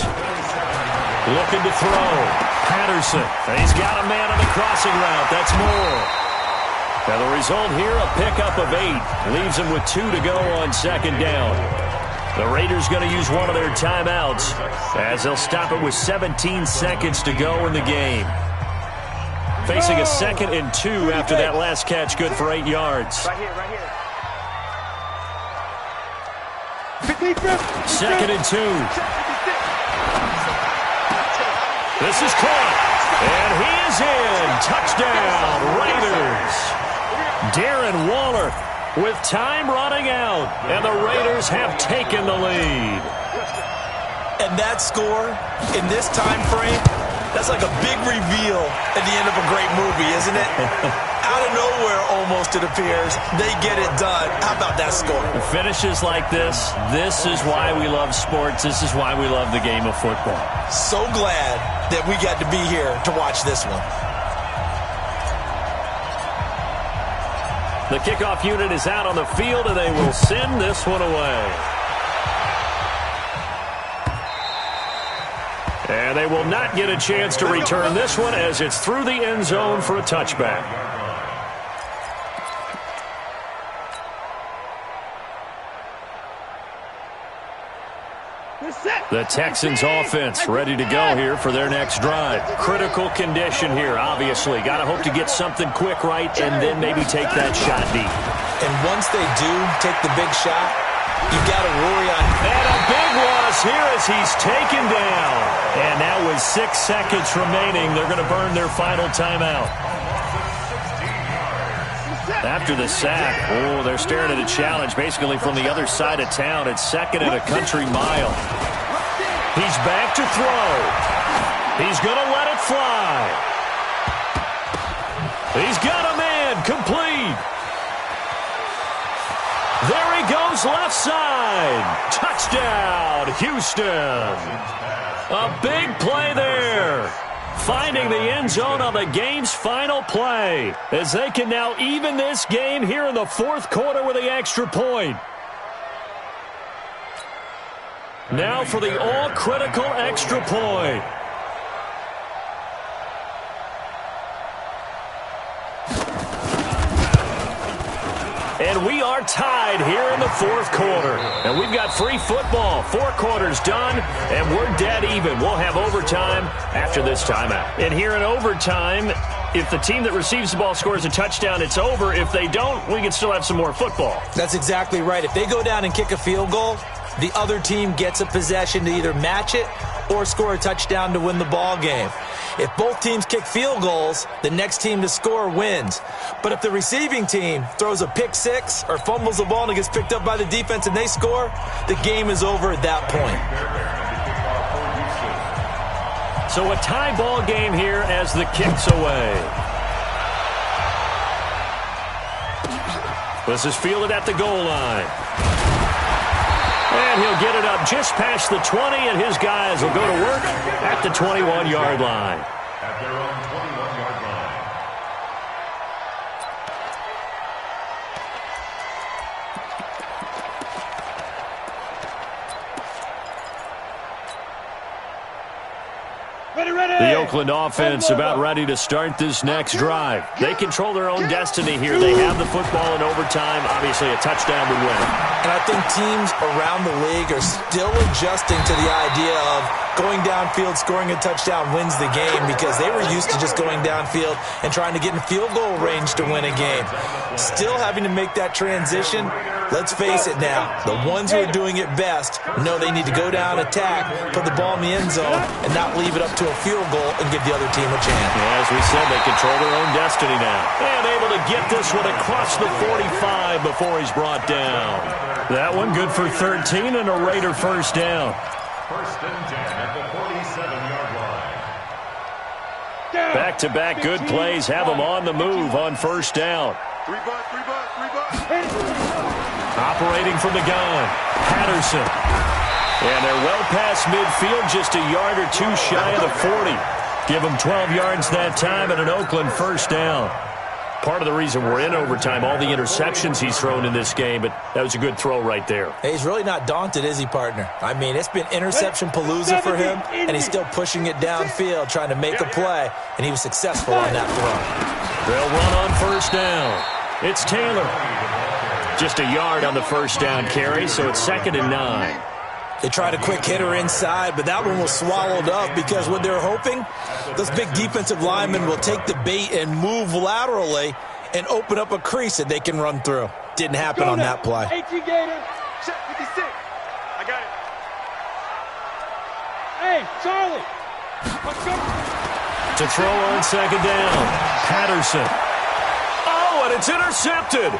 Speaker 2: Looking to throw. Patterson. And he's got a man on the crossing route. That's more. Now the result here, a pickup of 8. Leaves him with 2 to go on second down. The Raiders going to use one of their timeouts as they'll stop it with 17 seconds to go in the game. Facing a 2nd and 2 after that last catch, good for 8 yards.
Speaker 4: Right here.
Speaker 2: 2nd and 2. This is caught. And he is in. Touchdown, Raiders. Darren Waller with time running out, and the Raiders have taken the lead.
Speaker 3: And that score in this time frame, that's like a big reveal at the end of a great movie, isn't it? Out of nowhere, almost, it appears, they get it done. How about that score?
Speaker 2: Finishes like this is why we love sports. This is why we love the game of football.
Speaker 3: So glad that we got to be here to watch this one.
Speaker 2: The kickoff unit is out on the field, and they will send this one away. And they will not get a chance to return this one as it's through the end zone for a touchback. The Texans offense ready to go here for their next drive. Critical condition here, obviously. Got to hope to get something quick right and then maybe take that shot deep.
Speaker 3: And once they do take the big shot, you got to worry on.
Speaker 2: And a big loss here as he's taken down. And now with 6 seconds remaining, they're going to burn their final timeout. After the sack, they're staring at a challenge basically from the other side of town. It's 2nd and a country mile. He's back to throw. He's going to let it fly. He's got a man complete. There he goes left side. Touchdown, Houston. A big play there. Finding the end zone on the game's final play as they can now even this game here in the 4th quarter with the extra point. Now for the all-critical extra point. And we are tied here in the 4th quarter. And we've got free football. 4 quarters done, and we're dead even. We'll have overtime after this timeout. And here in overtime, if the team that receives the ball scores a touchdown, it's over. If they don't, we can still have some more football.
Speaker 3: That's exactly right. If they go down and kick a field goal, the other team gets a possession to either match it or score a touchdown to win the ball game. If both teams kick field goals, the next team to score wins. But if the receiving team throws a pick six or fumbles the ball and it gets picked up by the defense and they score, the game is over at that point.
Speaker 2: So a tie ball game here as the kick's away. This is fielded at the goal line. And he'll get it up just past the 20, and his guys will go to work at the 21-yard line.
Speaker 5: At their own 21-yard line.
Speaker 2: The Oakland offense about ready to start this next drive. They control their own destiny here. They have the football in overtime. Obviously, a touchdown would win it.
Speaker 3: And I think teams around the league are still adjusting to the idea of going downfield, scoring a touchdown wins the game, because they were used to just going downfield and trying to get in field goal range to win a game. Still having to make that transition. Let's face it now, the ones who are doing it best know they need to go down, attack, put the ball in the end zone, and not leave it up to a field goal and give the other team a chance.
Speaker 2: Yeah, as we said, they control their own destiny now. And able to get this one across the 45 before he's brought down. That one good for 13 and a Raider first down.
Speaker 5: First and 10 at the 47-yard line.
Speaker 2: Back-to-back good plays have them on the move on first down.
Speaker 1: Three bucks.
Speaker 2: Operating from the gun, Patterson. And they're well past midfield, just a yard or two shy of the 40. Give them 12 yards that time and an Oakland first down. Part of the reason we're in overtime, all the interceptions he's thrown in this game, but that was a good throw right there.
Speaker 3: Hey, he's really not daunted, is he, partner? I mean, it's been interception palooza for him, and he's still pushing it downfield, trying to make a play, and he was successful on that throw.
Speaker 2: They'll run on first down. It's Taylor. Just a yard on the first down carry, so it's 2nd and 9.
Speaker 3: They tried a quick hitter inside, but that one was swallowed up because what they're hoping, those big defensive linemen will take the bait and move laterally and open up a crease that they can run through. Didn't happen on that play.
Speaker 4: Check 56.
Speaker 1: I got it.
Speaker 4: Hey, Charlie. Let's go.
Speaker 2: To throw on second down, Patterson. Oh, and it's intercepted.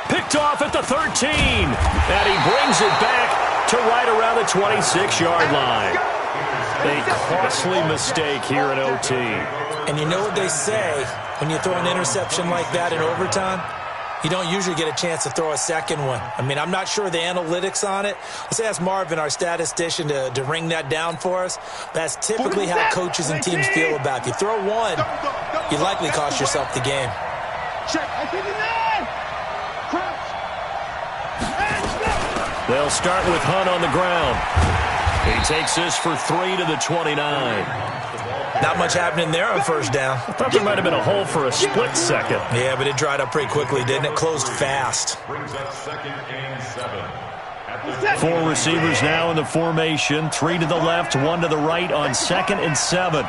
Speaker 2: Picked off at the 13. And he brings it back to right around the 26-yard line. A costly mistake here in OT.
Speaker 3: And you know what they say, when you throw an interception like that in overtime, you don't usually get a chance to throw a second one. I mean, I'm not sure the analytics on it. Let's ask Marvin, our statistician, to ring that down for us. That's typically how coaches and teams feel about it. If you throw one, you likely cost yourself the game.
Speaker 4: Check.
Speaker 2: They'll start with Hunt on the ground. He takes this for 3 to the 29.
Speaker 3: Not much happening there on first down.
Speaker 2: I thought there might have been a hole for a split second.
Speaker 3: Yeah, but it dried up pretty quickly, didn't it? Closed fast.
Speaker 5: Brings up 2nd and 7.
Speaker 2: 4 receivers now in the formation. 3 to the left, 1 to the right on 2nd and 7.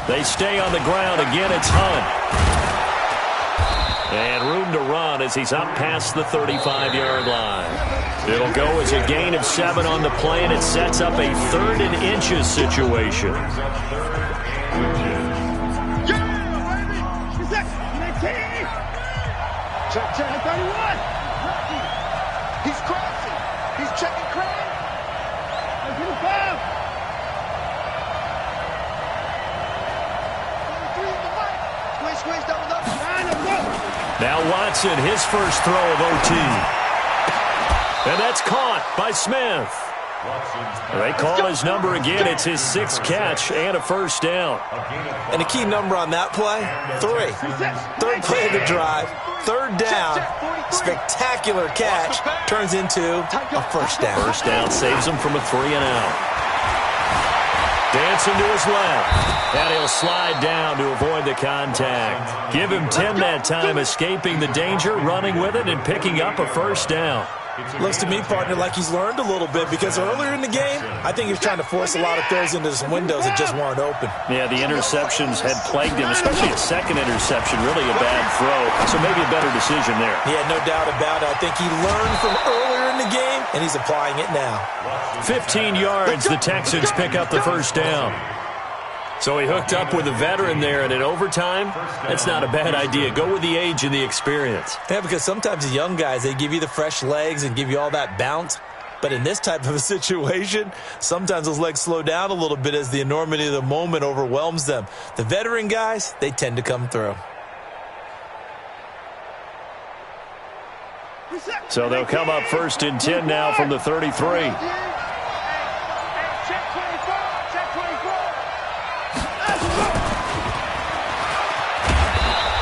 Speaker 2: They stay on the ground. Again, it's Hunt. And room to run as he's up past the 35-yard line. It'll go as a gain of 7 on the play, and it sets up a 3rd and inches situation.
Speaker 4: Check 31.
Speaker 1: He's crossing. He's checking Craig.
Speaker 4: Let's get a foul.
Speaker 2: Now Watson, his first throw of OT. And that's caught by Smith. They call his number again. It's his 6th catch and a first down.
Speaker 3: And a key number on that play, 3. 3rd play of the drive, 3rd down, spectacular catch, turns into a first down.
Speaker 2: First down saves him from a 3 and out. Dancing to his left. And he'll slide down to avoid the contact. Give him 10 that time, escaping the danger, running with it, and picking up a first down.
Speaker 3: Looks to me, partner, like he's learned a little bit, because earlier in the game, I think he was trying to force a lot of throws into some windows that just weren't open.
Speaker 2: Yeah, the interceptions had plagued him, especially a second interception, really a bad throw. So maybe a better decision there.
Speaker 3: Yeah, no doubt about it. I think he learned from earlier in the game, and he's applying it now.
Speaker 2: 15 yards, the Texans pick up the first down. So he hooked up with a veteran there, and in overtime, that's not a bad idea. Go with the age and the experience.
Speaker 3: Yeah, because sometimes the young guys, they give you the fresh legs and give you all that bounce. But in this type of a situation, sometimes those legs slow down a little bit as the enormity of the moment overwhelms them. The veteran guys, they tend to come through.
Speaker 2: So they'll come up 1st and 10 now from the 33.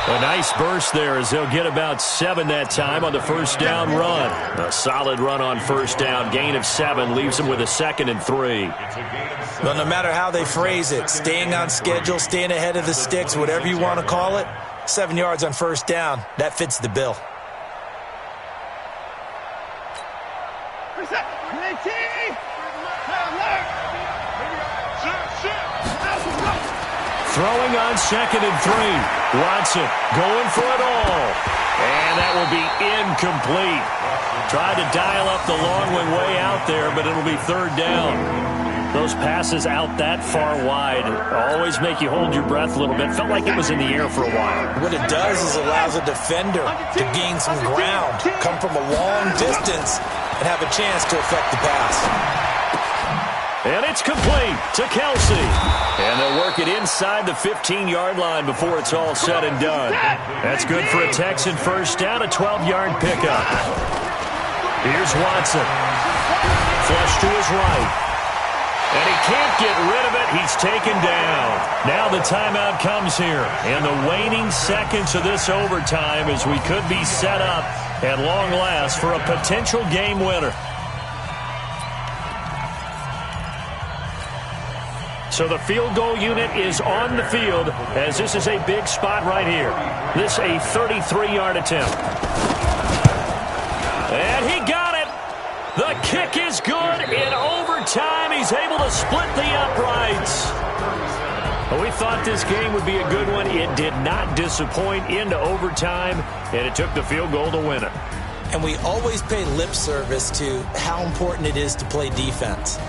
Speaker 2: A nice burst there as they'll get about 7 that time on the first down run. A solid run on first down. Gain of 7 leaves them with a 2nd and 3.
Speaker 3: Well, no matter how they phrase it, staying on schedule, staying ahead of the sticks, whatever you want to call it, 7 yards on first down, that fits the bill.
Speaker 2: Throwing on 2nd and 3. Watson going for it all. And that will be incomplete. Tried to dial up the long one way out there, but it'll be 3rd down. Those passes out that far wide always make you hold your breath a little bit. Felt like it was in the air for a while.
Speaker 3: What it does is allows a defender to gain some ground, come from a long distance, and have a chance to affect the pass.
Speaker 2: And it's complete to Kelsey. And they'll work it inside the 15-yard line before it's all said and done. That's good for a Texan first down, a 12-yard pickup. Here's Watson. Flush to his right. And he can't get rid of it. He's taken down. Now the timeout comes here. And the waning seconds of this overtime as we could be set up at long last for a potential game winner. So the field goal unit is on the field as this is a big spot right here. This a 33-yard attempt. And he got it. The kick is good in overtime. He's able to split the uprights. We thought this game would be a good one. It did not disappoint into overtime, and it took the field goal to win it.
Speaker 3: And we always pay lip service to how important it is to play defense.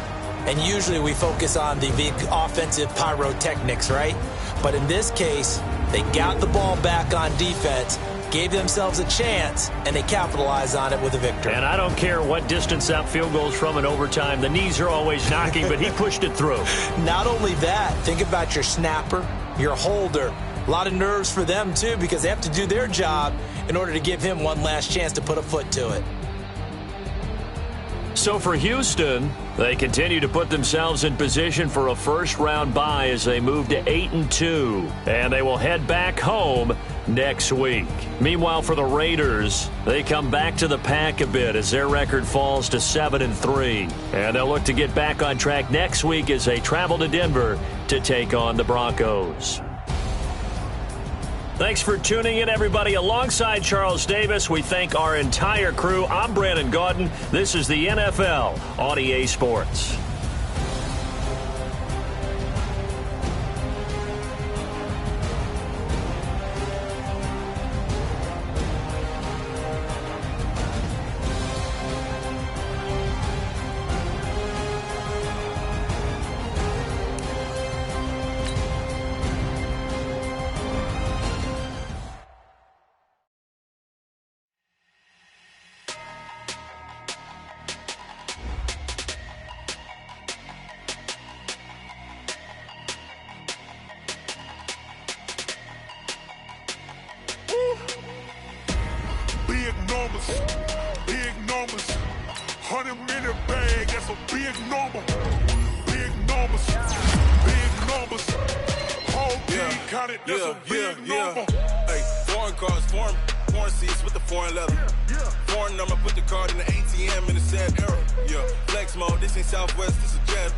Speaker 3: And usually we focus on the big offensive pyrotechnics, right? But in this case, they got the ball back on defense, gave themselves a chance, and they capitalized on it with a victory.
Speaker 2: And I don't care what distance that field goes from in overtime. The knees are always knocking, but he pushed it through.
Speaker 3: Not only that, think about your snapper, your holder. A lot of nerves for them, too, because they have to do their job in order to give him one last chance to put a foot to it.
Speaker 2: So for Houston, they continue to put themselves in position for a first-round bye as they move to 8-2, and they will head back home next week. Meanwhile, for the Raiders, they come back to the pack a bit as their record falls to 7-3, and they'll look to get back on track next week as they travel to Denver to take on the Broncos. Thanks for tuning in, everybody. Alongside Charles Davis, we thank our entire crew. I'm Brandon Gaudin. This is the NFL on EA Sports.
Speaker 5: Big numbers, 100-minute bag, that's a big number. Big numbers, whole team counted, that's a big number.
Speaker 18: Hey, foreign cars, foreign seats with the foreign leather. Foreign number, put the card in the ATM in the sad era. Yeah, flex mode, this ain't Southwest, this is Jet.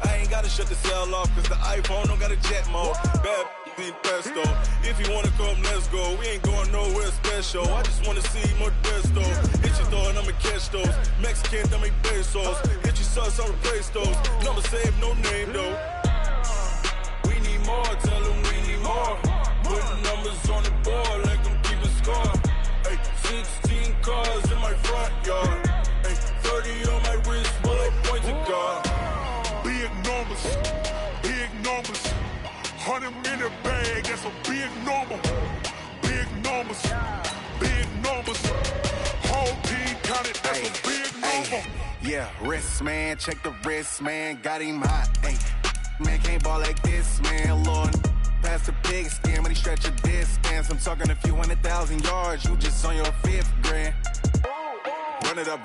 Speaker 18: I ain't gotta shut the cell off, cause the iPhone don't got a jet mode. Bad be pesto. If you wanna come, let's go. We ain't going nowhere special. I just wanna see more Modesto. Hit your door and I'ma catch those. Mexican, I make pesos. Hit your sauce, I'll replace those. Number save, no name though. We need more, tell them we need more. Putting numbers on the board like I'm keeping score. Hey, 16 cars in my front yard. Hey, 30 on my wrist, while I point to God.
Speaker 5: Big numbers, 100-minute bag, that's a big number. Big numbers, whole team counted, that's a big number.
Speaker 6: Yeah, wrist man, check the wrist man, got him hot. Ay, man can't ball like this, man. Lord, past the big skin when he stretch a distance. I'm talking a few 100,000 yards, you just on your 5th grand. Run it up,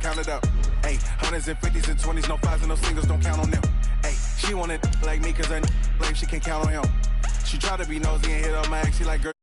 Speaker 6: count it up. Ay, hundreds and 50s and 20s, no 5s and no singles, don't count on them. Ay, she want it like me cause her lame, she can't count on him.
Speaker 18: She try to be nosy and hit on my ex. She like, girl.